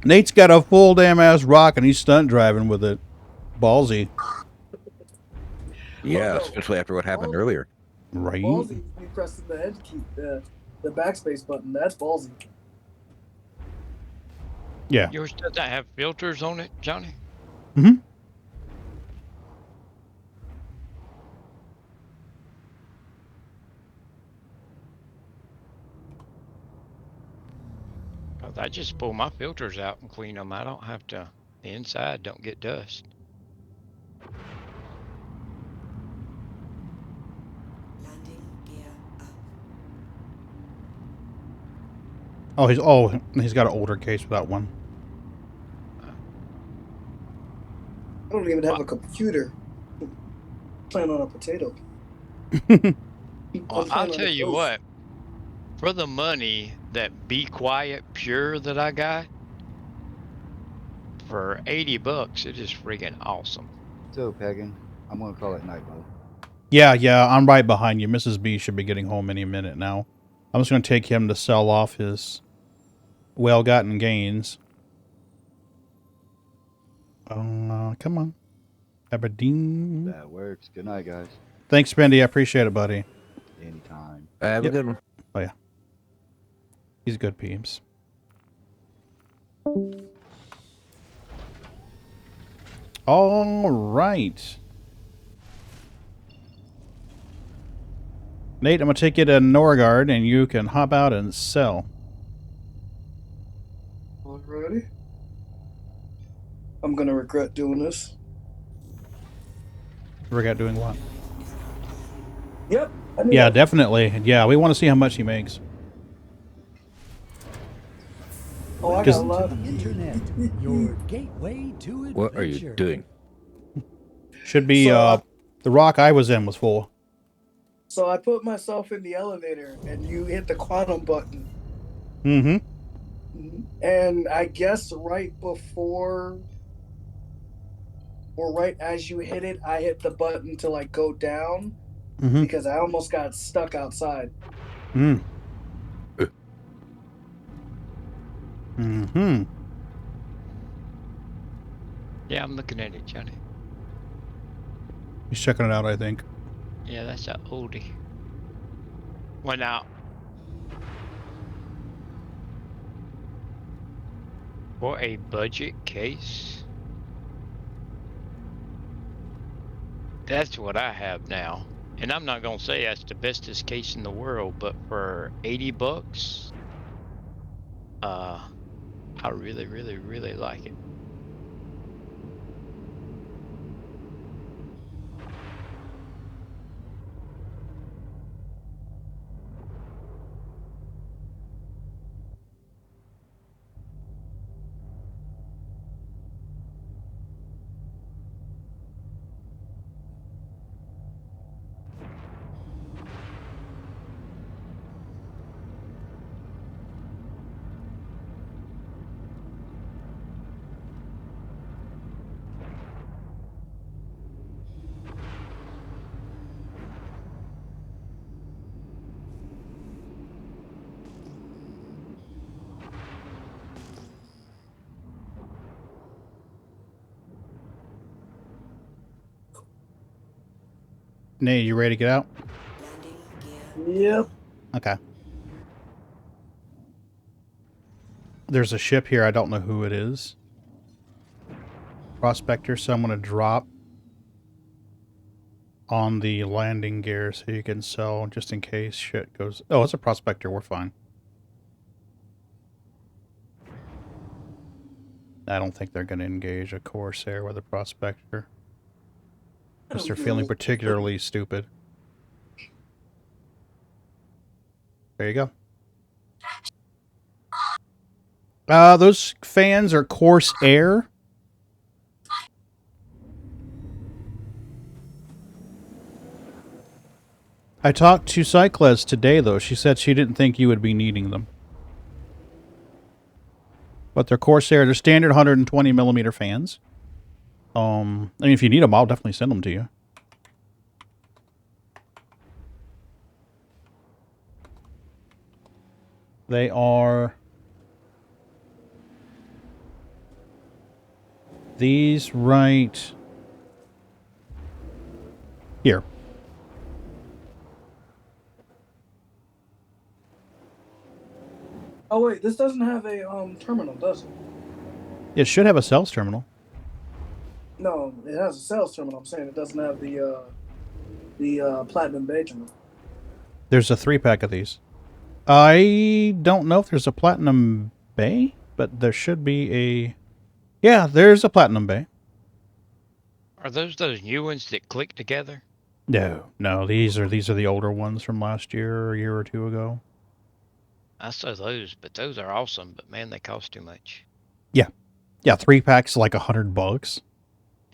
Nate's got a full damn ass rock, and he's stunt driving with it. Ballsy. Yeah, especially after what happened earlier. Right. Ballsy, you pressing the head key, the backspace button. That's ballsy. Yeah. Yours doesn't have filters on it, Johnny? Mm-hmm. I just pull my filters out and clean them. I don't have to. The inside don't get dust. Landing gear up. He's got an older case for that one. I don't even have a computer. I'm playing on a potato. Well, I'll tell you what. For the money, that Be Quiet Pure that I got, for $80, it is friggin' awesome. So, Pagan, I'm gonna call it night, bro. Yeah, I'm right behind you. Mrs. B should be getting home any minute now. I'm just going to take him to sell off his well-gotten gains. Come on. Aberdeen. That works. Good night, guys. Thanks, Bendy. I appreciate it, buddy. Anytime. Have a good one. Oh, yeah. He's good, Peeps. All right. Nate, I'm going to take you to Norgard, and you can hop out and sell. Ready? I'm gonna regret doing this. Regret doing what? Yep. Yeah, definitely. Yeah, we want to see how much he makes. Oh, I got love. Internet, your gateway to adventure. What are you doing? Should be, So, the rock I was in was full. So I put myself in the elevator, and you hit the quantum button. Mm-hmm. And I guess right before, or right as you hit it, I hit the button to like go down because I almost got stuck outside. Mm. Mm-hmm. Yeah, I'm looking at it, Johnny. He's checking it out, I think. Yeah, that's a oldie. Well, now, for a budget case, that's what I have now. And I'm not going to say that's the bestest case in the world, but for $80, I really, really, really like it. Nate, you ready to get out? Yep. Okay. There's a ship here. I don't know who it is. Prospector, so I'm going to drop on the landing gear so you can sell just in case shit goes... Oh, it's a prospector. We're fine. I don't think they're going to engage a Corsair with a prospector. Unless they're feeling particularly stupid. There you go. Those fans are Corsair. I talked to Cycles today, though. She said she didn't think you would be needing them. But they're Corsair. They're standard 120 millimeter fans. I mean, if you need them, I'll definitely send them to you. They are these right here. Oh wait, this doesn't have a terminal, does it? It should have a sales terminal. No, it has a sales terminal. I'm saying it doesn't have the platinum bay terminal. There's a 3-pack of these. I don't know if there's a platinum bay, but there should be a... Yeah, there's a platinum bay. Are those new ones that click together? No, these are the older ones from last year or a year or two ago. I saw those, but those are awesome, but man, they cost too much. Yeah. Yeah, 3-packs like $100.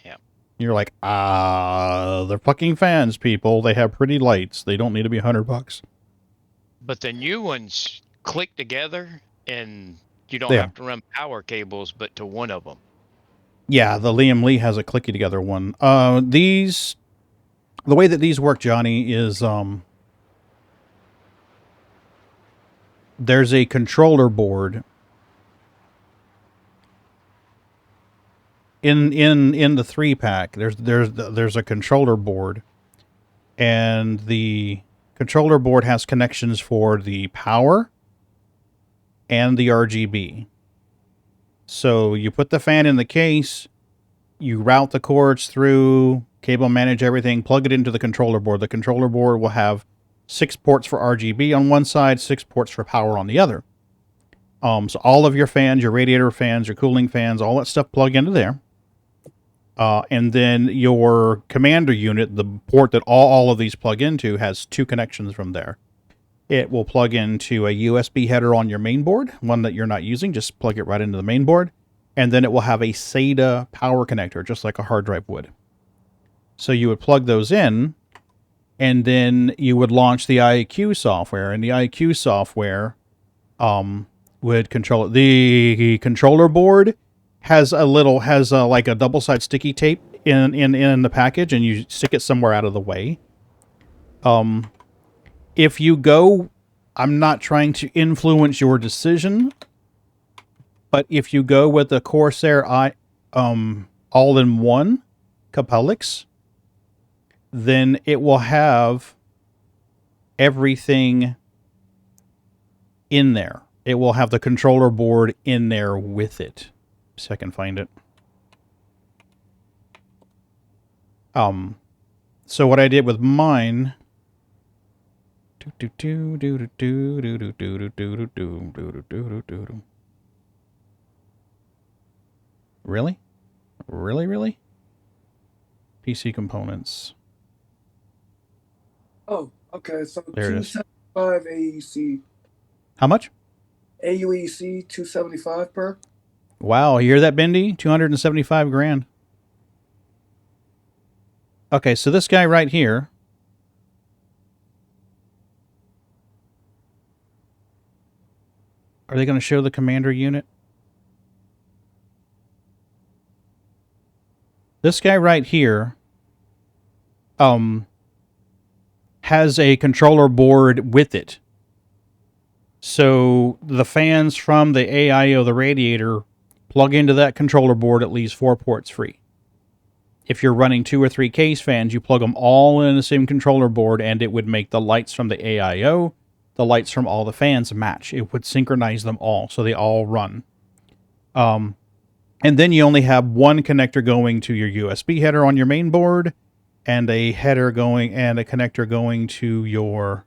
Yeah. You're like, they're fucking fans, people. They have pretty lights. They don't need to be $100. But the new ones click together, and you don't have to run power cables, but to one of them. Yeah, the Liam Lee has a clicky together one. The way that these work, Johnny, is there's a controller board in the 3-pack. There's a controller board, and the controller board has connections for the power and the RGB. So you put the fan in the case, you route the cords through, cable manage everything, plug it into the controller board. The controller board will have 6 ports for RGB on one side, 6 ports for power on the other. So all of your fans, your radiator fans, your cooling fans, all that stuff plug into there. And then your commander unit, the port that all of these plug into, has 2 connections from there. It will plug into a USB header on your main board, one that you're not using. Just plug it right into the main board. And then it will have a SATA power connector, just like a hard drive would. So you would plug those in, and then you would launch the IQ software. And the IQ software would control it. The controller board has like a double-sided sticky tape in the package, and you stick it somewhere out of the way. If you go, I'm not trying to influence your decision, but if you go with the Corsair all-in-one Capellix, then it will have everything in there. It will have the controller board in there with it. So I can find it. So what I did with mine. Really? Really? PC components. Oh, okay. So there it is. 275 AUC. How much? AUEC 275 per. Wow, you hear that, Bendy? 275 grand. Okay, so this guy right here. Are they going to show the commander unit? This guy right here has a controller board with it. So the fans from the AIO, the radiator, plug into that controller board at least 4 ports free. If you're running 2 or 3 case fans, you plug them all in the same controller board, and it would make the lights from the AIO, the lights from all the fans match. It would synchronize them all, so they all run. And then you only have one connector going to your USB header on your main board, and a header going and a connector going to your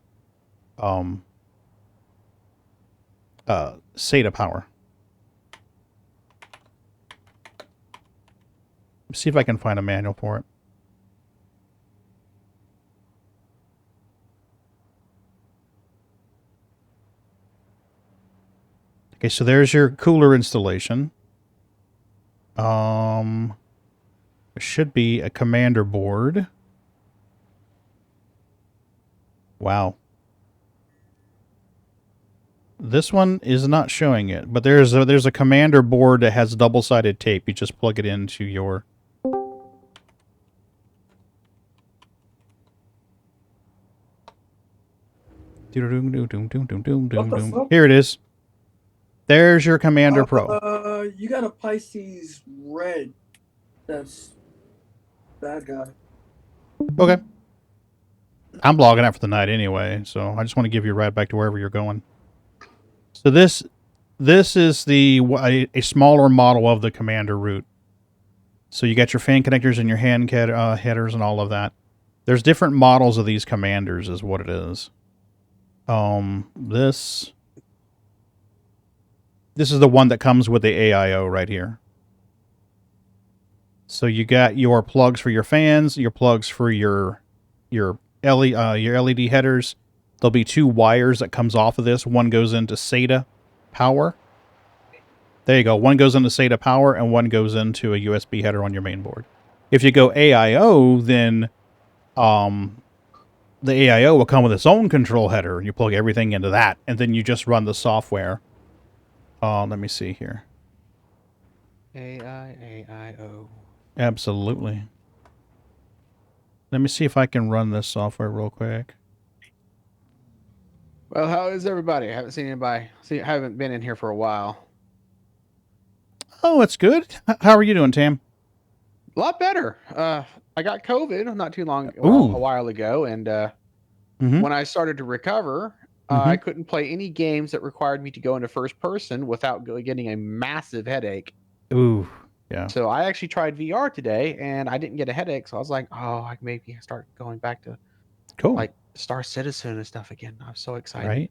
SATA power. Let's see if I can find a manual for it. Okay, so there's your cooler installation. There should be a commander board. Wow. This one is not showing it, but there's a commander board that has double-sided tape. You just plug it into your... Here it is. There's your Commander Pro. You got a Pisces red. That's bad guy. Okay. I'm logging out for the night anyway, so I just want to give you a ride back to wherever you're going. So this is a smaller model of the Commander route. So you got your fan connectors and your hand headers and all of that. There's different models of these Commanders is what it is. This is the one that comes with the AIO right here. So you got your plugs for your fans, your plugs for your LED headers. There'll be 2 wires that comes off of this. One goes into SATA power. There you go. One goes into SATA power and one goes into a USB header on your main board. If you go AIO, then the AIO will come with its own control header. You plug everything into that, and then you just run the software. Let me see here. AIO. Absolutely. Let me see if I can run this software real quick. Well, how is everybody? I haven't seen anybody. Haven't been in here for a while. Oh, it's good. How are you doing, Tam? A lot better. I got COVID not too long, a while ago, and when I started to recover, I couldn't play any games that required me to go into first person without getting a massive headache. Ooh, yeah. So I actually tried VR today, and I didn't get a headache. So I was like, oh, I can maybe start going back to like Star Citizen and stuff again. I'm so excited. Right.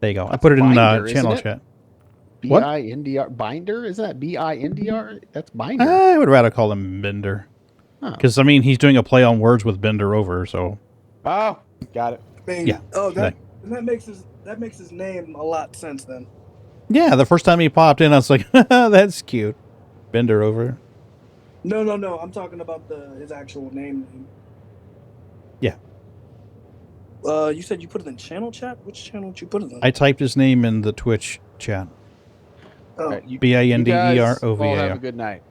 There you go. I put it in Binder, channel isn't it? chat. B-I-N-D-R. Binder? Isn't that B-I-N-D-R? That's Binder. I would rather call him Bender. Because, I mean, he's doing a play on words with Binderovar, so... Oh, got it. I mean, Yeah. that makes his name a lot sense then. Yeah, the first time he popped in, I was like, that's cute. Binderovar. No. I'm talking about his actual name. Yeah. You said you put it in channel chat? Which channel did you put it in? I typed his name in the Twitch chat. Oh. Right, Binderova. all have a good night.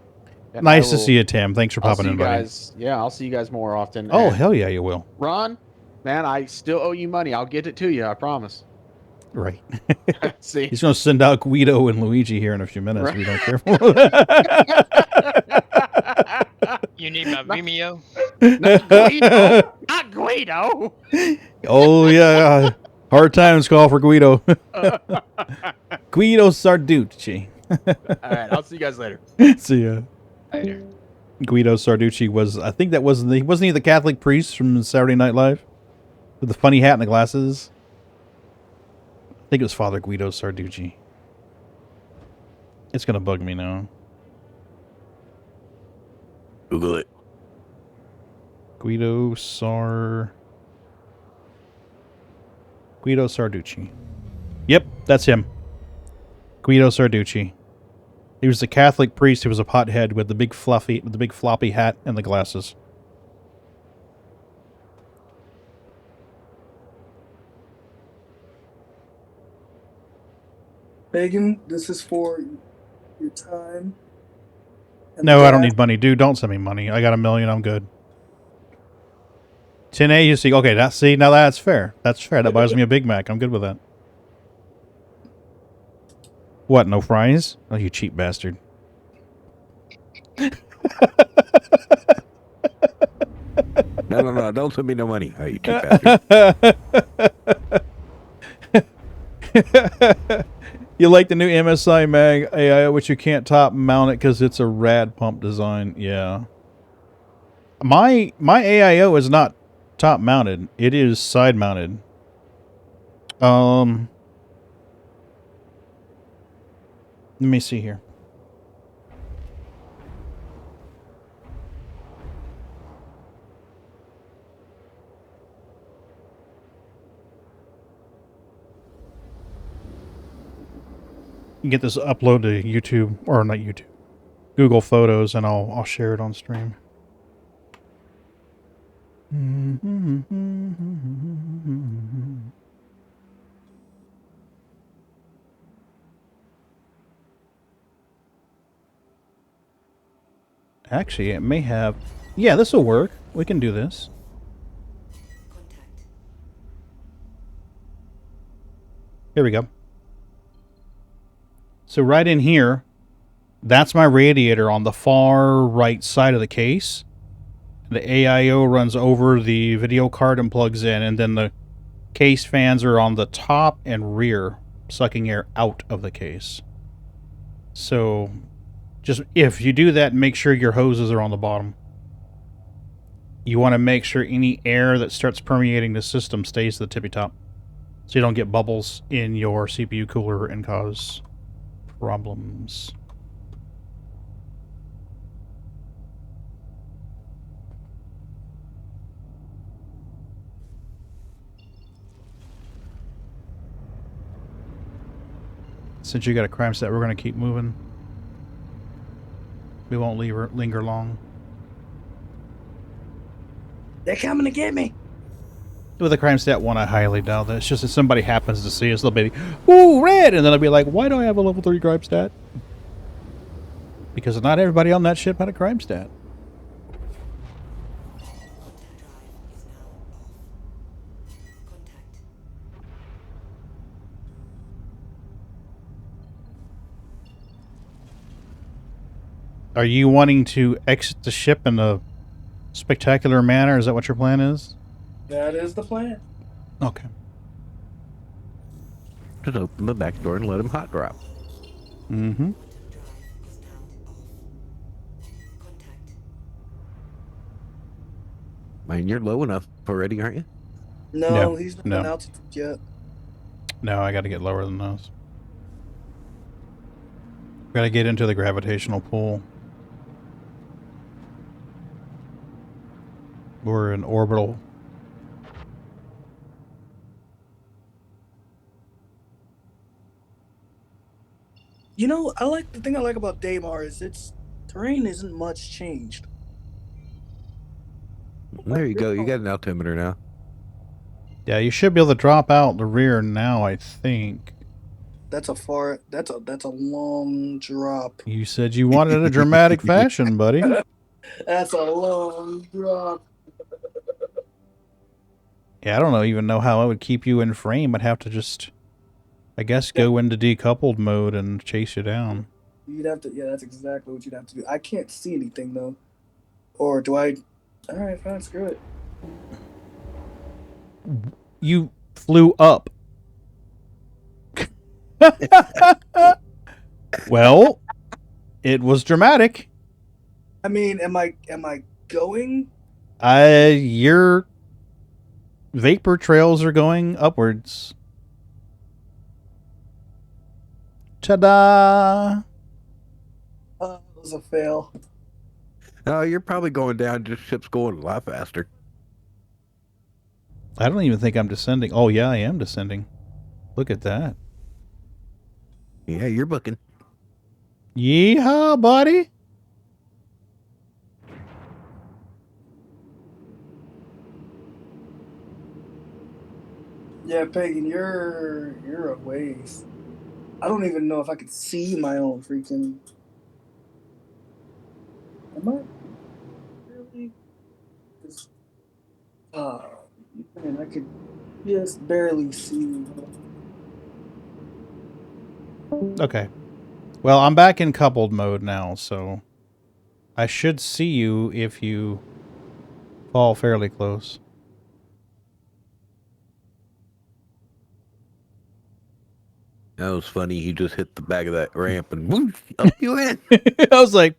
And Nice to see you, Tim. Thanks for I'll popping see in, you buddy. guys. Yeah, I'll see you guys more often. Oh, And hell yeah, you will. Ron, man, I still owe you money. I'll get it to you. I promise. Right. See, he's going to send out Guido and Luigi here in a few minutes. Right. If you don't careful. You need my Vimeo? Not Guido. Not Guido. Oh, yeah. Hard times call for Guido. Guido Sarducci. All right, I'll see you guys later. See ya. Later. Guido Sarducci was, I think that wasn't he the Catholic priest from Saturday Night Live? With the funny hat and the glasses? I think it was Father Guido Sarducci. It's going to bug me now. Google it. Guido Sarducci. Yep, that's him. Guido Sarducci. He was the Catholic priest who was a pothead with the big floppy hat and the glasses. Pagan, this is for your time. No, I don't need money. Dude, don't send me money. I got $1 million. I'm good. 10A, you see. Okay, now that's fair. That's fair. That buys me a Big Mac. I'm good with that. What, no fries? Oh, you cheap bastard. No. Don't send me no money. Oh, you cheap bastard. You like the new MSI Mag AI, which you can't top mount it because it's a rad pump design. Yeah. My AIO is not top mounted. It is side mounted. Let me see here. You get this upload to YouTube, or not YouTube, Google Photos, and I'll share it on stream. Actually, it may have... Yeah, this will work. We can do this. Here we go. So right in here, that's my radiator on the far right side of the case. The AIO runs over the video card and plugs in, and then the case fans are on the top and rear, sucking air out of the case. So just if you do that, make sure your hoses are on the bottom. You want to make sure any air that starts permeating the system stays to the tippy top, so you don't get bubbles in your CPU cooler and cause problems. Since you got a crime set, we're going to keep moving. We won't linger long. They're coming to get me. With a crime stat 1, I highly doubt that. It's just if somebody happens to see us, they'll be, ooh, red! And then I'll be like, why do I have a level 3 crime stat? Because not everybody on that ship had a crime stat. Are you wanting to exit the ship in a spectacular manner? Is that what your plan is? That is the plan. Okay. Just open the back door and let him hot drop. Mm-hmm. Man, you're low enough already, aren't you? No, he's not on altitude yet. No, I got to get lower than those. Got to get into the gravitational pull. We're in orbital. You know, the thing I like about Daymar is its terrain isn't much changed. There you go. You got an altimeter now. Yeah, you should be able to drop out the rear now, I think. That's a long drop. You said you wanted a dramatic fashion, buddy. That's a long drop. Yeah, I don't even know how I would keep you in frame. I'd have to just, I guess, go into decoupled mode and chase you down. You'd have to, yeah, that's exactly what you'd have to do. I can't see anything, though. Or do I? All right, fine, screw it. You flew up. Well, it was dramatic. I mean, am I going? Your vapor trails are going upwards. Ta-da! It was a fail. Oh, you're probably going down. Just ship's going a lot faster. I don't even think I'm descending. Oh, yeah, I am descending. Look at that. Yeah, you're booking. Yeehaw, buddy! Yeah, Pagan, you're a ways. I don't even know if I could see my own freaking. Am I really? Man, I could just barely see. Okay. Well, I'm back in coupled mode now, so I should see you if you fall fairly close. That was funny. He just hit the back of that ramp and whoosh, up you went. I was like,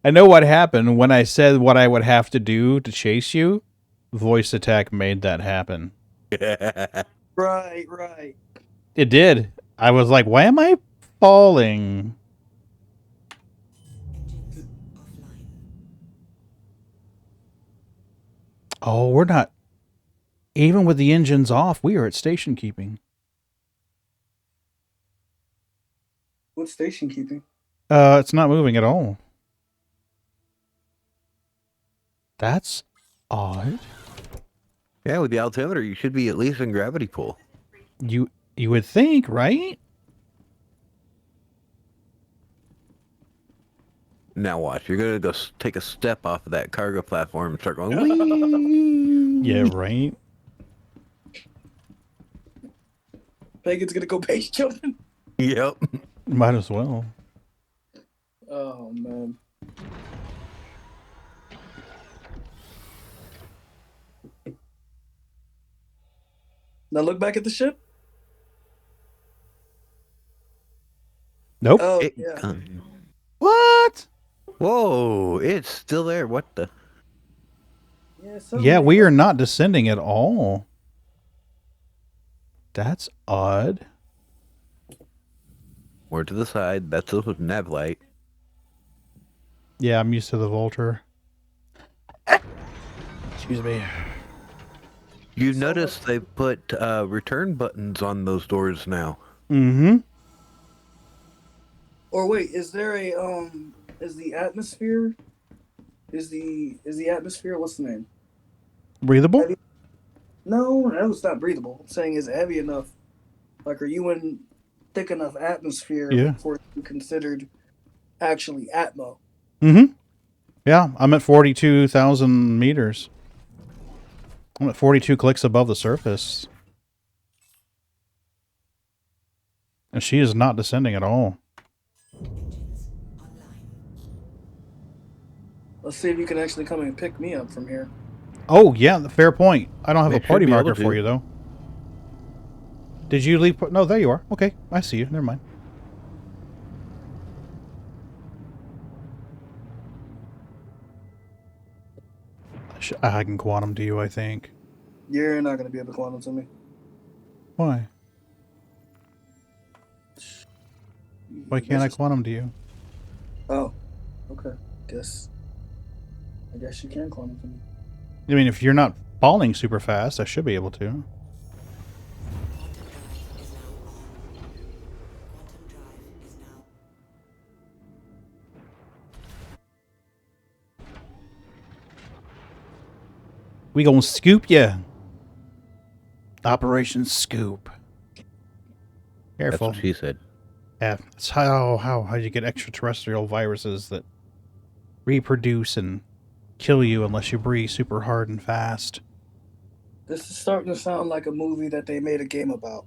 I know what happened when I said what I would have to do to chase you. Voice attack made that happen. Right. It did. I was like, why am I falling? Oh, we're not. Even with the engines off, we are at station keeping. What station keeping? It's not moving at all. That's odd. Yeah, with the altimeter, you should be at least in gravity pull. You would think, right? Now watch. You're gonna go take a step off of that cargo platform and start going. Whee! Yeah, right. Pagan's gonna go base jumping. Yep. Might as well. Oh man. Now look back at the ship. Nope. Oh yeah. What? Whoa! It's still there. What the? Yeah, we are not descending at all. That's odd. More to the side. That's a nav light. Yeah, I'm used to the Vulture. Excuse me. You notice they put return buttons on those doors now. Mm-hmm. Or wait, is there a is the atmosphere? Is the atmosphere? What's the name? Breathable? Heavy? No, it's not breathable. I'm saying is it heavy enough? Like, are you in thick enough atmosphere for it to be considered actually atmo? Mm-hmm. Yeah, I'm at 42,000 meters. I'm at 42 clicks above the surface. And she is not descending at all. Let's see if you can actually come and pick me up from here. Oh, yeah, fair point. I don't have They a party should be able marker to. for you, though. Did you leave? No, there you are. Okay, I see you. Never mind. I can quantum to you, I think. You're not gonna be able to clone them to me. Why? Why can't I clone them to you? Oh, okay. I guess you can clone them to me. I mean, if you're not falling super fast, I should be able to. We gonna scoop ya. Operation Scoop. Careful. That's what she said. Yeah, it's how you get extraterrestrial viruses that reproduce and kill you unless you breathe super hard and fast. This is starting to sound like a movie that they made a game about.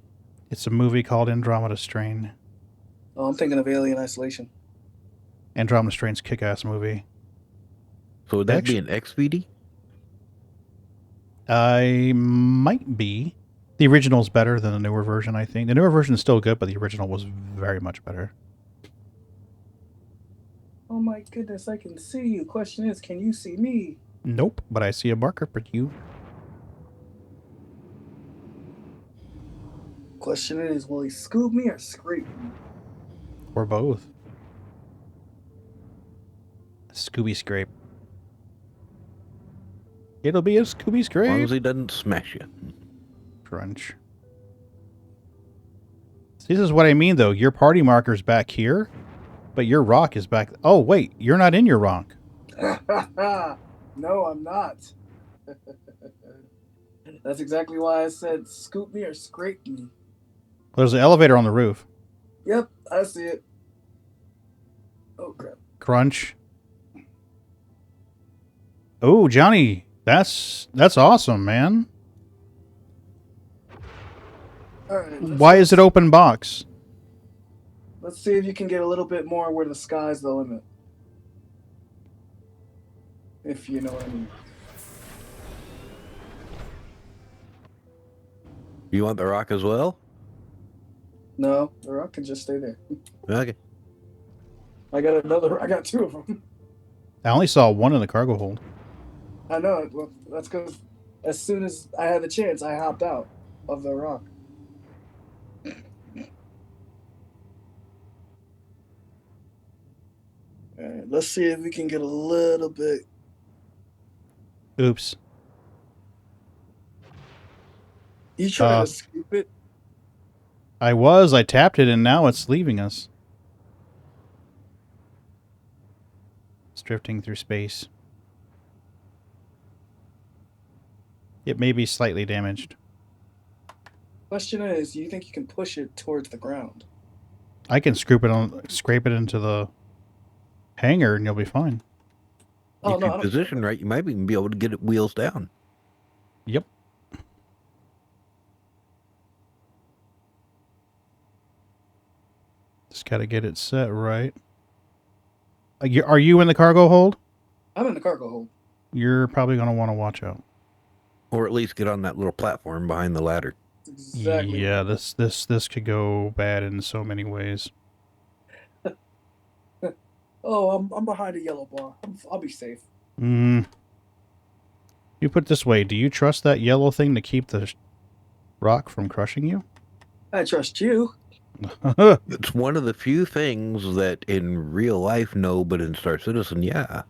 It's a movie called Andromeda Strain. Oh, I'm thinking of Alien Isolation. Andromeda Strain's kick-ass movie. So would that be an XVD? I might be. The original's better than the newer version, I think. The newer version is still good, but the original was very much better. Oh my goodness, I can see you. Question is, can you see me? Nope, but I see a marker for you. Question is, will he scoop me or scrape me? Or both. Scooby Scrape. It'll be a Scooby Scrape. As long as he doesn't smash you. Crunch. See, this is what I mean, though. Your party marker's back here, but your rock is back. Oh, wait. You're not in your rock. No, I'm not. That's exactly why I said scoop me or scrape me. There's an elevator on the roof. Yep, I see it. Oh, crap. Crunch. Oh, Johnny. That's awesome, man. All right, Why is it open box? Let's see if you can get a little bit more where the sky's the limit. If you know what I mean. You want the rock as well? No, the rock can just stay there. Okay. I got two of them. I only saw one in the cargo hold. I know. Well, that's because as soon as I had the chance, I hopped out of the rock. All right, let's see if we can get a little bit. Oops. You trying to scoop it? I tapped it and now it's leaving us. It's drifting through space. It may be slightly damaged. Question is, do you think you can push it towards the ground? I can scrape it into the hangar and you'll be fine. Oh, if you position right, you might even be able to get it wheels down. Yep. Just got to get it set right. Are you in the cargo hold? I'm in the cargo hold. You're probably going to want to watch out. Or at least get on that little platform behind the ladder. Exactly. Yeah, this could go bad in so many ways. Oh, I'm behind a yellow bar. I'll be safe. You put it this way, do you trust that yellow thing to keep the rock from crushing you? I trust you. It's one of the few things that in real life, no, but in Star Citizen, yeah.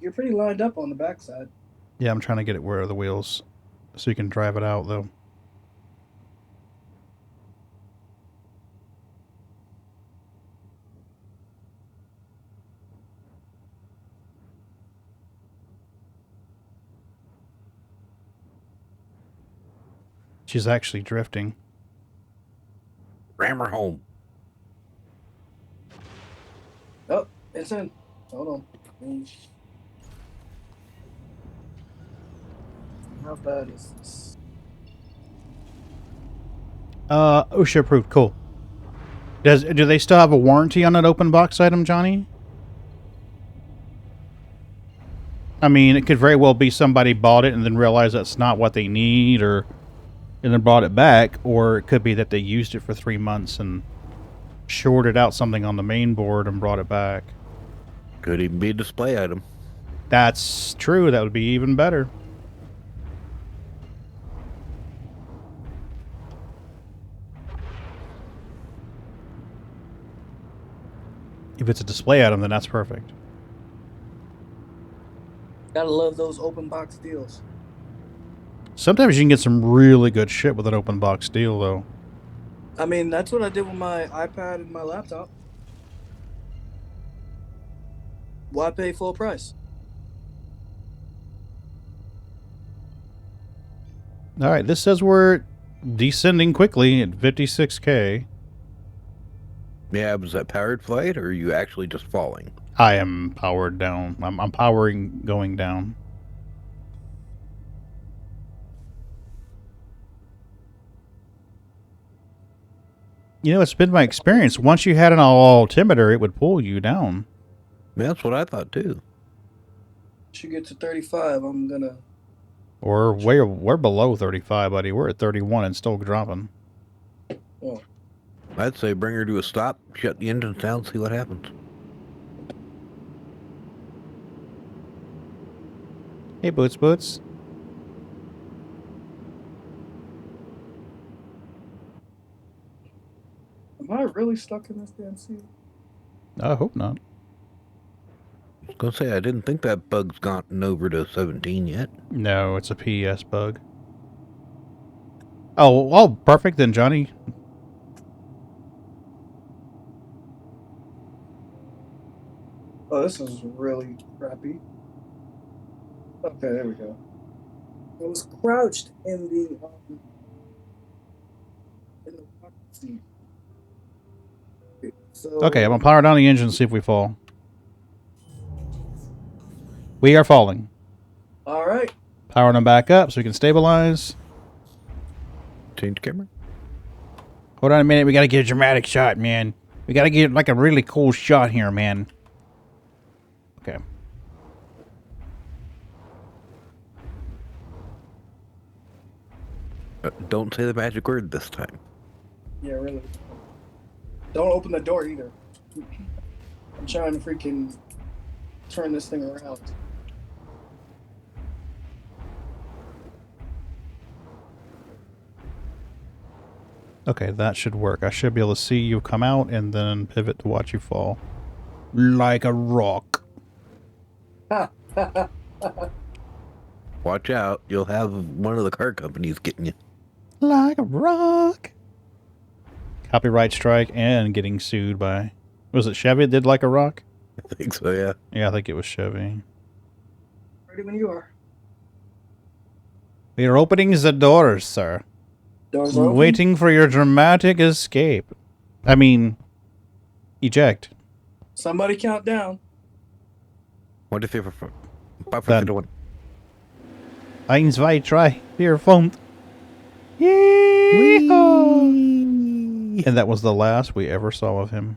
You're pretty lined up on the backside. Yeah, I'm trying to get it where the wheels, so you can drive it out, though. She's actually drifting. Ram her home. Oh, it's in. Hold on. How bad is this? OSHA approved. Cool. Do they still have a warranty on that open box item, Johnny? I mean, it could very well be somebody bought it and then realized that's not what they need, or and then brought it back, or it could be that they used it for 3 months and shorted out something on the main board and brought it back. Could even be a display item. That's true. That would be even better. If it's a display item, then that's perfect. Gotta love those open box deals. Sometimes you can get some really good shit with an open box deal, though. I mean, that's what I did with my iPad and my laptop. Why pay full price? All right, this says we're descending quickly at 56K. Yeah, was that powered flight, or are you actually just falling? I am powered down. I'm powering going down. You know, it's been my experience. Once you had an altimeter, it would pull you down. Yeah, that's what I thought too. Should get to 35. I'm gonna. Or we're below 35, buddy. We're at 31 and still dropping. Oh. I'd say bring her to a stop, shut the engines down, see what happens. Hey, Boots. Am I really stuck in this damn seat? I hope not. I was gonna say, I didn't think that bug's gotten over to 17 yet. No, it's a PS bug. Oh, perfect then, Johnny. Oh, this is really crappy. Okay, there we go. It was crouched in the seat. So, Okay, I'm gonna power down the engine and see if we fall. We are falling. All right. Powering them back up so we can stabilize. Change camera. Hold on a minute. We gotta get a dramatic shot, man. We gotta get like a really cool shot here, man. Okay. Don't say the magic word this time. Yeah, really. Don't open the door either. I'm trying to freaking turn this thing around. Okay, that should work. I should be able to see you come out and then pivot to watch you fall. Like a rock. Watch out, you'll have one of the car companies getting you. Like a rock. Copyright strike and getting sued by... Was it Chevy that did Like a Rock? I think so, yeah. Yeah, I think it was Chevy. Ready when you are. We are opening the doors, sir. Doors open? Waiting for your dramatic escape. I mean, eject. Somebody count down. 1, 2, 3, 4, 5, 4, 3, 2, 1. 1, 2, 3, 4, 5. Yee-haw! And that was the last we ever saw of him.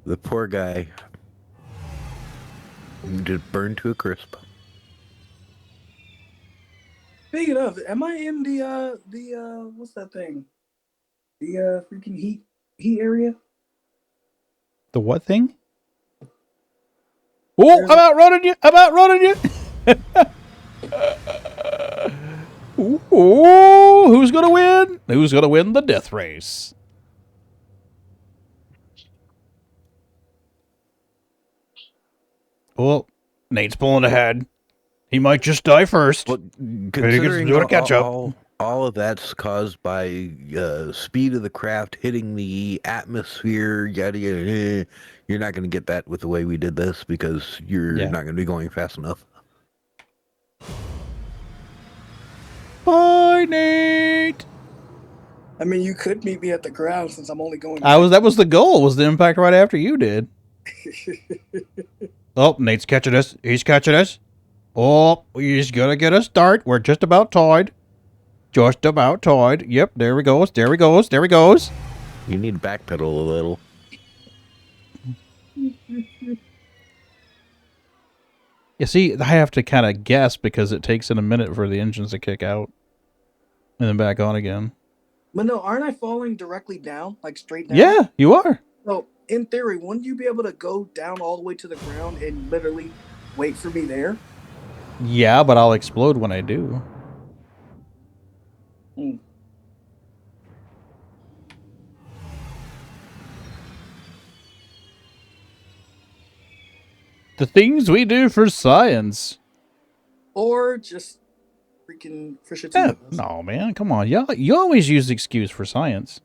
The poor guy just burned to a crisp. Speaking of, am I in the what's that thing? The freaking heat area? The what thing? Oh, I'm outrunning you! I'm outrunning you! Ooh, who's gonna win? Who's gonna win the death race? Well, Nate's pulling ahead. He might just die first. Well, considering all of that's caused by speed of the craft hitting the atmosphere, yada yada. You're not going to get that with the way we did this because you're not going to be going fast enough. Bye, Nate. I mean, you could meet me at the ground since I'm only going. That was the goal. Was the impact right after you did? Oh, Nate's catching us. He's catching us. Oh, he's gonna get a start. We're just about tied. Just about tied. Yep, there he goes. There he goes. There he goes. You need to backpedal a little. You see, I have to kind of guess because it takes in a minute for the engines to kick out and then back on again. But no, aren't I falling directly down, like straight down? Yeah, you are. So, in theory, wouldn't you be able to go down all the way to the ground and literally wait for me there? Yeah, but I'll explode when I do. Hmm. The things we do for science. Or just freaking for shits Yeah, and giggles. no, man, come on. You always use the excuse for science.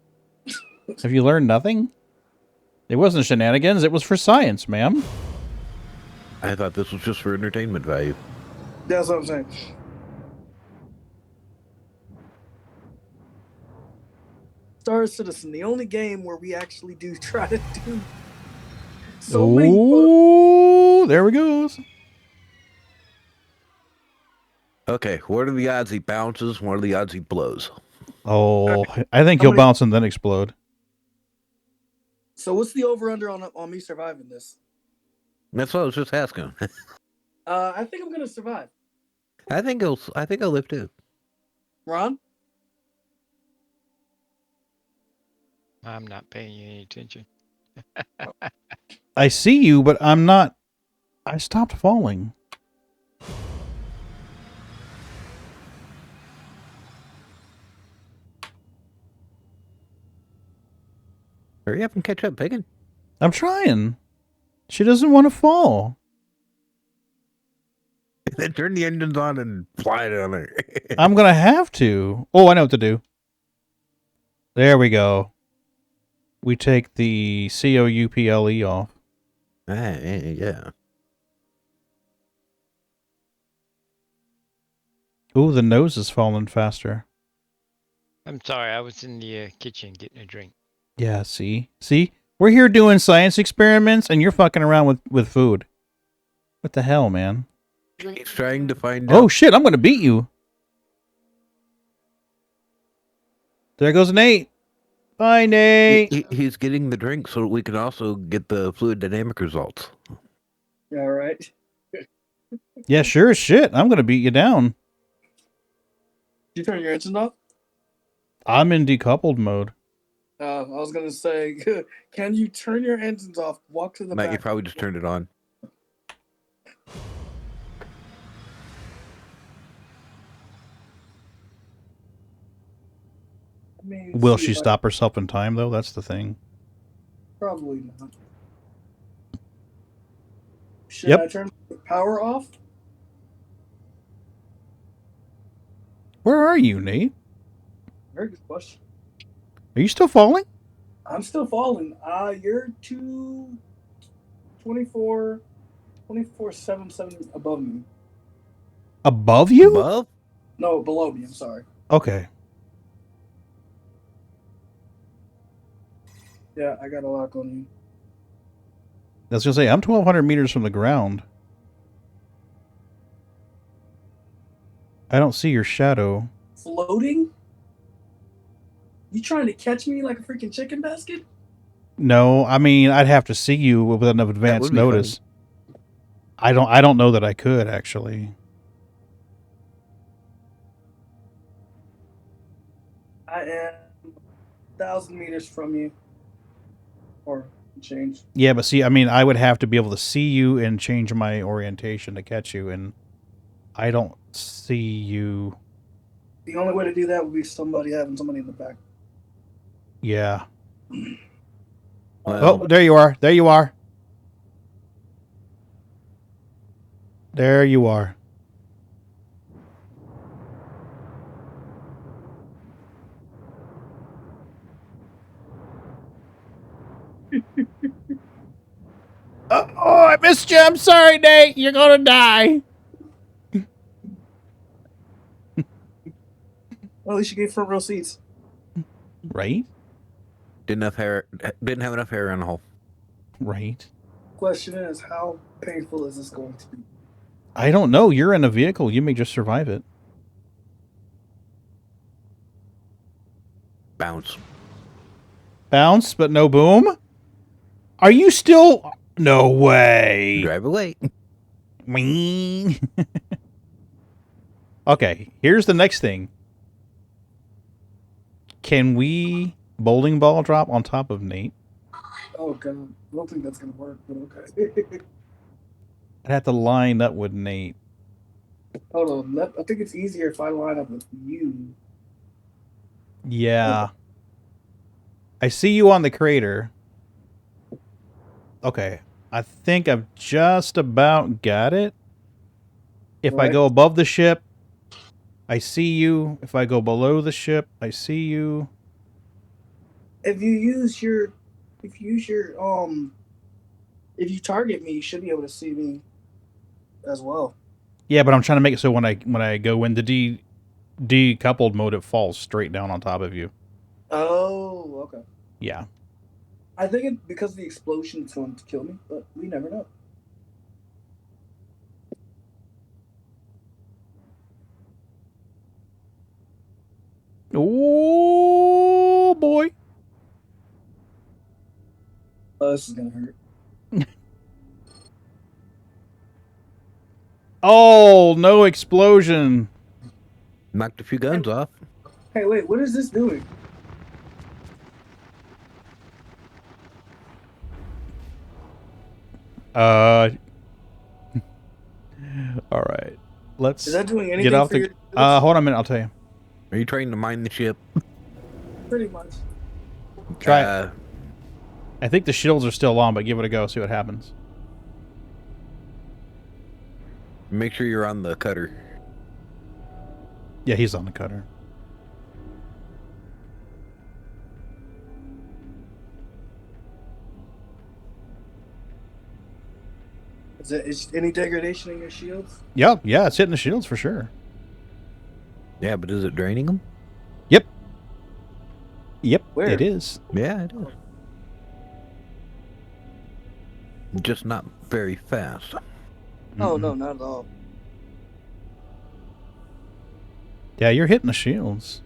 Have you learned nothing? It wasn't shenanigans. It was for science, ma'am. I thought this was just for entertainment value. That's what I'm saying. Star Citizen, the only game where we actually do try to do so many. Oh, there we goes. Okay, what are the odds he bounces? What are the odds he blows? Oh, I think he'll bounce and then explode. So what's the over/under on me surviving this? That's what I was just asking. I think I'm gonna survive. I think I'll live too. Ron? I'm not paying you any attention. I see you, but I'm not. I stopped falling. Hurry up and catch up, Pagan. I'm trying. She doesn't want to fall. Then turn the engines on and fly down there. I'm going to have to. Oh, I know what to do. There we go. We take the COUPLE off. Yeah. Ooh, the nose is falling faster. I'm sorry, I was in the kitchen getting a drink. Yeah, see? See? We're here doing science experiments, and you're fucking around with food. What the hell, man? He's trying to find out. Oh, shit, I'm going to beat you. There goes Nate. Bye, Nate. He's getting the drink so we can also get the fluid dynamic results. Yeah, right. Yeah, sure as shit. I'm going to beat you down. You turn your engine off? I'm in decoupled mode. I was gonna say, can you turn your engines off? Walk to the Matt, back. you probably just turned it on. Will she stop herself in time, though? That's the thing. Probably not. Should I turn the power off? Where are you, Nate? Very good question. Are you still falling? I'm still falling. You're 24,777 above me. Above you? Above? No, below me. I'm sorry. Okay. Yeah, I got a lock on you. I was going to say, I'm 1,200 meters from the ground. I don't see your shadow. Floating? You trying to catch me like a freaking chicken basket? No, I mean, I'd have to see you with enough advance notice. I don't know that I could, actually. I am 1,000 meters from you. Or change. Yeah, but see, I mean, I would have to be able to see you and change my orientation to catch you, and I don't see you. The only way to do that would be having somebody in the back. Yeah. Oh, there you are. There you are. There you are. Oh, I missed you. I'm sorry, Nate. You're going to die. Well, at least you gave front row seats. Right? Didn't have enough hair on the hole. Right. Question is, how painful is this going to be? I don't know. You're in a vehicle. You may just survive it. Bounce. Bounce, but no boom? Are you still... No way. Drive away. Wing. Okay, here's the next thing. Can we bowling ball drop on top of Nate? Oh god, I don't think that's gonna work, but okay. I'd have to line up with Nate. Hold on, I think it's easier if I line up with you. Yeah. I see you on the crater. Okay. I think I've just about got it. If I go above the ship, I see you. If I go below the ship, I see you. If you target me, you should be able to see me as well. Yeah, but I'm trying to make it so when I go into decoupled mode, it falls straight down on top of you. Oh, okay. Yeah. I think because of the explosion, it's going to kill me, but we never know. Oh boy. Oh, this is gonna hurt. Oh, no explosion. Knocked a few guns off. Hey, wait, what is this doing? All right. Let's Is that doing anything get off for the. your Hold on a minute. I'll tell you. Are you trying to mine the ship? Pretty much. Try it. I think the shields are still on, but give it a go. See what happens. Make sure you're on the cutter. Yeah, he's on the cutter. Is any degradation in your shields? Yep. Yeah, it's hitting the shields for sure. Yeah, but is it draining them? Yep. Yep, Where? it is. Yeah, it is. Just not very fast. Oh, no, not at all. Yeah, you're hitting the shields.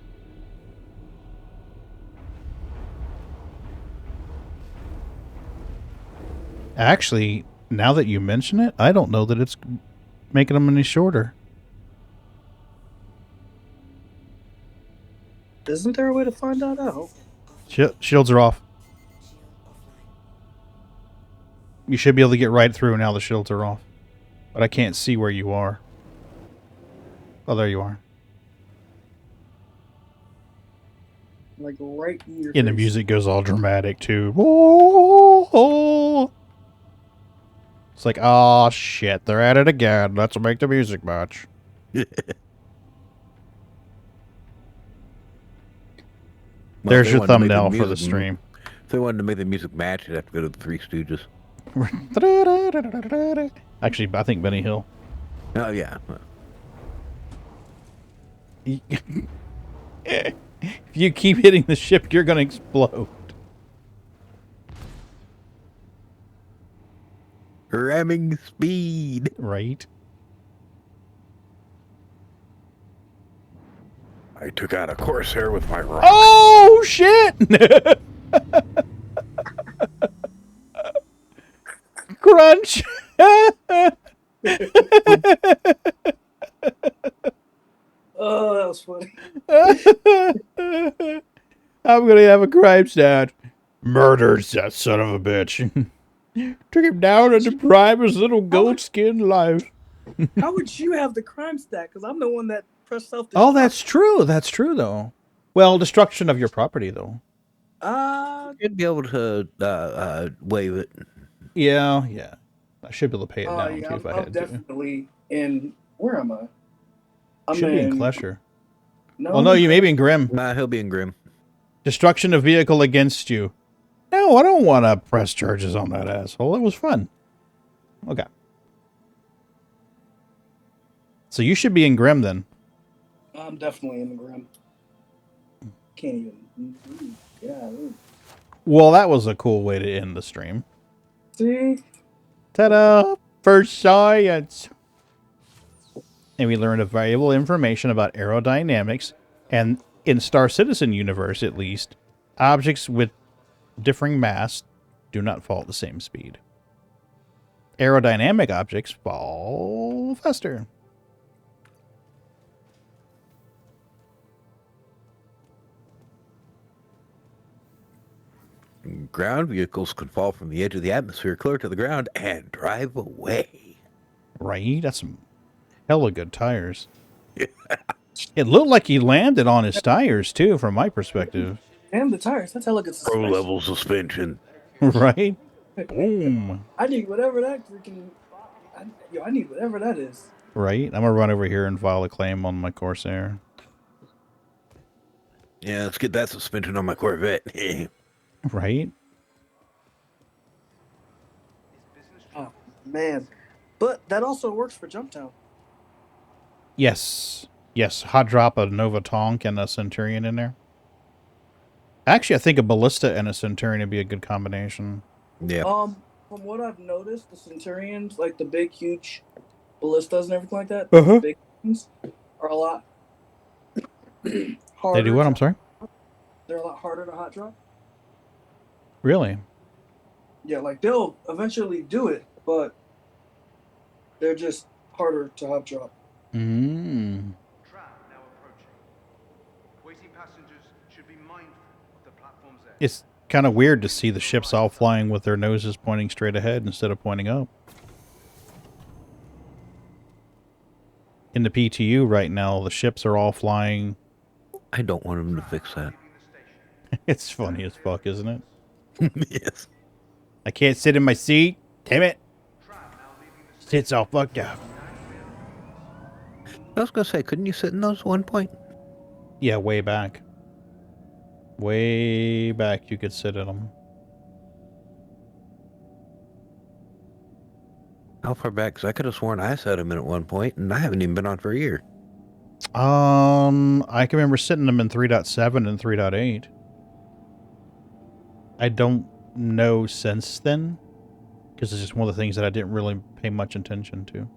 Actually, now that you mention it, I don't know that it's making them any shorter. Isn't there a way to find that out? Shields are off. You should be able to get right through now the shields are off. But I can't see where you are. Oh, there you are. Like right in your And the face. music goes all dramatic too. Oh. It's like, oh shit, they're at it again. Let's make the music match. There's your thumbnail for the stream. If they wanted to make the music match, you'd have to go to the Three Stooges. Actually, I think Benny Hill. Oh, yeah. If you keep hitting the ship, you're going to explode. Ramming speed. Right. I took out a Corsair with my rock. Oh, shit! Crunch! Oh, that was funny. I'm gonna have a crime stat. Murders that son of a bitch. Took him down and deprived his little goat skin life. How would you have the crime stat? Because I'm the one that pressed self-destruct. Oh, that's true. That's true, though. Well, destruction of your property, though. You'd be able to waive it. Yeah, yeah. I should be able to pay it down, yeah, too, if I I'm had to. definitely in... Where am I? I'm Should be in Klesher. No, Oh, no, you may be in Grim. Nah, he'll be in Grim. Destruction of vehicle against you. No, I don't want to press charges on that asshole. It was fun. Okay. So you should be in Grim, then. I'm definitely in the Grim. Can't even... Yeah. Well, that was a cool way to end the stream. See? Ta-da! For science! And we learned valuable information about aerodynamics, and in Star Citizen universe, at least, objects with differing mass do not fall at the same speed. aerodynamic objects fall faster. Ground vehicles can fall from the edge of the atmosphere clear to the ground and drive away. Right? That's some hella good tires. It looked like he landed on his tires, too, from my perspective. Damn the tires. That's hella good suspension. Pro-level suspension. Right? Boom. I need whatever that freaking... I need whatever that is. Right? I'm going to run over here and file a claim on my Corsair. Yeah, let's get that suspension on my Corvette. Right? Oh, man. But that also works for Jumptown. Yes. Yes. Hot drop a Nova Tonk and a Centurion in there. Actually, I think a Ballista and a Centurion would be a good combination. Yeah. From what I've noticed, the Centurions, like the big, huge ballistas and everything like that, Uh-huh. big things are a lot They harder. do what? I'm sorry? They're a lot harder to hot drop. Really? Yeah, like they'll eventually do it, but they're just harder to hot drop. Mm. It's kind of weird to see the ships all flying with their noses pointing straight ahead instead of pointing up. In the PTU right now, the ships are all flying. I don't want them to fix that. It's funny as fuck, isn't it? Yes. I can't sit in my seat. Damn it. Sit's all fucked up. I was going to say, couldn't you sit in those at one point? Yeah, way back. Way back you could sit in them. How far back? Because I could have sworn I sat them in at one point, and I haven't even been on for a year. I can remember sitting them in 3.7 and 3.8. I don't know since then, because it's just one of the things that I didn't really pay much attention to.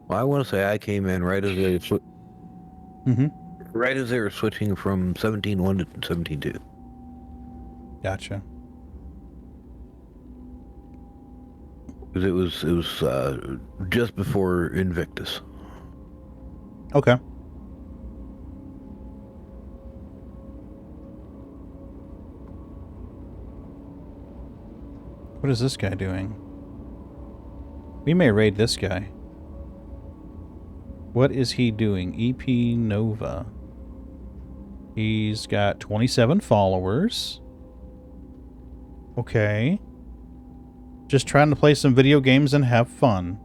Well, I want to say I came in right as they right as they were switching from 17.1 to 17.2. Gotcha. Because it was just before Invictus. Okay. What is this guy doing? We may raid this guy. What is he doing? EP Nova. He's got 27 followers. Okay. Just trying to play some video games and have fun.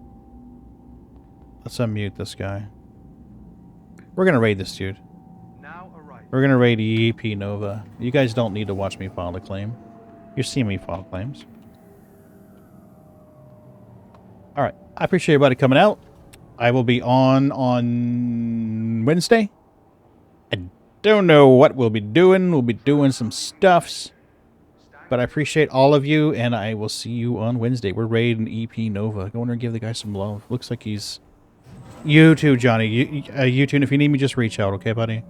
Let's unmute this guy. We're gonna raid this dude. We're gonna raid EP Nova. You guys don't need to watch me file a claim. You're seeing me file claims. Alright. I appreciate everybody coming out. I will be on Wednesday. I don't know what we'll be doing. We'll be doing some stuffs. But I appreciate all of you, and I will see you on Wednesday. We're raiding EP Nova. Go in there and give the guy some love. Looks like he's... You too, Johnny. You too, and if you need me, just reach out, okay, buddy?